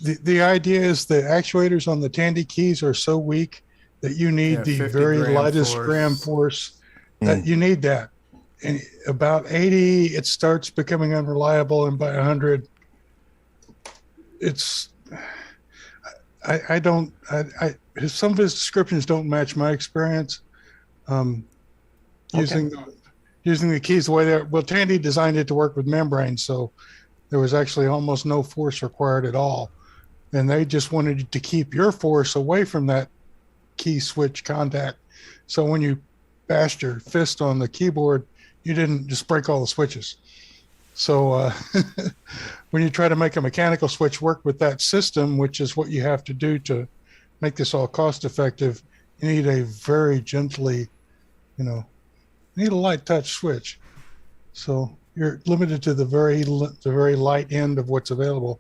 Speaker 7: The idea is the actuators on the Tandy keys are so weak that you need the very lightest gram force that you need that. And about 80, it starts becoming unreliable, and by 100, it's some of his descriptions don't match my experience. Using the keys the way Tandy designed it to work with membranes, so there was actually almost no force required at all, and they just wanted to keep your force away from that key switch contact, so when you bashed your fist on the keyboard, you didn't just break all the switches. So when you try to make a mechanical switch work with that system, which is what you have to do to make this all cost effective, you need a very gently, you need a light touch switch. So you're limited to the very light end of what's available.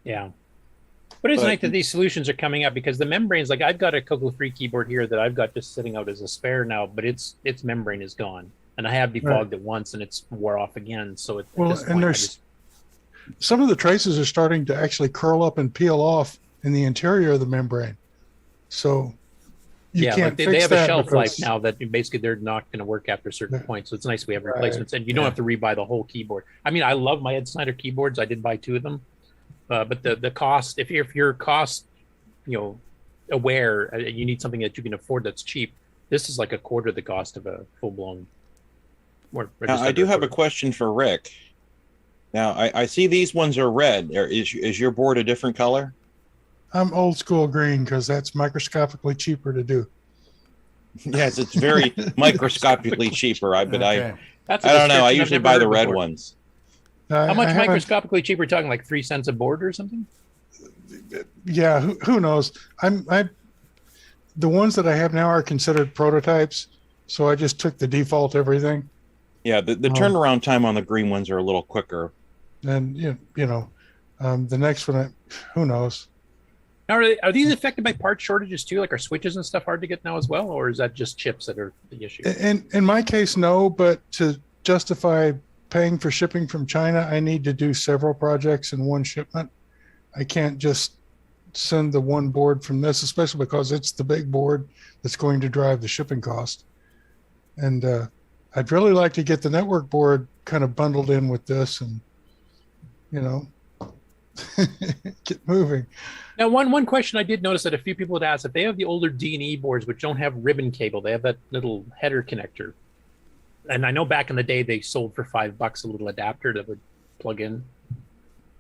Speaker 5: Yeah. But it's nice that these solutions are coming up, because the membranes, like I've got a CoCo 3 keyboard here that I've got just sitting out as a spare now, but its membrane is gone. And I have defogged it once and it's wore off again. So at this point,
Speaker 7: there's some of the traces are starting to actually curl up and peel off in the interior of the membrane. So you can't
Speaker 5: they have a shelf life now that basically they're not going to work after a certain point. So it's nice we have replacements, and you don't have to rebuy the whole keyboard. I mean, I love my Ed Snyder keyboards. I did buy 2 of them. But the cost, if you're cost, aware, you need something that you can afford that's cheap. This is like a quarter the cost of a full blown.
Speaker 12: I do have a question for Rick. Now I see these ones are red. Is your board a different color?
Speaker 7: I'm old school green because that's microscopically cheaper to do.
Speaker 12: Yes, it's very microscopically cheaper. I don't know. I usually buy the red ones.
Speaker 5: How much microscopically cheaper? Talking like 3 cents a board or something?
Speaker 7: Yeah, who knows? The ones that I have now are considered prototypes, so I just took the default everything.
Speaker 12: Yeah, the turnaround time on the green ones are a little quicker.
Speaker 7: And the next one, who knows?
Speaker 5: Now, are these affected by part shortages too? Like, are switches and stuff hard to get now as well, or is that just chips that are the issue?
Speaker 7: In my case, no. But to justify paying for shipping from China, I need to do several projects in one shipment. I can't just send the one board from this, especially because it's the big board that's going to drive the shipping cost. And I'd really like to get the network board kind of bundled in with this and, get moving.
Speaker 5: Now, one question I did notice that a few people had asked, if they have the older D&E boards which don't have ribbon cable, they have that little header connector. And I know back in the day they sold for $5 a little adapter that would plug in.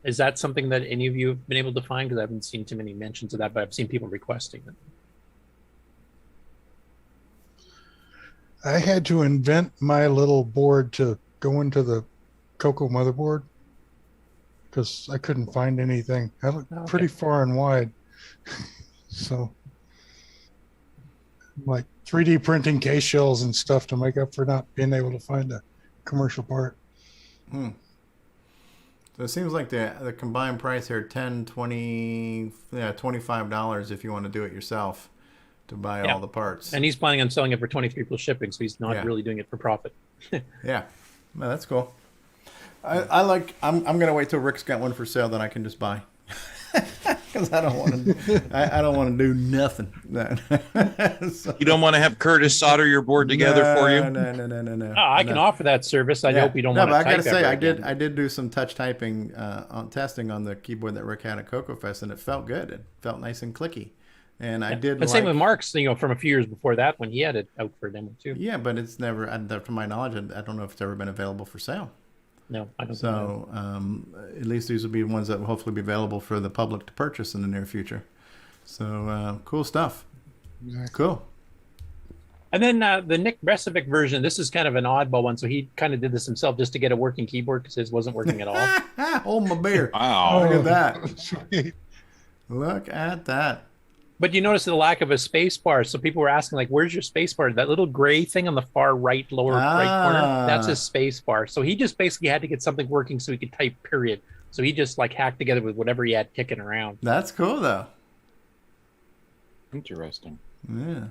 Speaker 5: Is that something that any of you have been able to find? Because I haven't seen too many mentions of that, but I've seen people requesting it.
Speaker 7: I had to invent my little board to go into the CoCo motherboard because I couldn't find anything. I looked pretty far and wide. So, like 3D printing case shells and stuff to make up for not being able to find a commercial part.
Speaker 1: So it seems like the combined price here, $25 if you want to do it yourself to buy all the parts.
Speaker 5: And he's planning on selling it for 23 plus shipping, so he's not really doing it for profit.
Speaker 1: Yeah, well, that's cool. I'm gonna wait till Rick's got one for sale, then I can just buy. Because I don't want to do nothing.
Speaker 12: So, you don't want to have Curtis solder your board together for you?
Speaker 1: No.
Speaker 5: Oh, I can offer that service. I hope you don't want to type.
Speaker 1: But I gotta say, I did do some touch typing on testing on the keyboard that Rick had at CoCoFest, and it felt good. It felt nice and clicky. And I did.
Speaker 5: And same with Mark's, from a few years before that when he had it out for a demo too.
Speaker 1: Yeah, but it's never, to my knowledge, I don't know if it's ever been available for sale.
Speaker 5: No, I don't.
Speaker 1: So at least these will be ones that will hopefully be available for the public to purchase in the near future. So cool stuff.
Speaker 7: Exactly.
Speaker 1: Cool.
Speaker 5: And then the Nik Brisevac version, this is kind of an oddball one. So he kind of did this himself just to get a working keyboard because his wasn't working at all.
Speaker 1: Hold my beer.
Speaker 12: Wow.
Speaker 1: Look at that. Look at that.
Speaker 5: But you notice the lack of a space bar. So people were asking, like, where's your space bar? That little gray thing on the far right, lower right corner, that's his space bar. So he just basically had to get something working so he could type period. So he just like hacked together with whatever he had kicking around.
Speaker 1: That's cool though.
Speaker 12: Interesting.
Speaker 1: Yeah.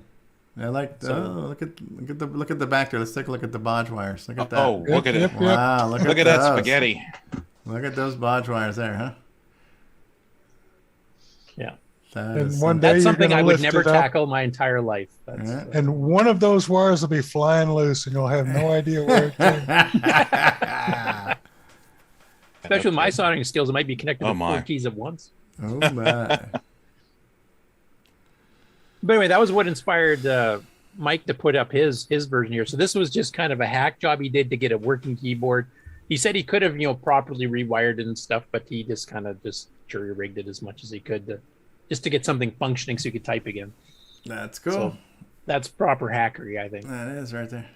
Speaker 1: I like look at the back there. Let's take a look at the bodge wires. Look at that.
Speaker 12: Oh, look at it.
Speaker 1: Wow, look at
Speaker 12: that spaghetti.
Speaker 1: Look at those bodge wires there, huh?
Speaker 5: Yeah.
Speaker 7: And one day
Speaker 5: that's something I would never
Speaker 7: tackle
Speaker 5: tackle my entire life.
Speaker 7: And one of those wires will be flying loose, and you'll have no idea where it came.
Speaker 5: Especially with my soldering skills, it might be connected to 4 keys at once.
Speaker 1: Oh my!
Speaker 5: But anyway, that was what inspired Mike to put up his version here. So this was just kind of a hack job he did to get a working keyboard. He said he could have properly rewired it and stuff, but he just kind of jury rigged it as much as he could just to get something functioning so you could type again.
Speaker 1: That's cool.
Speaker 5: So that's proper hackery, I think.
Speaker 1: That is right there.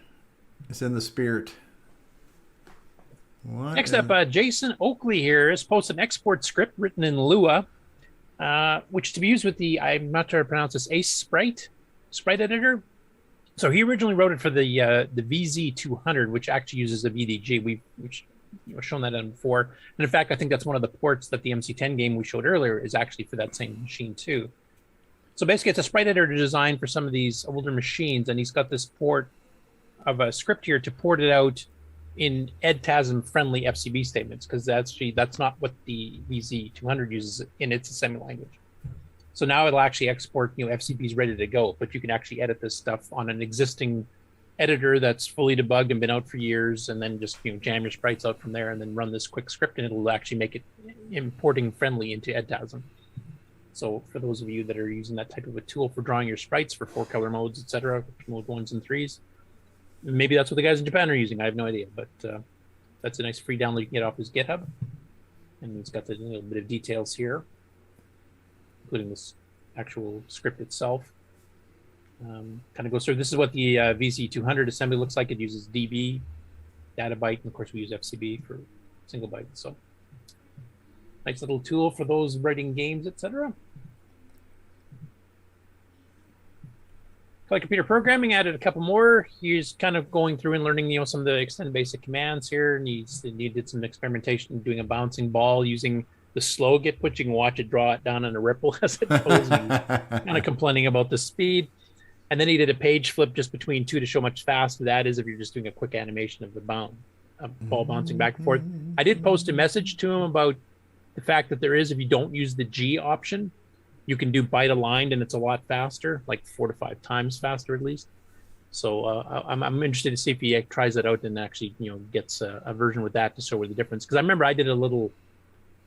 Speaker 1: It's in the spirit.
Speaker 5: Next up, Jason Oakley here has posted an export script written in Lua, which is to be used with the, I'm not sure how to pronounce this, Aseprite sprite editor. So he originally wrote it for the VZ200, which actually uses a VDG, which shown that in before. And in fact, I think that's one of the ports that the MC-10 game we showed earlier is actually for that same machine too. So basically, it's a sprite editor designed for some of these older machines, and he's got this port of a script here to port it out in EDTASM-friendly FCB statements, because that's not what the VZ200 uses in its assembly language. So now it'll actually export FCBs ready to go, but you can actually edit this stuff on an existing editor that's fully debugged and been out for years, and then just jam your sprites out from there, and then run this quick script, and it'll actually make it importing friendly into EDTASM. So for those of you that are using that type of a tool for drawing your sprites for 4-color modes, etc., mode 1s and 3s, maybe that's what the guys in Japan are using. I have no idea, but that's a nice free download you can get off his GitHub. And he's got the little bit of details here, including this actual script itself. Kind of goes through. This is what the VZ200 assembly looks like. It uses DB, data byte, and of course we use FCB for single byte. So nice little tool for those writing games, etc. Like computer programming, added a couple more. He's kind of going through and learning, some of the extended basic commands here, and he did some experimentation doing a bouncing ball using the slow get put. You can watch it draw it down in a ripple as it goes. And he's kind of complaining about the speed. And then he did a page flip just between two to show how much faster that is if you're just doing a quick animation of the ball bouncing back and forth. I did post a message to him about the fact that there is, if you don't use the G option, you can do byte aligned, and it's a lot faster, like 4 to 5 times faster at least. So I'm interested to see if he tries that out and actually gets a version with that to show where the difference. Because I remember I did a little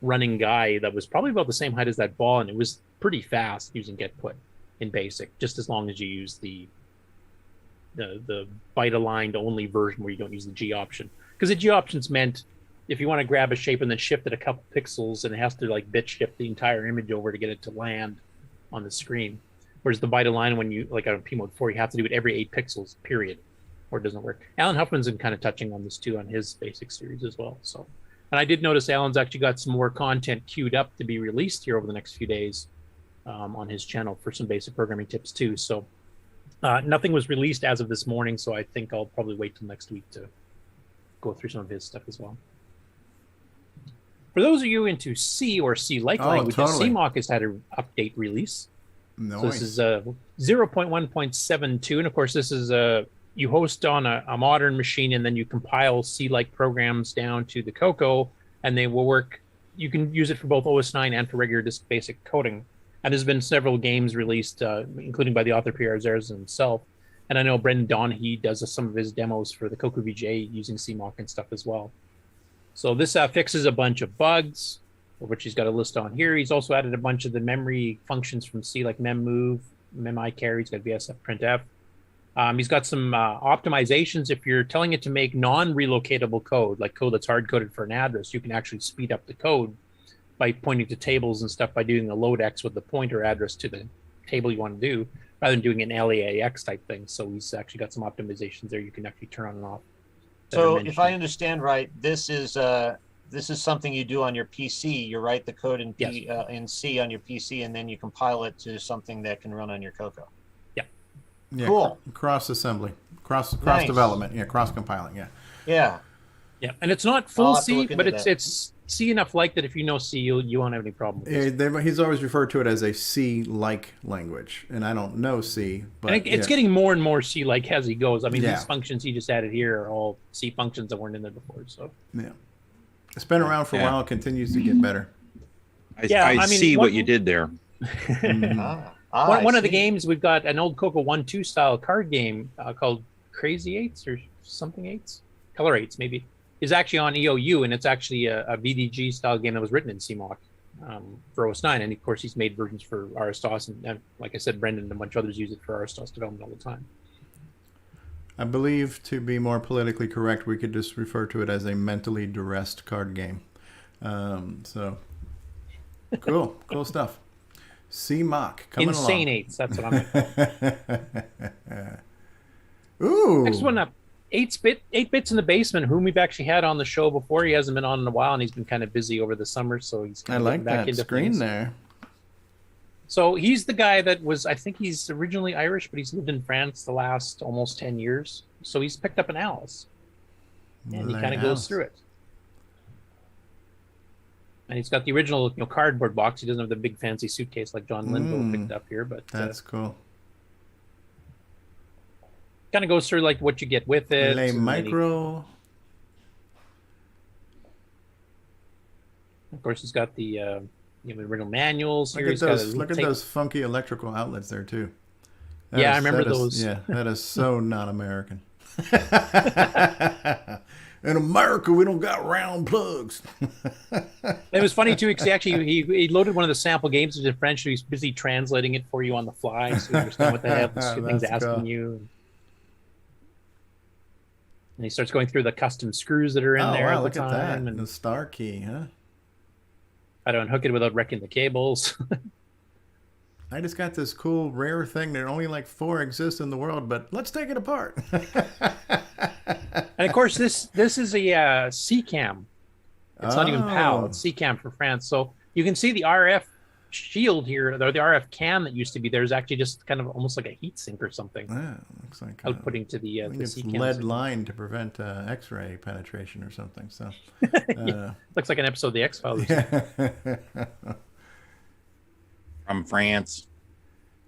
Speaker 5: running guy that was probably about the same height as that ball, and it was pretty fast using get put in basic, just as long as you use the byte aligned only version where you don't use the G option. Because the G options meant if you want to grab a shape and then shift it a couple pixels, and it has to like bit shift the entire image over to get it to land on the screen. Whereas the byte align, when you like on P mode 4, you have to do it every 8 pixels, period, or it doesn't work. Alan Huffman's been kind of touching on this too on his basic series as well. So, and I did notice Alan's actually got some more content queued up to be released here over the next few days on his channel for some basic programming tips too. So nothing was released as of this morning, so I think I'll probably wait till next week to go through some of his stuff as well. For those of you into C or C-like languages, totally. CMOC has had an update release. Nice. So this is 0.1.72, and of course this is you host on a modern machine, and then you compile C-like programs down to the CoCo, and they will work. You can use it for both OS 9 and for regular disk basic coding. And there's been several games released, including by the author Pierre Serrat himself. And I know Brendan Donahue does some of his demos for the CoCo VJ using CMOC and stuff as well. So this fixes a bunch of bugs, which he's got a list on here. He's also added a bunch of the memory functions from C, like memmove, memicarry. He's got VSF printf. He's got some optimizations. If you're telling it to make non-relocatable code, like code that's hard-coded for an address, you can actually speed up the code by pointing to tables and stuff by doing a loadx with the pointer address to the table you want to do, rather than doing an LAAX type thing. So he's actually got some optimizations there you can actually turn on and off.
Speaker 3: So if I understand right, this is something you do on your PC. You write the code in C on your PC, and then you compile it to something that can run on your CoCo.
Speaker 5: Yeah.
Speaker 3: Cool.
Speaker 1: Cross assembly, cross development. Yeah. Cross compiling. Yeah.
Speaker 3: Yeah.
Speaker 5: Yeah. And it's not full C, but it's C enough like that if you know C, you won't have any problem with it.
Speaker 1: He's always referred to it as a C-like language, and I don't know C, but
Speaker 5: and it's getting more and more C-like as he goes. I mean, these functions he just added here are all C functions that weren't in there before. So
Speaker 1: yeah, it's been around for a while. It continues to get better.
Speaker 12: I see what you did there.
Speaker 5: One of the games, we've got an old CoCo 1-2 style card game called Crazy Eights or something Eights, Color Eights maybe. Is actually on EOU, and it's actually a VDG style game that was written in CMOC for OS 9. And of course, he's made versions for RSDOS, and like I said, Brendan and a bunch of others use it for RSDOS development all the time.
Speaker 1: I believe, to be more politically correct, we could just refer to it as a mentally duressed card game. So cool stuff. CMOC coming
Speaker 5: Insane
Speaker 1: along.
Speaker 5: Eights, that's what I'm.
Speaker 1: Ooh.
Speaker 5: Next one up. 8 bits in the basement, whom we've actually had on the show before. He hasn't been on in a while, and he's been kind of busy over the summer, so he's kind of
Speaker 1: like
Speaker 5: back
Speaker 1: that
Speaker 5: into
Speaker 1: screen
Speaker 5: things.
Speaker 1: there.
Speaker 5: So he's the guy that was, I think he's originally Irish, but he's lived in France the last almost 10 years. So he's picked up an Alice, and he kind of goes through it. And he's got the original, cardboard box. He doesn't have the big fancy suitcase like John Linville picked up here, but
Speaker 1: that's cool.
Speaker 5: Kind of goes through like what you get with it.
Speaker 1: Le Micro.
Speaker 5: Of course, he's got the original manuals.
Speaker 1: Look at those! Look at those funky electrical outlets there too.
Speaker 5: I remember those.
Speaker 1: Yeah, that is so not American. In America, we don't got round plugs.
Speaker 5: It was funny too because he loaded one of the sample games into French. So he's busy translating it for you on the fly, so you understand what the hell this thing's asking you. And he starts going through the custom screws that are in there.
Speaker 1: Wow, look at that! And the star key, huh?
Speaker 5: How to unhook it without wrecking the cables.
Speaker 1: I just got this cool rare thing. There are only like 4 exist in the world, but let's take it apart.
Speaker 5: And of course, this is a C-cam. It's not even PAL. It's C-cam for France. So you can see the RF shield here, or the RF cam that used to be there is actually just kind of almost like a heat sink or something.
Speaker 1: Yeah, looks like
Speaker 5: outputting to the C-cam.
Speaker 1: Lead line to prevent X-ray penetration or something. So
Speaker 5: looks like an episode of the X-Files.
Speaker 12: From France.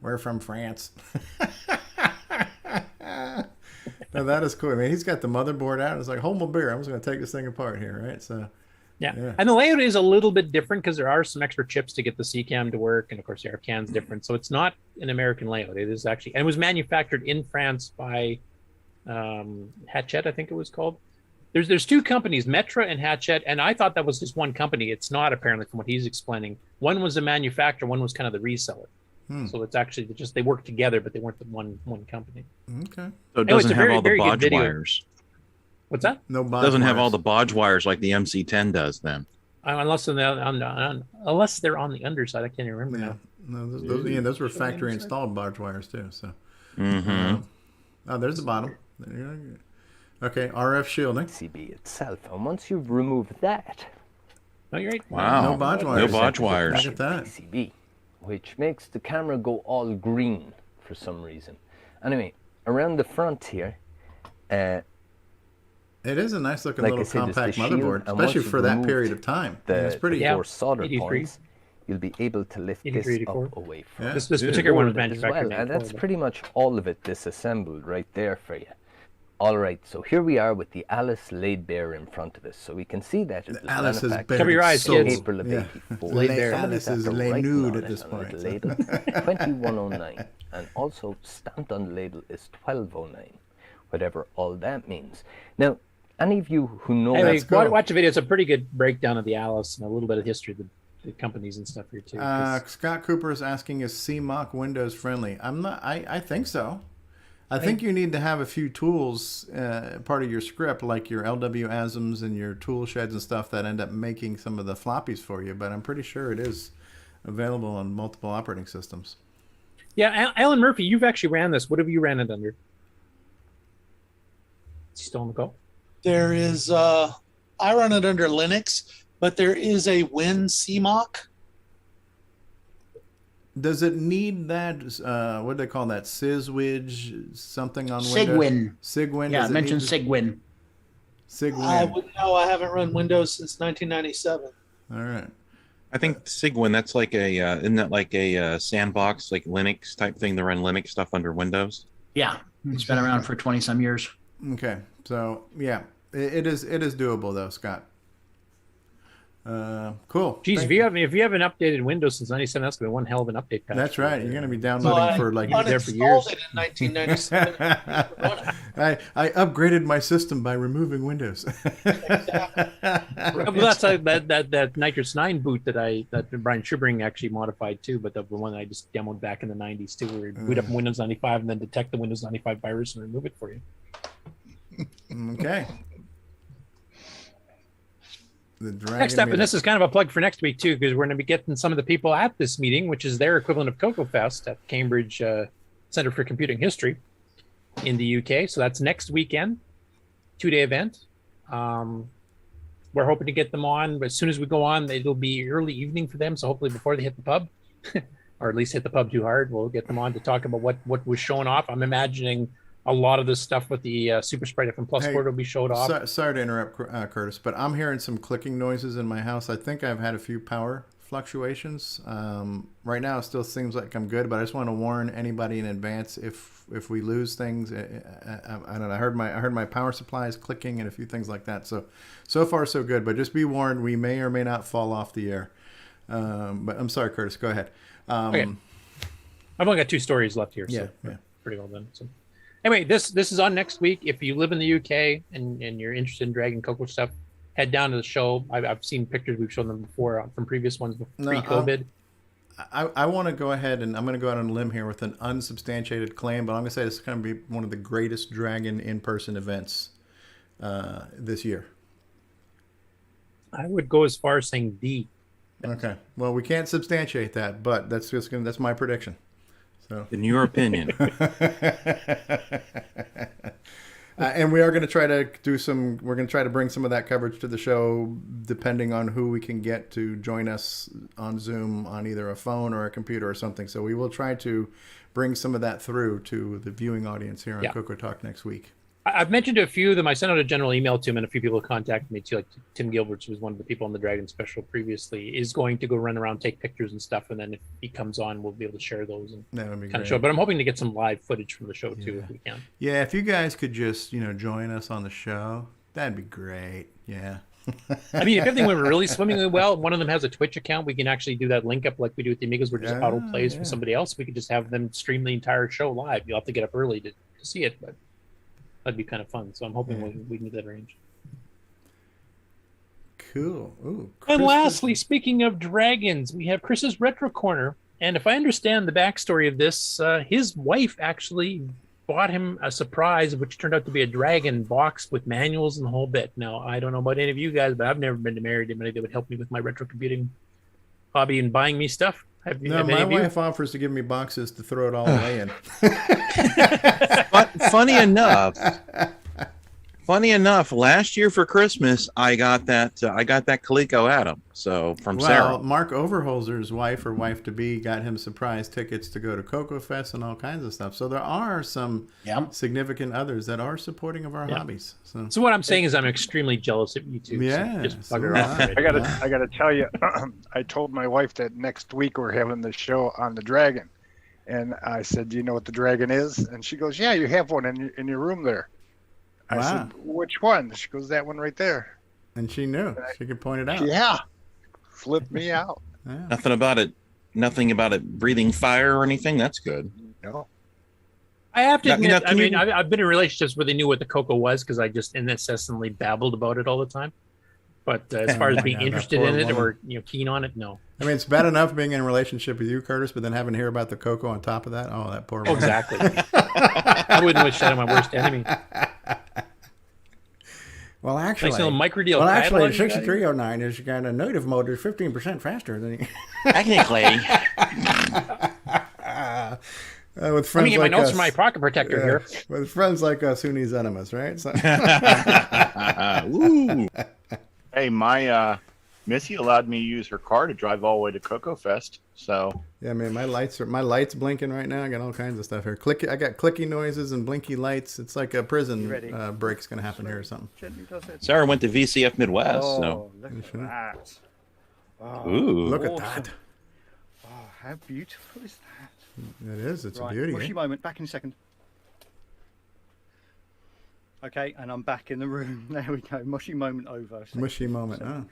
Speaker 1: We're from France. No, that is cool. I mean, he's got the motherboard out. It's like, hold my beer. I'm just going to take this thing apart here, right? So,
Speaker 5: yeah. And the layout is a little bit different because there are some extra chips to get the C-cam to work, and of course the RF can's different. So it's not an American layout. It is actually, and it was manufactured in France by Hachette, I think it was called. There's 2 companies, Metra and Hachette, and I thought that was just one company. It's not, apparently, from what he's explaining. One was the manufacturer, one was kind of the reseller. So it's actually just they work together, but they weren't the one company.
Speaker 1: Okay.
Speaker 12: So it doesn't have all the bodge wires.
Speaker 5: What's that?
Speaker 1: No bodge.
Speaker 12: It doesn't have all the bodge wires like the MC-10 does then.
Speaker 5: Unless they're on the underside, I can't even remember now.
Speaker 1: No, those were factory installed bodge wires too. So. There's the bottom. There you go. Okay, RF shielding.
Speaker 6: PCB itself, and once you've removed that,
Speaker 5: you're right.
Speaker 12: Wow.
Speaker 1: No bodge wires.
Speaker 12: No bodge wires.
Speaker 1: Look at that.
Speaker 6: PCB, which makes the camera go all green for some reason. Anyway, around the front here,
Speaker 1: it is a nice looking little compact motherboard, especially for that period of time.
Speaker 6: It's
Speaker 1: pretty.
Speaker 6: 4 solder points. You'll be able to lift this up away from
Speaker 5: this particular one was manufactured.
Speaker 6: And that's pretty much all of it disassembled right there for you. All right, so here we are with the Alice laid bare in front of us. So we can see that it was manufactured
Speaker 5: Cover your eyes, kids.
Speaker 6: April of 84.
Speaker 1: Alice is lay nude at this point.
Speaker 6: Label 2109, and also stamped on the label is 1209, whatever all that means. Now, any of you who know...
Speaker 5: Anyway, watch the video. It's a pretty good breakdown of the Alice and a little bit of history of the companies and stuff here, too.
Speaker 1: Scott Cooper is asking, is CMOC Windows friendly? I think so. I think you need to have a few tools part of your script, like your LW ASMs and your tool sheds and stuff that end up making some of the floppies for you. But I'm pretty sure it is available on multiple operating systems.
Speaker 5: Yeah, Alan Murphy, you've actually ran this. What have you ran it under? Is he still on the go?
Speaker 9: There is, I run it under Linux, but there is a Win CMOC.
Speaker 1: Does it need that, what do they call that, Syswidge something on Windows? Sigwin.
Speaker 10: Yeah, mention Sigwin.
Speaker 1: Sigwin.
Speaker 9: No, I haven't run Windows since 1997.
Speaker 1: All right.
Speaker 12: I think Sigwin, that's like a, isn't that like a sandbox, like Linux type thing to run Linux stuff under Windows?
Speaker 10: Yeah, it's been around for 20 some years.
Speaker 1: Okay, so yeah, it is doable though, Scott. Cool.
Speaker 5: Geez, if you haven't updated Windows since 97, that's gonna be one hell of an update patch.
Speaker 1: That's right. You're gonna be downloading for like
Speaker 9: there for years. It in 1997.
Speaker 1: I upgraded my system by removing Windows.
Speaker 5: Well, that's that Nitrous 9 boot that Brian Schubring actually modified too, but the one I just demoed back in the 90s too, where you boot up Windows 95 and then detect the Windows 95 virus and remove it for you.
Speaker 1: Okay.
Speaker 5: Next up, and this is kind of a plug for next week too, because we're going to be getting some of the people at this meeting, which is their equivalent of CoCoFest at Cambridge Center for Computing History in the UK. So that's next weekend, 2-day event. We're hoping to get them on, but as soon as we go on, it'll be early evening for them. So hopefully before they hit the pub, or at least hit the pub too hard, we'll get them on to talk about what was shown off. I'm imagining a lot of this stuff with the SuperSprite FM Plus board will be showed off.
Speaker 1: Sorry to interrupt, Curtis, but I'm hearing some clicking noises in my house. I think I've had a few power fluctuations. Right now, it still seems like I'm good, but I just want to warn anybody in advance if we lose things. I don't know. I heard my power supplies clicking and a few things like that. So far so good, but just be warned, we may or may not fall off the air. But I'm sorry, Curtis. Go ahead.
Speaker 5: Okay. I've only got 2 stories left here. So yeah. Pretty well done. So anyway, this is on next week. If you live in the UK and you're interested in Dragon Coco stuff, head down to the show. I've seen pictures. We've shown them before from previous ones pre-COVID.
Speaker 1: I want to go ahead and I'm going to go out on a limb here with an unsubstantiated claim, but I'm going to say this is going to be one of the greatest Dragon in-person events this year.
Speaker 5: I would go as far as saying D.
Speaker 1: Okay. Well, we can't substantiate that, but that's my prediction. So,
Speaker 12: in your opinion.
Speaker 1: And we are going to try to we're going to try to bring some of that coverage to the show, depending on who we can get to join us on Zoom on either a phone or a computer or something. So we will try to bring some of that through to the viewing audience here on CoCoTALK next week.
Speaker 5: I've mentioned to a few of them. I sent out a general email to them, and a few people contacted me too. Like Tim Gilberts, who was one of the people on the Dragon special previously, is going to go run around, take pictures and stuff, and then if he comes on, we'll be able to share those and kind of show. But I'm hoping to get some live footage from the show too, if we can.
Speaker 1: Yeah, if you guys could just join us on the show, that'd be great. Yeah.
Speaker 5: I mean, if everything went really swimmingly well, one of them has a Twitch account, we can actually do that link up like we do with the Amigos, where just auto plays from somebody else. We could just have them stream the entire show live. You'll have to get up early to see it, but that'd be kind of fun. So I'm hoping we can get that arranged.
Speaker 1: Cool. Ooh,
Speaker 5: and lastly, speaking of dragons, we have Chris's Retro Corner. And if I understand the backstory of this, his wife actually bought him a surprise, which turned out to be a dragon box with manuals and the whole bit. Now, I don't know about any of you guys, but I've never been married to anybody that would help me with my retro computing hobby and buying me stuff.
Speaker 1: My wife offers to give me boxes to throw it all away in.
Speaker 12: Funny enough, last year for Christmas, I got that Coleco Atom. So from Sarah.
Speaker 1: Mark Overholzer's wife or wife to be got him surprise tickets to go to CoCoFest and all kinds of stuff. So there are some significant others that are supporting of our hobbies.
Speaker 5: So what I'm saying is I'm extremely jealous of you two.
Speaker 1: Yeah.
Speaker 5: So just bugger off.
Speaker 4: I gotta tell you, I told my wife that next week we're having the show on the Dragon, and I said, "Do you know what the Dragon is?" And she goes, "Yeah, you have one in your room there." I said, "Which one?" She goes, "That one right there."
Speaker 1: And she knew. She could point it out.
Speaker 4: Yeah. Flipped me out.
Speaker 1: Yeah.
Speaker 12: Nothing about it breathing fire or anything. That's good.
Speaker 4: No.
Speaker 5: I have to admit, I've been in relationships where they knew what the Coco was because I just incessantly babbled about it all the time. But as far as being interested in it or keen on it, no.
Speaker 1: I mean, it's bad enough being in a relationship with you, Curtis, but then having to hear about the Coco on top of that. Oh, that poor woman.
Speaker 5: Exactly. I wouldn't wish that on my worst enemy.
Speaker 1: Well, actually,
Speaker 5: nice little micro deal.
Speaker 1: 6309 is kind of native mode is 15% faster than
Speaker 12: technically.
Speaker 1: With friends
Speaker 5: Let me get my notes
Speaker 1: us,
Speaker 5: from my pocket protector here.
Speaker 1: With friends like us who needs enemas, right? So.
Speaker 4: Ooh. Hey, my Missy allowed me to use her car to drive all the way to CoCoFest. So
Speaker 1: yeah, man, my lights blinking right now. I got all kinds of stuff here. I got clicky noises and blinky lights. It's like a prison break's gonna happen here or something.
Speaker 12: Sarah went to VCF Midwest.
Speaker 4: Oh, look at that!
Speaker 12: Oh, ooh,
Speaker 1: look at that!
Speaker 4: Oh, how beautiful is that?
Speaker 1: It is. It's a beauty.
Speaker 4: Mushy moment. Back in a second. Okay, and I'm back in the room. There we go. Mushy moment over.
Speaker 1: Mushy moment. Oh.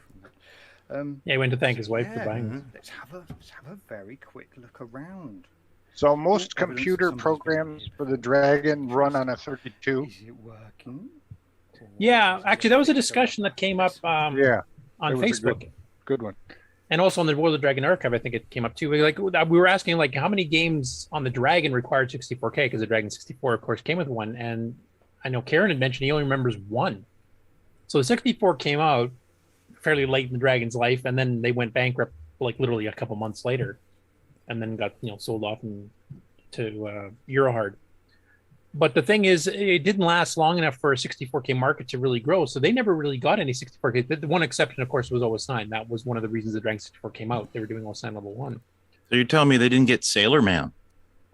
Speaker 5: He went to thank his wife for buying it.
Speaker 4: Let's have a very quick look around. So most computer programs for the Dragon run on a 32. Is it working?
Speaker 5: Yeah, actually, that was a discussion that came up on Facebook.
Speaker 4: Good one.
Speaker 5: And also on the World of Dragon Archive, I think it came up too. We were asking how many games on the Dragon required 64K because the Dragon 64, of course, came with one. And I know Karen had mentioned he only remembers one. So the 64 came out fairly late in the Dragon's life, and then they went bankrupt literally a couple months later, and then got sold off to Eurohard. But the thing is, it didn't last long enough for a 64K market to really grow, so they never really got any 64K. The one exception, of course, was OS9. That was one of the reasons the Dragon 64 came out. They were doing OS9 level 1.
Speaker 12: So you're telling me they didn't get Sailor Man?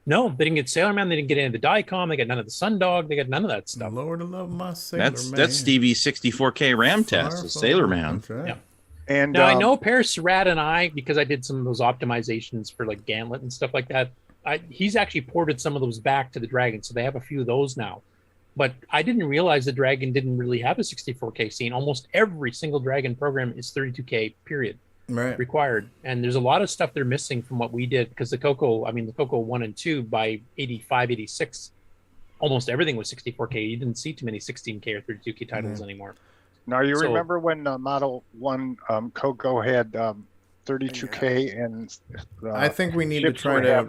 Speaker 5: No, they didn't get Sailor Man. They didn't get any of the Diecom. They got none of the Sundog. They got none of that stuff.
Speaker 1: Lord, I love my Sailor Man.
Speaker 12: That's Stevie's 64K RAM test, the Sailor Man.
Speaker 1: That's right.
Speaker 5: Yeah.
Speaker 4: And
Speaker 5: now I know Pere Serrat and I, because I did some of those optimizations for like Gantlet and stuff like that. He's actually ported some of those back to the Dragon, so they have a few of those now. But I didn't realize the Dragon didn't really have a 64K scene. Almost every single Dragon program is 32K period.
Speaker 1: Right.
Speaker 5: Required. And there's a lot of stuff they're missing from what we did, because the CoCo 1 and 2 by 85, 86, almost everything was 64K. You didn't see too many 16K or 32K titles anymore.
Speaker 4: Now, you remember when Model 1 CoCo had 32K and
Speaker 1: I think we need to try to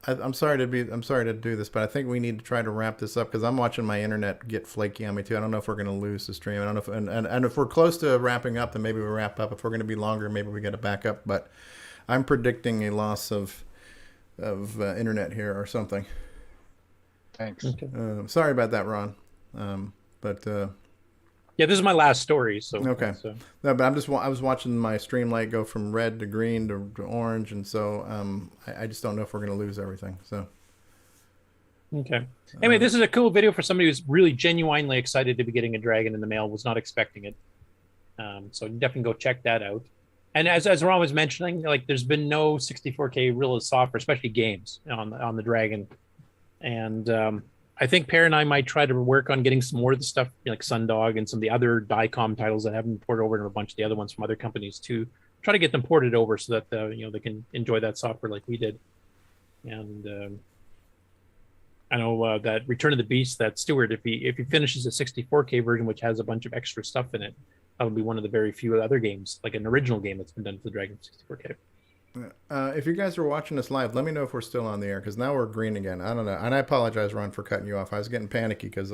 Speaker 1: I'm sorry to do this, but I think we need to try to wrap this up, because I'm watching my internet get flaky on me too. I don't know if we're going to lose the stream. I don't know if and if we're close to wrapping up, then maybe we wrap up. If we're going to be longer, maybe we get a backup, but I'm predicting a loss of internet here or something.
Speaker 4: Thanks.
Speaker 5: Okay.
Speaker 1: Sorry about that, Ron.
Speaker 5: Yeah, this is my last story. So
Speaker 1: okay. No, but I was watching my stream light go from red to green to orange, and so I just don't know if we're going to lose everything. So
Speaker 5: okay. Anyway, this is a cool video for somebody who's really genuinely excited to be getting a Dragon in the mail. Was not expecting it. So definitely go check that out. And as Ron was mentioning, like there's been no 64K real software, especially games on the Dragon, and I think Pere and I might try to work on getting some more of the stuff, like Sundog and some of the other Diecom titles that haven't been ported over, and a bunch of the other ones from other companies too. Try to get them ported over so that they can enjoy that software like we did. And I know that Return of the Beast, that Stewart, if he finishes a 64K version, which has a bunch of extra stuff in it, that'll be one of the very few other games, like an original game that's been done for the Dragon 64K.
Speaker 1: If you guys are watching this live, let me know if we're still on the air, because now we're green again. I don't know, and I apologize, Ron, for cutting you off. I was getting panicky because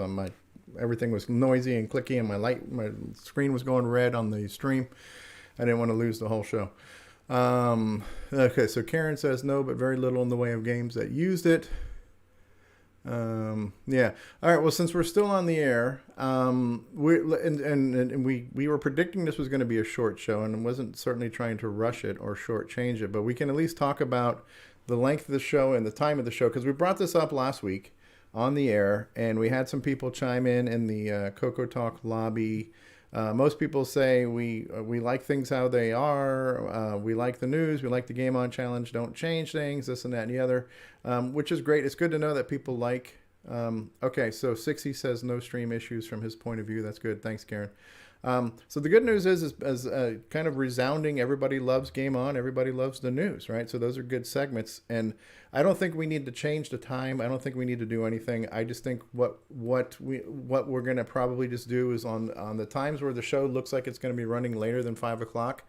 Speaker 1: everything was noisy and clicky, and my screen was going red on the stream. I didn't want to lose the whole show. Okay, so Karen says no, but very little in the way of games that used it. Yeah. All right. Well, since we're still on the air, we were predicting this was going to be a short show, and wasn't certainly trying to rush it or shortchange it, but we can at least talk about the length of the show and the time of the show, because we brought this up last week on the air, and we had some people chime in the CoCoTALK lobby. Most people say we like things how they are. We like the news. We like the Game On Challenge. Don't change things, this and that and the other, which is great. It's good to know that people like. Okay, so Sixty says no stream issues from his point of view. That's good. Thanks, Karen. So the good news is kind of resounding. Everybody loves Game On. Everybody loves the news, right? So those are good segments, and I don't think we need to change the time. I don't think we need to do anything. I just think what we're going to probably just do is on the times where the show looks like it's going to be running later than 5 o'clock,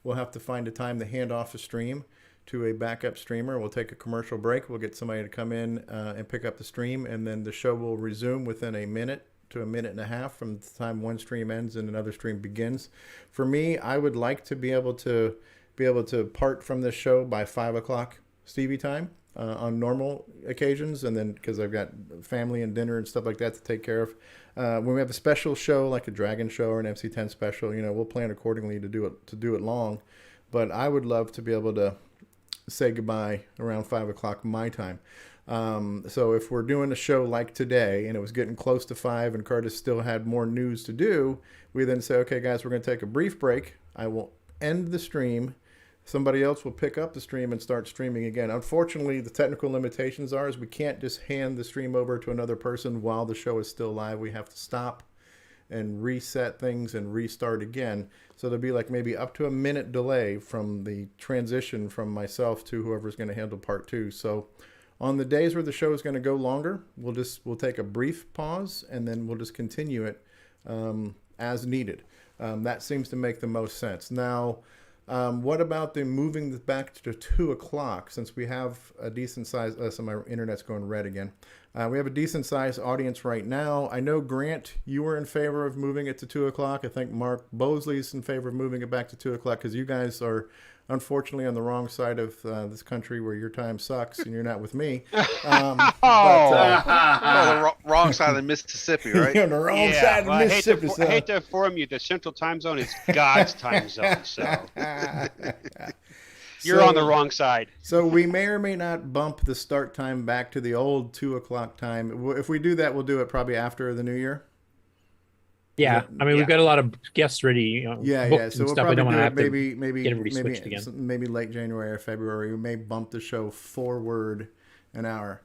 Speaker 1: we'll have to find a time to hand off the stream to a backup streamer. We'll take a commercial break. We'll get somebody to come in and pick up the stream, and then the show will resume within a minute to a minute and a half from the time one stream ends and another stream begins. For me, I would like to be able to part from this show by 5 o'clock Stevie time on normal occasions, and then because I've got family and dinner and stuff like that to take care of. When we have a special show like a Dragon show or an MC-10 special, we'll plan accordingly to do it long. But I would love to be able to say goodbye around 5 o'clock my time. So if we're doing a show like today and it was getting close to 5 and Curtis still had more news to do, we then say, okay, guys, we're going to take a brief break. I will end the stream. Somebody else will pick up the stream and start streaming again. Unfortunately, the technical limitations are we can't just hand the stream over to another person while the show is still live. We have to stop and reset things and restart again. So there'll be like maybe up to a minute delay from the transition from myself to whoever's going to handle part 2. So on the days where the show is going to go longer, we'll take a brief pause, and then we'll just continue it as needed. That seems to make the most sense. Now, what about the moving back to 2 o'clock, since we have a decent size, so my internet's going red again. We have a decent sized audience right now. I know, Grant, you were in favor of moving it to 2 o'clock. I think Mark Bosley's in favor of moving it back to 2 o'clock, because you guys are unfortunately on the wrong side of this country where your time sucks and you're not with me.
Speaker 17: The wrong side of the Mississippi, right?
Speaker 1: You're on the wrong side of Mississippi.
Speaker 8: I hate to inform you, the Central Time Zone is God's time zone. So You're on the wrong side.
Speaker 1: So we may or may not bump the start time back to the old 2 o'clock time. If we do that, we'll do it probably after the new year.
Speaker 5: Yeah, I mean, we've got a lot of guests ready, booked
Speaker 1: So
Speaker 5: and
Speaker 1: we'll
Speaker 5: stuff. I
Speaker 1: probably
Speaker 5: don't want
Speaker 1: do
Speaker 5: to
Speaker 1: it
Speaker 5: have to get everybody switched again.
Speaker 1: maybe late January or February. We may bump the show forward an hour.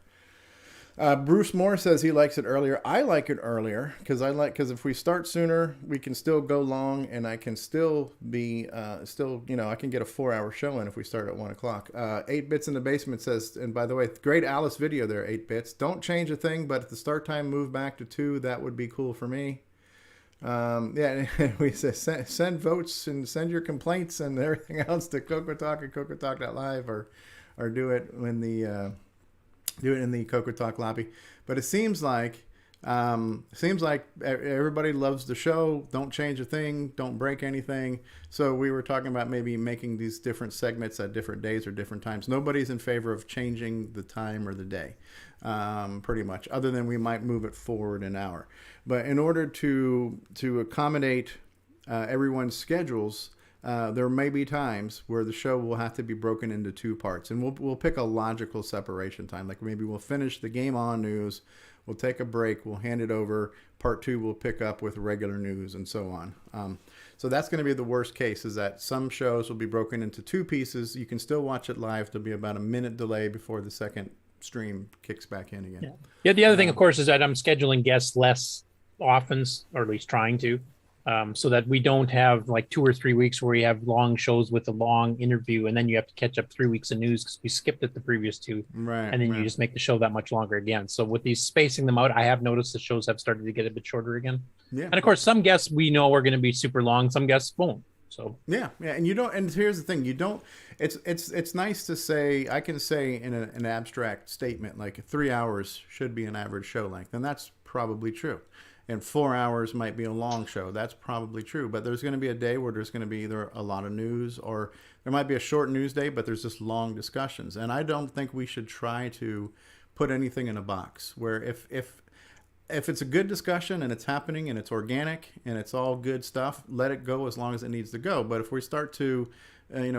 Speaker 1: Bruce Moore says he likes it earlier. I like it earlier because if we start sooner, we can still go long, and I can still be I can get a 4-hour show in if we start at 1 o'clock. 8 Bits in the Basement says, and by the way, great Alice video there, 8 Bits. Don't change a thing, but if the start time move back to 2, that would be cool for me. We say send votes and send your complaints and everything else to CoCoTALK and CoCoTalk.live or do it in the CoCoTALK lobby. But it seems like everybody loves the show. Don't change a thing. Don't break anything. So we were talking about maybe making these different segments at different days or different times. Nobody's in favor of changing the time or the day, pretty much, other than we might move it forward an hour. But in order to accommodate everyone's schedules, there may be times where the show will have to be broken into 2 parts, and we'll pick a logical separation time. Like maybe we'll finish the Game On news, we'll take a break, we'll hand it over. Part 2 we'll pick up with regular news and so on. So that's going to be the worst case, is that some shows will be broken into 2 pieces. You can still watch it live. There'll be about a minute delay before the second stream kicks back in again.
Speaker 5: Yeah. The other thing, of course, is that I'm scheduling guests less often, or at least trying to. So that we don't have like 2 or 3 weeks where we have long shows with a long interview, and then you have to catch up 3 weeks of news because we skipped it the previous 2,
Speaker 1: right?
Speaker 5: And then you just make the show that much longer again. So with these spacing them out, I have noticed the shows have started to get a bit shorter again.
Speaker 1: Yeah.
Speaker 5: And of course, some guests we know are going to be super long, some guests won't. So
Speaker 1: yeah, and you don't. And here's the thing: you don't. It's nice to say. I can say in an abstract statement like 3 hours should be an average show length, and that's probably true. And 4 hours might be a long show. That's probably true. But there's going to be a day where there's going to be either a lot of news, or there might be a short news day, but there's just long discussions. And I don't think we should try to put anything in a box where if it's a good discussion and it's happening and it's organic and it's all good stuff, let it go as long as it needs to go. But if we start to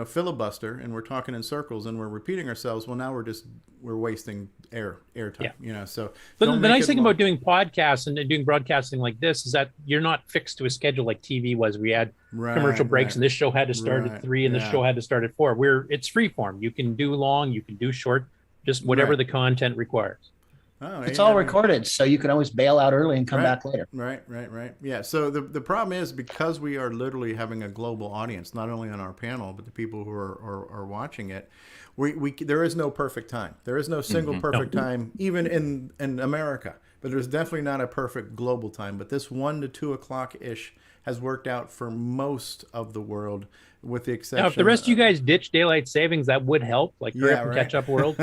Speaker 1: filibuster and we're talking in circles and we're repeating ourselves, well, now we're wasting air time.
Speaker 5: Yeah.
Speaker 1: So
Speaker 5: but the nice thing about doing podcasts and doing broadcasting like this is that you're not fixed to a schedule like TV was. We had commercial breaks, and this show had to start at 3 and this show had to start at 4. It's free form. You can do long, you can do short, just whatever the content requires.
Speaker 10: Oh, it's all recorded, so you can always bail out early and come back later.
Speaker 1: Right. Yeah. So the problem is, because we are literally having a global audience, not only on our panel, but the people who are watching it, we there is no perfect time. There is no single perfect time, even in America. But there's definitely not a perfect global time. But this 1 to 2 o'clock ish has worked out for most of the world, with the exception.
Speaker 5: Now, if the rest of you guys ditch daylight savings, that would help. Like hurry up and catch up, world.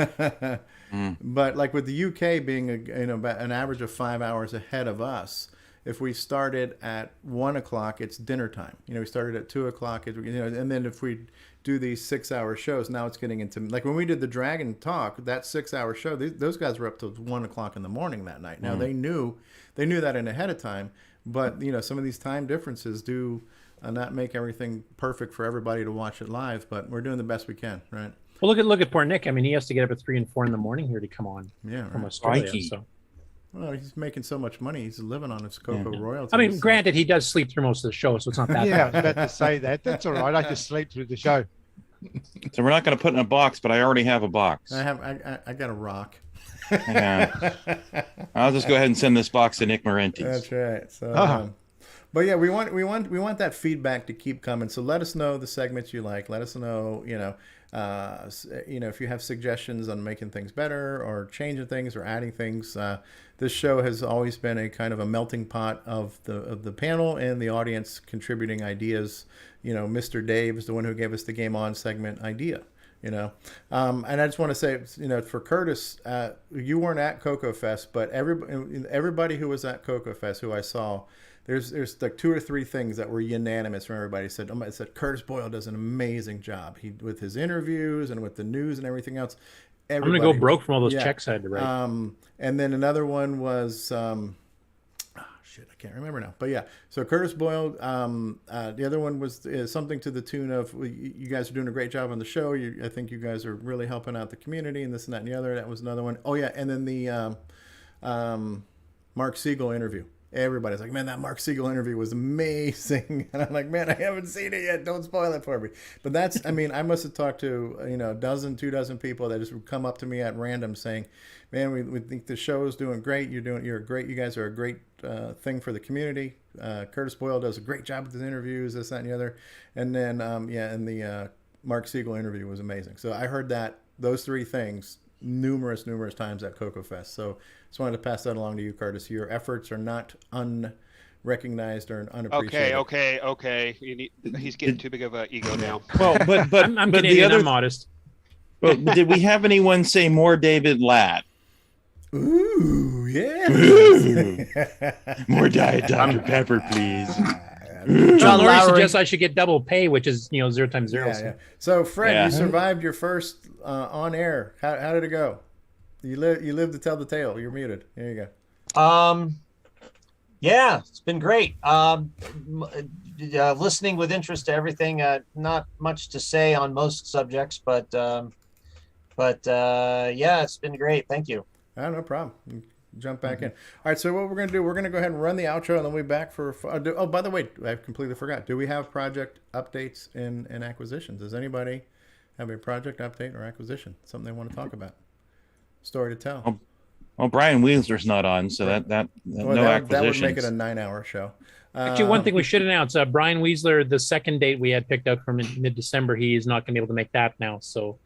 Speaker 1: But like with the UK being about an average of 5 hours ahead of us, if we started at 1 o'clock, it's dinner time. We started at 2 o'clock, and then if we do these 6-hour shows, now it's getting into, like when we did the Dragon Talk, that 6-hour show, those guys were up till 1 o'clock in the morning that night. Now they knew that in ahead of time, but some of these time differences do not make everything perfect for everybody to watch it live. But we're doing the best we can, right?
Speaker 5: Well, look at poor Nik. I mean, he has to get up at 3 and 4 in the morning here to come on. From Australia. So.
Speaker 1: Well, he's making so much money. He's living on his CoCo royalties.
Speaker 5: I mean, granted, he does sleep through most of the show, so it's not that
Speaker 11: bad.
Speaker 5: I was
Speaker 11: about to say that. That's all right. I just sleep through the show.
Speaker 12: So we're not going to put in a box, but I already have a box.
Speaker 1: I got a rock.
Speaker 12: Yeah. I'll just go ahead and send this box to Nik Marentes.
Speaker 1: That's right. So, but yeah, we want that feedback to keep coming. So let us know the segments you like. Let us know, if you have suggestions on making things better or changing things or adding things. This show has always been a kind of a melting pot of the panel and the audience contributing ideas. Mr. Dave is the one who gave us the Game On segment idea. And I just want to say, for Curtis, you weren't at CoCoFest, but everybody who was at CoCoFest who I saw, there's like 2 or 3 things that were unanimous from everybody. Said Curtis Boyle does an amazing job. He with his interviews and with the news and everything else.
Speaker 5: I'm gonna go broke from all those checks I had to write.
Speaker 1: And then another one was shit, I can't remember now. But yeah, so Curtis Boyle. The other one is something to the tune of, you guys are doing a great job on the show. I think you guys are really helping out the community and this and that and the other. That was another one. Oh yeah, and then the Mark Siegel interview. Everybody's like, man, that Mark Siegel interview was amazing. And I'm like, man, I haven't seen it yet. Don't spoil it for me. But that's, I mean, I must have talked to, a dozen, 2 dozen people that just would come up to me at random saying, man, we think the show is doing great. You guys are a great thing for the community. Curtis Boyle does a great job with his interviews, this, that, and the other. And then, and the Mark Siegel interview was amazing. So I heard those 3 things numerous times at CoCoFest. So just wanted to pass that along to you, Curtis. Your efforts are not unrecognized or unappreciated.
Speaker 17: Okay. He's getting too big of an ego now.
Speaker 12: Well, but
Speaker 5: I'm Canadian, I'm modest.
Speaker 12: Well, did we have anyone say more David Latt?
Speaker 1: Ooh, yeah.
Speaker 12: Ooh. More Diet Dr. Pepper, please.
Speaker 5: John Laurie suggests I should get double pay, which is 0 times 0.
Speaker 1: Yeah. So Fred, you survived your first on air. How did it go? You lived to tell the tale. You're muted. There you
Speaker 3: go. Yeah, it's been great. Listening with interest to everything. Not much to say on most subjects, but yeah, it's been great. Thank you.
Speaker 1: No problem. Jump back in. All right, so what we're going to do, we're going to go ahead and run the outro, and then we'll be back for... Oh, by the way, I completely forgot. Do we have project updates and acquisitions? Does anybody have a project update or acquisition? Something they want to talk about? Story to tell.
Speaker 12: Well, Brian Weasler's not on, so that acquisitions.
Speaker 1: That would make it a 9-hour show.
Speaker 5: Actually, one thing we should announce, Brian Weasler, the second date we had picked up from mid-December, he is not going to be able to make that now, so...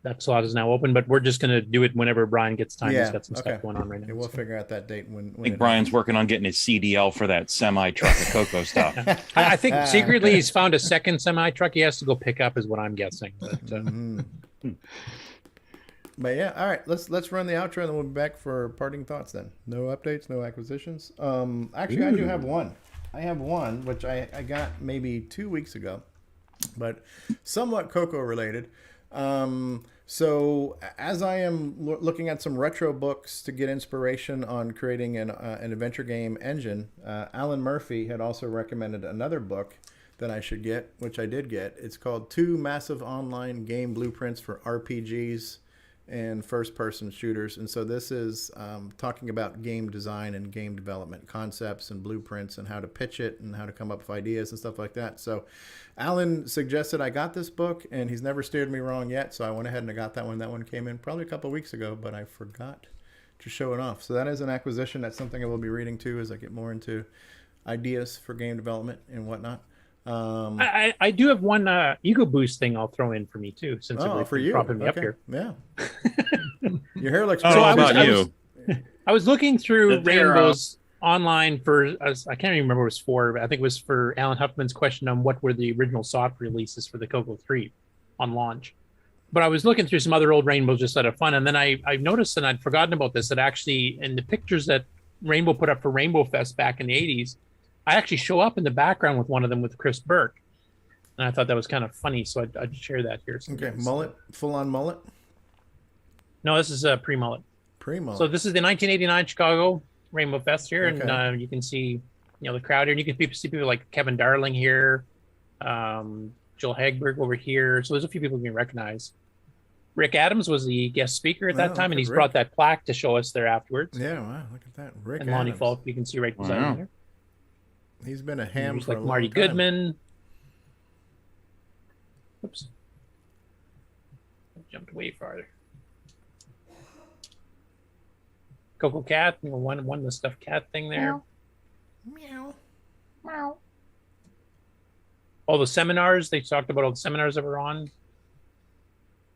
Speaker 5: that slot is now open, but we're just going to do it whenever Brian gets time. He's got some stuff going on right now.
Speaker 1: Yeah, we'll figure out that date when
Speaker 12: I think Brian's working on getting his CDL for that semi truck of Coco stuff.
Speaker 5: I think secretly he's found a second semi truck he has to go pick up, is what I'm guessing.
Speaker 1: But yeah, all right, let's run the outro and then we'll be back for parting thoughts then. No updates, no acquisitions. Actually, I do have one. I have one which I got maybe 2 weeks ago, but somewhat Coco related. So as I am looking at some retro books to get inspiration on creating an adventure game engine, Alan Murphy had also recommended another book that I should get, which I did get. It's called 2 Massive Online Game Blueprints for RPGs and first-person shooters. And so this is talking about game design and game development concepts and blueprints and how to pitch it and how to come up with ideas and stuff like that. So Alan suggested I got this book, and he's never steered me wrong yet, so I went ahead and I got that one. That one came in probably a couple of weeks ago, but I forgot to show it off. So that is an acquisition. That's something I will be reading too as I get more into ideas for game development and whatnot.
Speaker 5: I do have one ego boost thing I'll throw in for me too, since
Speaker 1: for you
Speaker 5: propping me up here.
Speaker 1: Yeah. Your hair looks
Speaker 5: I was looking through Rainbow's online for I can't even remember what it was for, but I think it was for Alan Huffman's question on what were the original soft releases for the Coco 3 on launch. But I was looking through some other old Rainbows just out of fun, and then I noticed, and I'd forgotten about this, that actually in the pictures that Rainbow put up for Rainbow Fest back in the 80s, I actually show up in the background with one of them with Chris Burke. And I thought that was kind of funny, so I'd share that here.
Speaker 1: Okay, mullet, full-on mullet?
Speaker 5: No, this is a pre-mullet.
Speaker 1: Pre-mullet.
Speaker 5: So this is the 1989 Chicago Rainbow Fest here, and you can see, the crowd here, and you can see people like Kevin Darling here, Joel Hagberg over here. So there's a few people you can recognize. Rick Adams was the guest speaker at that time, and he's brought that plaque to show us there afterwards.
Speaker 1: Yeah, wow, look at that. Rick
Speaker 5: and Lonnie
Speaker 1: Adams.
Speaker 5: Falk, you can see right beside there.
Speaker 1: He's been a ham for
Speaker 5: like
Speaker 1: a long
Speaker 5: Marty
Speaker 1: time.
Speaker 5: Goodman. Oops. I jumped way farther. Coco Cat, won the stuffed cat thing there.
Speaker 1: Meow.
Speaker 5: Meow. All the seminars, they talked about all the seminars that were on.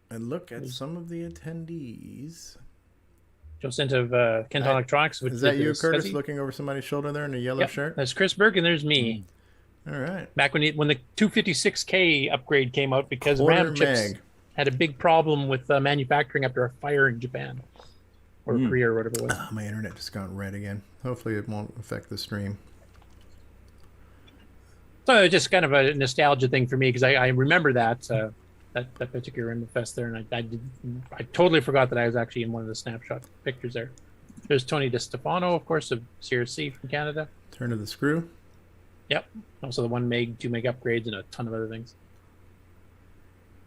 Speaker 1: And look at some of the attendees.
Speaker 5: Joseph of Kenton Electronics.
Speaker 1: Is that you, Curtis, looking over somebody's shoulder there in a yellow shirt?
Speaker 5: That's Chris Burke, and there's me.
Speaker 1: All right.
Speaker 5: Back when the 256K upgrade came out, because RAM chips had a big problem with manufacturing after a fire in Japan. Or Korea or whatever it was.
Speaker 1: Oh, my internet just got red again. Hopefully it won't affect the stream.
Speaker 5: So it's just kind of a nostalgia thing for me, because I remember that particular Rainbow Fest there, and I totally forgot that I was actually in one of the snapshot pictures there. There's Tony DeStefano, of course, of CRC from Canada.
Speaker 1: Turn of the Screw.
Speaker 5: Yep. Also the 1 meg, 2 meg upgrades, and a ton of other things.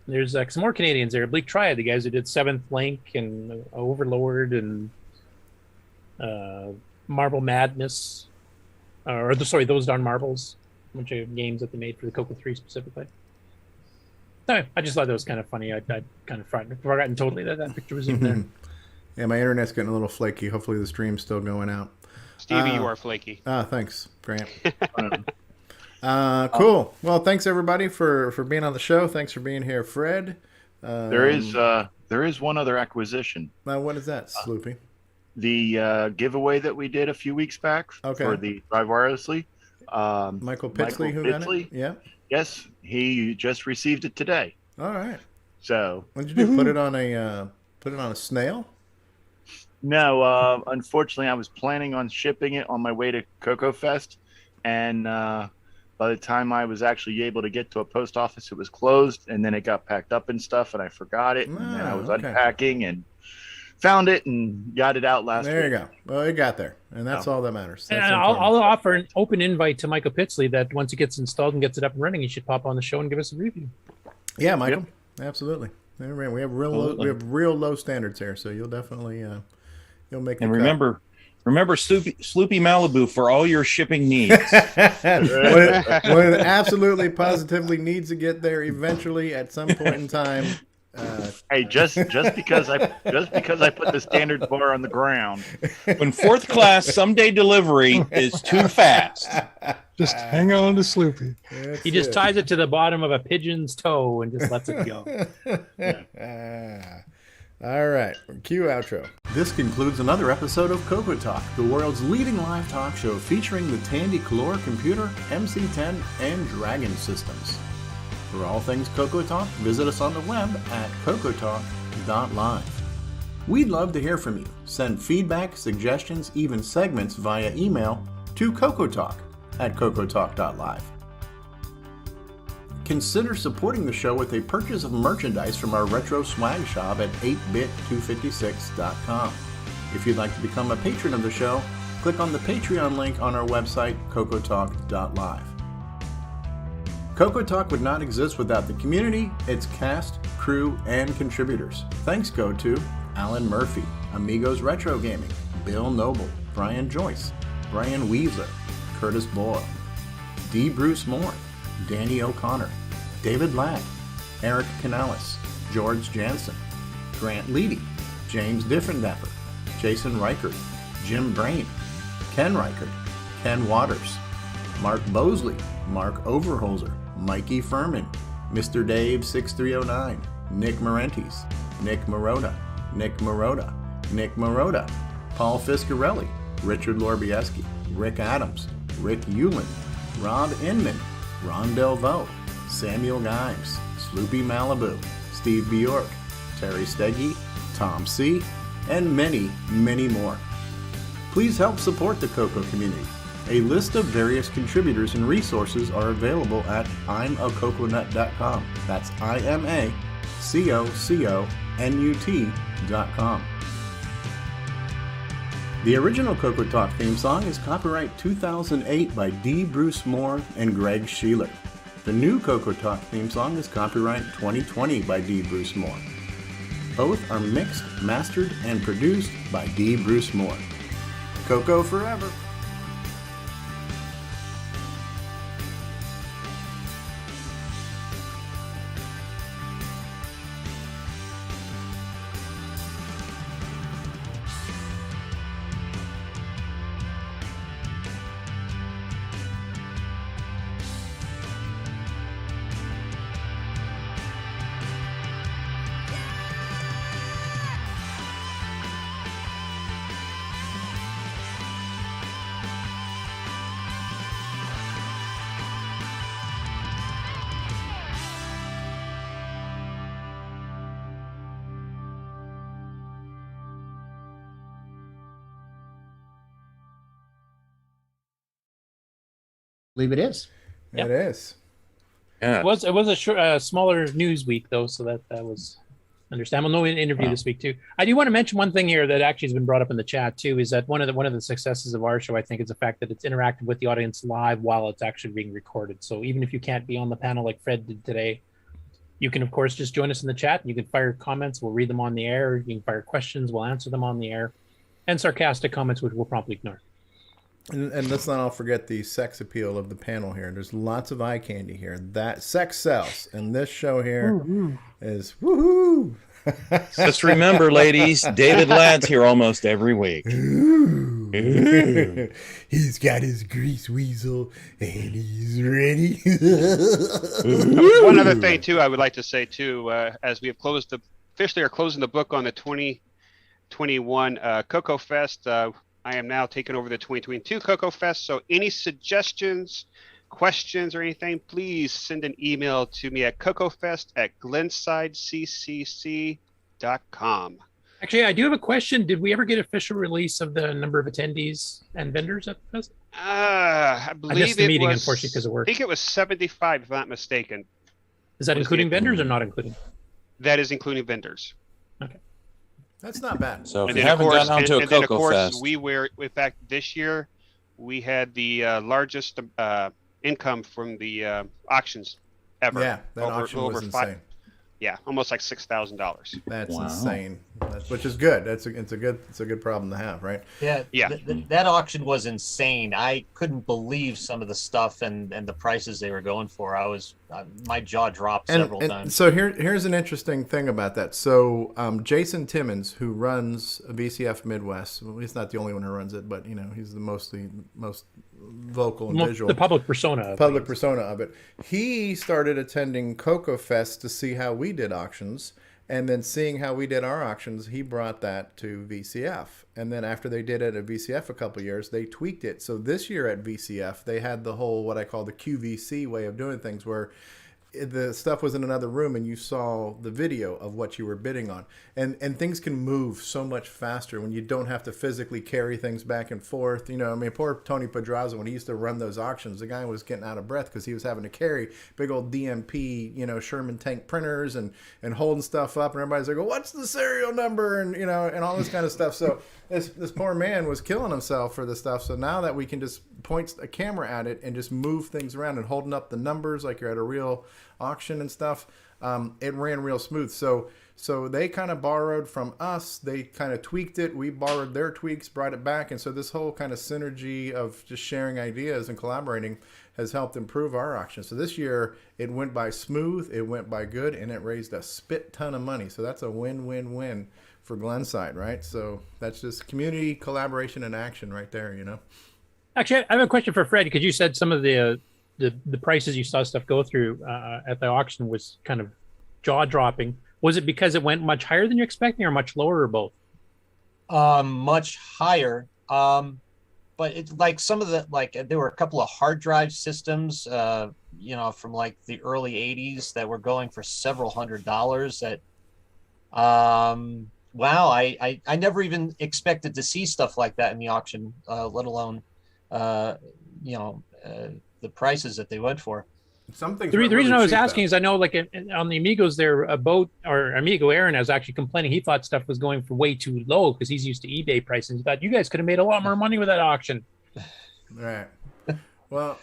Speaker 5: There's some more Canadians there. Bleak Triad, the guys who did 7th Link and Overlord and Marble Madness. Those Darn Marbles. A bunch of games that they made for the Coco 3 specifically. Anyway, I just thought that was kind of funny. I kind of forgotten totally that picture was in there.
Speaker 1: Yeah, my internet's getting a little flaky. Hopefully the stream's still going out.
Speaker 17: Stevie, you are flaky.
Speaker 1: Thanks, Grant. Cool. Well, thanks everybody for being on the show. Thanks for being here, Fred.
Speaker 8: There is one other acquisition.
Speaker 1: What is that, Sloopy?
Speaker 8: The giveaway that we did a few weeks back for the Drive Wirelessly.
Speaker 1: Micheal Pittsley, who got it? Yeah.
Speaker 8: Yes, he just received it today.
Speaker 1: All right.
Speaker 8: So
Speaker 1: what did you do? Put it on a snail?
Speaker 8: No, unfortunately, I was planning on shipping it on my way to CoCoFest, and by the time I was actually able to get to a post office, it was closed, and then it got packed up and stuff, and I forgot it, and then I was unpacking and found it and got it out last week.
Speaker 1: There you go. Well, it got there, and that's all that matters.
Speaker 5: And I'll offer an open invite to Micheal Pittsley that once it gets installed and gets it up and running, he should pop on the show and give us a review.
Speaker 1: Yeah, Michael, absolutely. We have real low standards here, so you'll definitely you'll make.
Speaker 12: And remember Sloopy Malibu for all your shipping needs.
Speaker 1: When it absolutely positively needs to get there eventually at some point in time.
Speaker 8: Hey, just because I put the standard bar on the ground.
Speaker 12: When 4th class someday delivery is too fast,
Speaker 7: just hang on to Sloopy.
Speaker 5: He just ties it to the bottom of a pigeon's toe and just lets it go.
Speaker 1: All right, cue outro. This concludes another episode of CoCoTALK, the world's leading live talk show featuring the Tandy Color Computer, MC-10, and Dragon systems. For all things CoCoTALK, visit us on the web at CoCoTalk.live. We'd love to hear from you. Send feedback, suggestions, even segments via email to CoCoTalk@CoCoTalk.live. Consider supporting the show with a purchase of merchandise from our retro swag shop at 8bit256.com. If you'd like to become a patron of the show, click on the Patreon link on our website, CoCoTalk.live. CoCoTALK would not exist without the community, its cast, crew, and contributors. Thanks go to Alan Murphy, Amigos Retro Gaming, Bill Noble, Brian Joyce, Brian Weaver, Curtis Boyle, D. Bruce Moore, Danny O'Connor, David Ladd, Eric Canales, George Jansen, Grant Leedy, James Diffendapper, Jason Reichert, Jim Brain, Ken Reichert, Ken Waters, Mark Bosley, Mark Overholzer, Mikey Furman, MrDave6309, Nick Marentes, Nik Marotta, Paul Fiscarelli, Richard Lorbieski, Rick Adams, Rick Hewlin, Rob Inman, Ron Delvaux, Samuel Gimes, Sloopy Malibu, Steve Bjork, Terry Steggy, Tom C., and many, many more. Please help support the CoCo community. A list of various contributors and resources are available at imacoconut.com. That's imacoconut.com. The original CoCoTALK theme song is copyright 2008 by D. Bruce Moore and Greg Sheeler. The new CoCoTALK theme song is copyright 2020 by D. Bruce Moore. Both are mixed, mastered, and produced by D. Bruce Moore. CoCo forever!
Speaker 10: Believe it is.
Speaker 1: It is.
Speaker 5: Yeah. It was a smaller news week though, so that was Understand. Well, no interview this week too. I do want to mention one thing here that actually has been brought up in the chat too, is that one of the successes of our show, I think, is the fact that it's interactive with the audience live while it's actually being recorded. So even if you can't be on the panel like Fred did today, you can of course just join us in the chat. You can fire comments, we'll read them on the air. You can fire questions, we'll answer them on the air, and sarcastic comments, which we'll promptly ignore.
Speaker 1: And let's not all forget the sex appeal of the panel here. There's lots of eye candy here. That sex sells, and this show here is woohoo.
Speaker 12: Just remember, ladies, David Ladd's here almost every week.
Speaker 1: He's got his grease weasel, and he's ready.
Speaker 17: One other thing, too, I would like to say, too, as we have officially are closing the book on the 2021 CoCoFest. I am now taking over the 2022 CoCoFest. So any suggestions, questions, or anything, please send an email to me at CoCoFest@glensideccc.com.
Speaker 5: Actually, I do have a question. Did we ever get official release of the number of attendees and vendors at the fest?
Speaker 17: I believe
Speaker 5: missed the meeting, unfortunately, because of work.
Speaker 17: I think it was 75, if I'm not mistaken.
Speaker 5: Is that including vendors or not including?
Speaker 17: That is including vendors.
Speaker 5: Okay.
Speaker 1: That's not bad.
Speaker 12: So if you haven't gotten onto a CoCoFest,
Speaker 17: we were, in fact, this year we had the largest income from the auctions ever.
Speaker 1: Yeah, that auction was insane.
Speaker 17: Yeah, almost like $6,000.
Speaker 1: That's insane. Which is good. It's a good problem to have, right?
Speaker 3: Yeah. That auction was insane. I couldn't believe some of the stuff and the prices they were going for. I was my jaw dropped several times.
Speaker 1: So here's an interesting thing about that. So Jason Timmons, who runs VCF Midwest, well, he's not the only one who runs it, but he's the most vocal and visual,
Speaker 5: the public persona
Speaker 1: of it. He started attending CoCoFest to see how we did auctions, and then seeing how we did our auctions, he brought that to VCF. And then after they did it at VCF a couple of years, they tweaked it. So this year at VCF, they had the whole what I call the QVC way of doing things, where the stuff was in another room and you saw the video of what you were bidding on, and things can move so much faster when you don't have to physically carry things back and forth. Poor Tony Pedraza, when he used to run those auctions, the guy was getting out of breath because he was having to carry big old DMP Sherman tank printers and holding stuff up, and everybody's like, what's the serial number, and and all this kind of stuff. So this poor man was killing himself for this stuff. So now that we can just point a camera at it and just move things around and holding up the numbers like you're at a real auction and stuff, it ran real smooth. So they kind of borrowed from us, they kind of tweaked it, we borrowed their tweaks, brought it back, and so this whole kind of synergy of just sharing ideas and collaborating has helped improve our auction. So this year it went by smooth, it went by good, and it raised a spit ton of money. So that's a win-win-win for Glenside, right? So that's just community collaboration in action right there,
Speaker 5: Actually, I have a question for Fred, because you said some of the prices you saw stuff go through at the auction was kind of jaw-dropping. Was it because it went much higher than you're expecting, or much lower, or both?
Speaker 3: Much higher. But it's like some of the, there were a couple of hard drive systems, from like the early 80s that were going for several $100s that, wow, I never even expected to see stuff like that in the auction, let alone, the prices that they went for.
Speaker 1: The
Speaker 5: reason I was asking is I know, on the Amigos there, Amigo Aaron was actually complaining. He thought stuff was going for way too low because he's used to eBay prices. He thought you guys could have made a lot more money with that auction.
Speaker 1: Right. Well,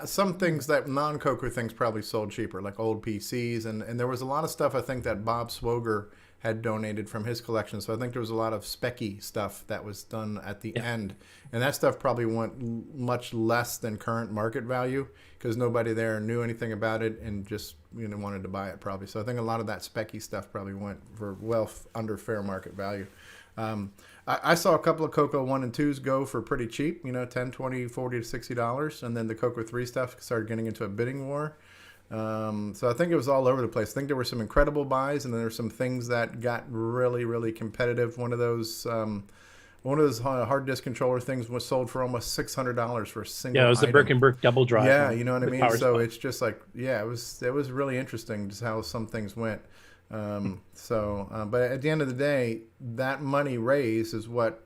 Speaker 1: some things that non-CoCo things probably sold cheaper, like old PCs, and there was a lot of stuff I think that Bob Swoger had donated from his collection. So I think there was a lot of specky stuff that was done at the end. And that stuff probably went much less than current market value because nobody there knew anything about it and just wanted to buy it probably. So I think a lot of that specky stuff probably went for well under fair market value. I saw a couple of CoCo 1 and 2s go for pretty cheap, $10, $20, $40 to $60. And then the CoCo 3 stuff started getting into a bidding war. So I think it was all over the place. I think there were some incredible buys, and then there were some things that got really, really competitive. One of those hard disk controller things was sold for almost $600 for a single.
Speaker 5: Yeah, it was the Birkenberg double drive.
Speaker 1: Yeah, you know what I mean. So it's just like, it was really interesting just how some things went. But at the end of the day, that money raised is what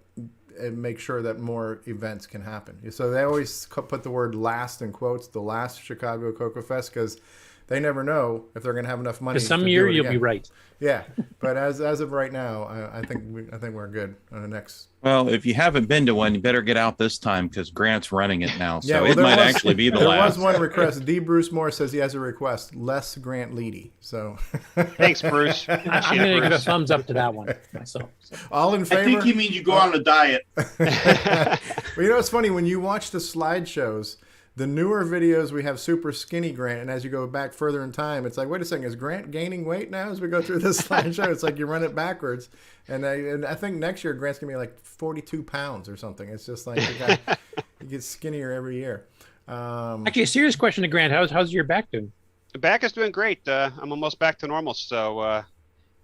Speaker 1: make sure that more events can happen. So they always put the word last in quotes, the last Chicago CoCoFest, because they never know if they're going to have enough money.
Speaker 5: Because some year you'll be right.
Speaker 1: Yeah, but as of right now, I think we're good on the next.
Speaker 12: Well, if you haven't been to one, you better get out this time because Grant's running it now, so
Speaker 1: well,
Speaker 12: it might actually be the last.
Speaker 1: There was one request. D. Bruce Moore says he has a request: less Grant Leedy. So,
Speaker 17: thanks, Bruce.
Speaker 5: I'm going to give a thumbs up to that one myself. So.
Speaker 1: All in favor?
Speaker 13: I think he means you go on a diet.
Speaker 1: Well, you know, it's funny when you watch the slideshows. The newer videos, we have super skinny Grant, and as you go back further in time, it's like, wait a second, is Grant gaining weight now as we go through this slideshow? It's like you run it backwards, and I think next year Grant's gonna be like 42 pounds or something. It's just like he gets skinnier every year.
Speaker 5: Actually, a serious question to Grant: How's your back doing?
Speaker 17: The back is doing great. I'm almost back to normal. So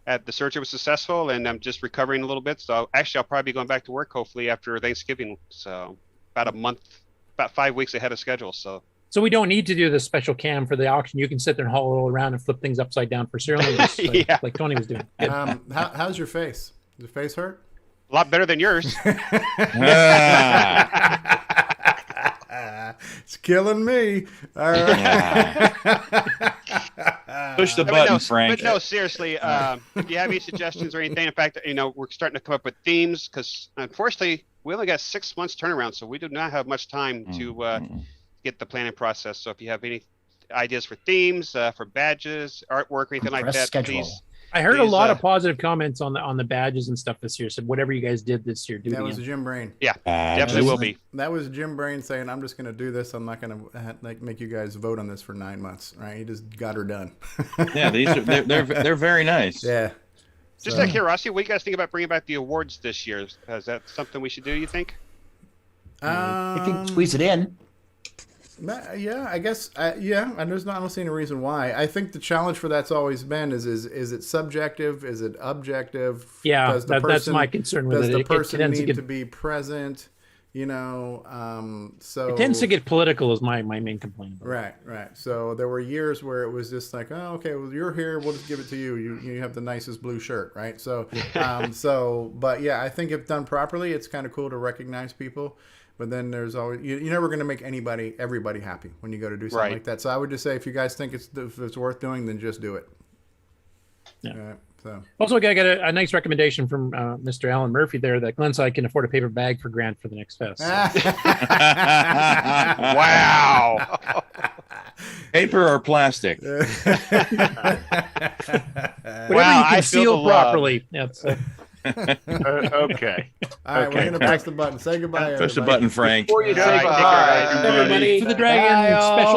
Speaker 17: the surgery was successful, and I'm just recovering a little bit. So actually, I'll probably be going back to work hopefully after Thanksgiving. So about a month. About 5 weeks ahead of schedule. So
Speaker 5: we don't need to do the special cam for the auction. You can sit there and haul it all around and flip things upside down for cereal, like Tony was doing.
Speaker 1: How's your face? Does your face hurt?
Speaker 17: A lot better than yours.
Speaker 1: It's killing me. All right.
Speaker 12: Push the button, Frank.
Speaker 17: But no, seriously, if you have any suggestions or anything, in fact, we're starting to come up with themes because unfortunately we only got 6 months turnaround, so we do not have much time to get the planning process. So if you have any ideas for themes, for badges, artwork, or anything like that, please.
Speaker 5: I heard a lot of positive comments on the badges and stuff this year. So whatever you guys did this year, do
Speaker 1: that was Jim Brain.
Speaker 17: Yeah, definitely will be.
Speaker 1: That was Jim Brain saying, "I'm just going to do this. I'm not going to make you guys vote on this for 9 months." Right? He just got her done.
Speaker 12: Yeah, they're very nice.
Speaker 1: Yeah.
Speaker 17: Just out of curiosity, what do you guys think about bringing back the awards this year? Is that something we should do? You think?
Speaker 10: If you can squeeze it in.
Speaker 1: Yeah, I guess. Yeah, and I don't see any reason why. I think the challenge for that's always been is it subjective? Is it objective?
Speaker 5: Yeah, that's my concern with it.
Speaker 1: Does the person need to be present? So
Speaker 5: it tends to get political is my main complaint.
Speaker 1: Right. So there were years where it was just like, oh, okay, well, you're here, we'll just give it to you. You have the nicest blue shirt, right? So, but yeah, I think if done properly, it's kind of cool to recognize people. But then there's always you're never going to make everybody happy when you go to do something like that. So I would just say if you guys think if it's worth doing, then just do it.
Speaker 5: Yeah. So also, I got a nice recommendation from Mr. Alan Murphy there that Glenside can afford a paper bag for Grant for the next fest. So.
Speaker 12: Wow. Paper or plastic?
Speaker 5: Whatever you can seal properly.
Speaker 8: Okay.
Speaker 1: All right, we're going to press the button. Say goodbye.
Speaker 12: Push the button, Frank.
Speaker 8: Before you say
Speaker 5: bye, everybody. For the Dragon special.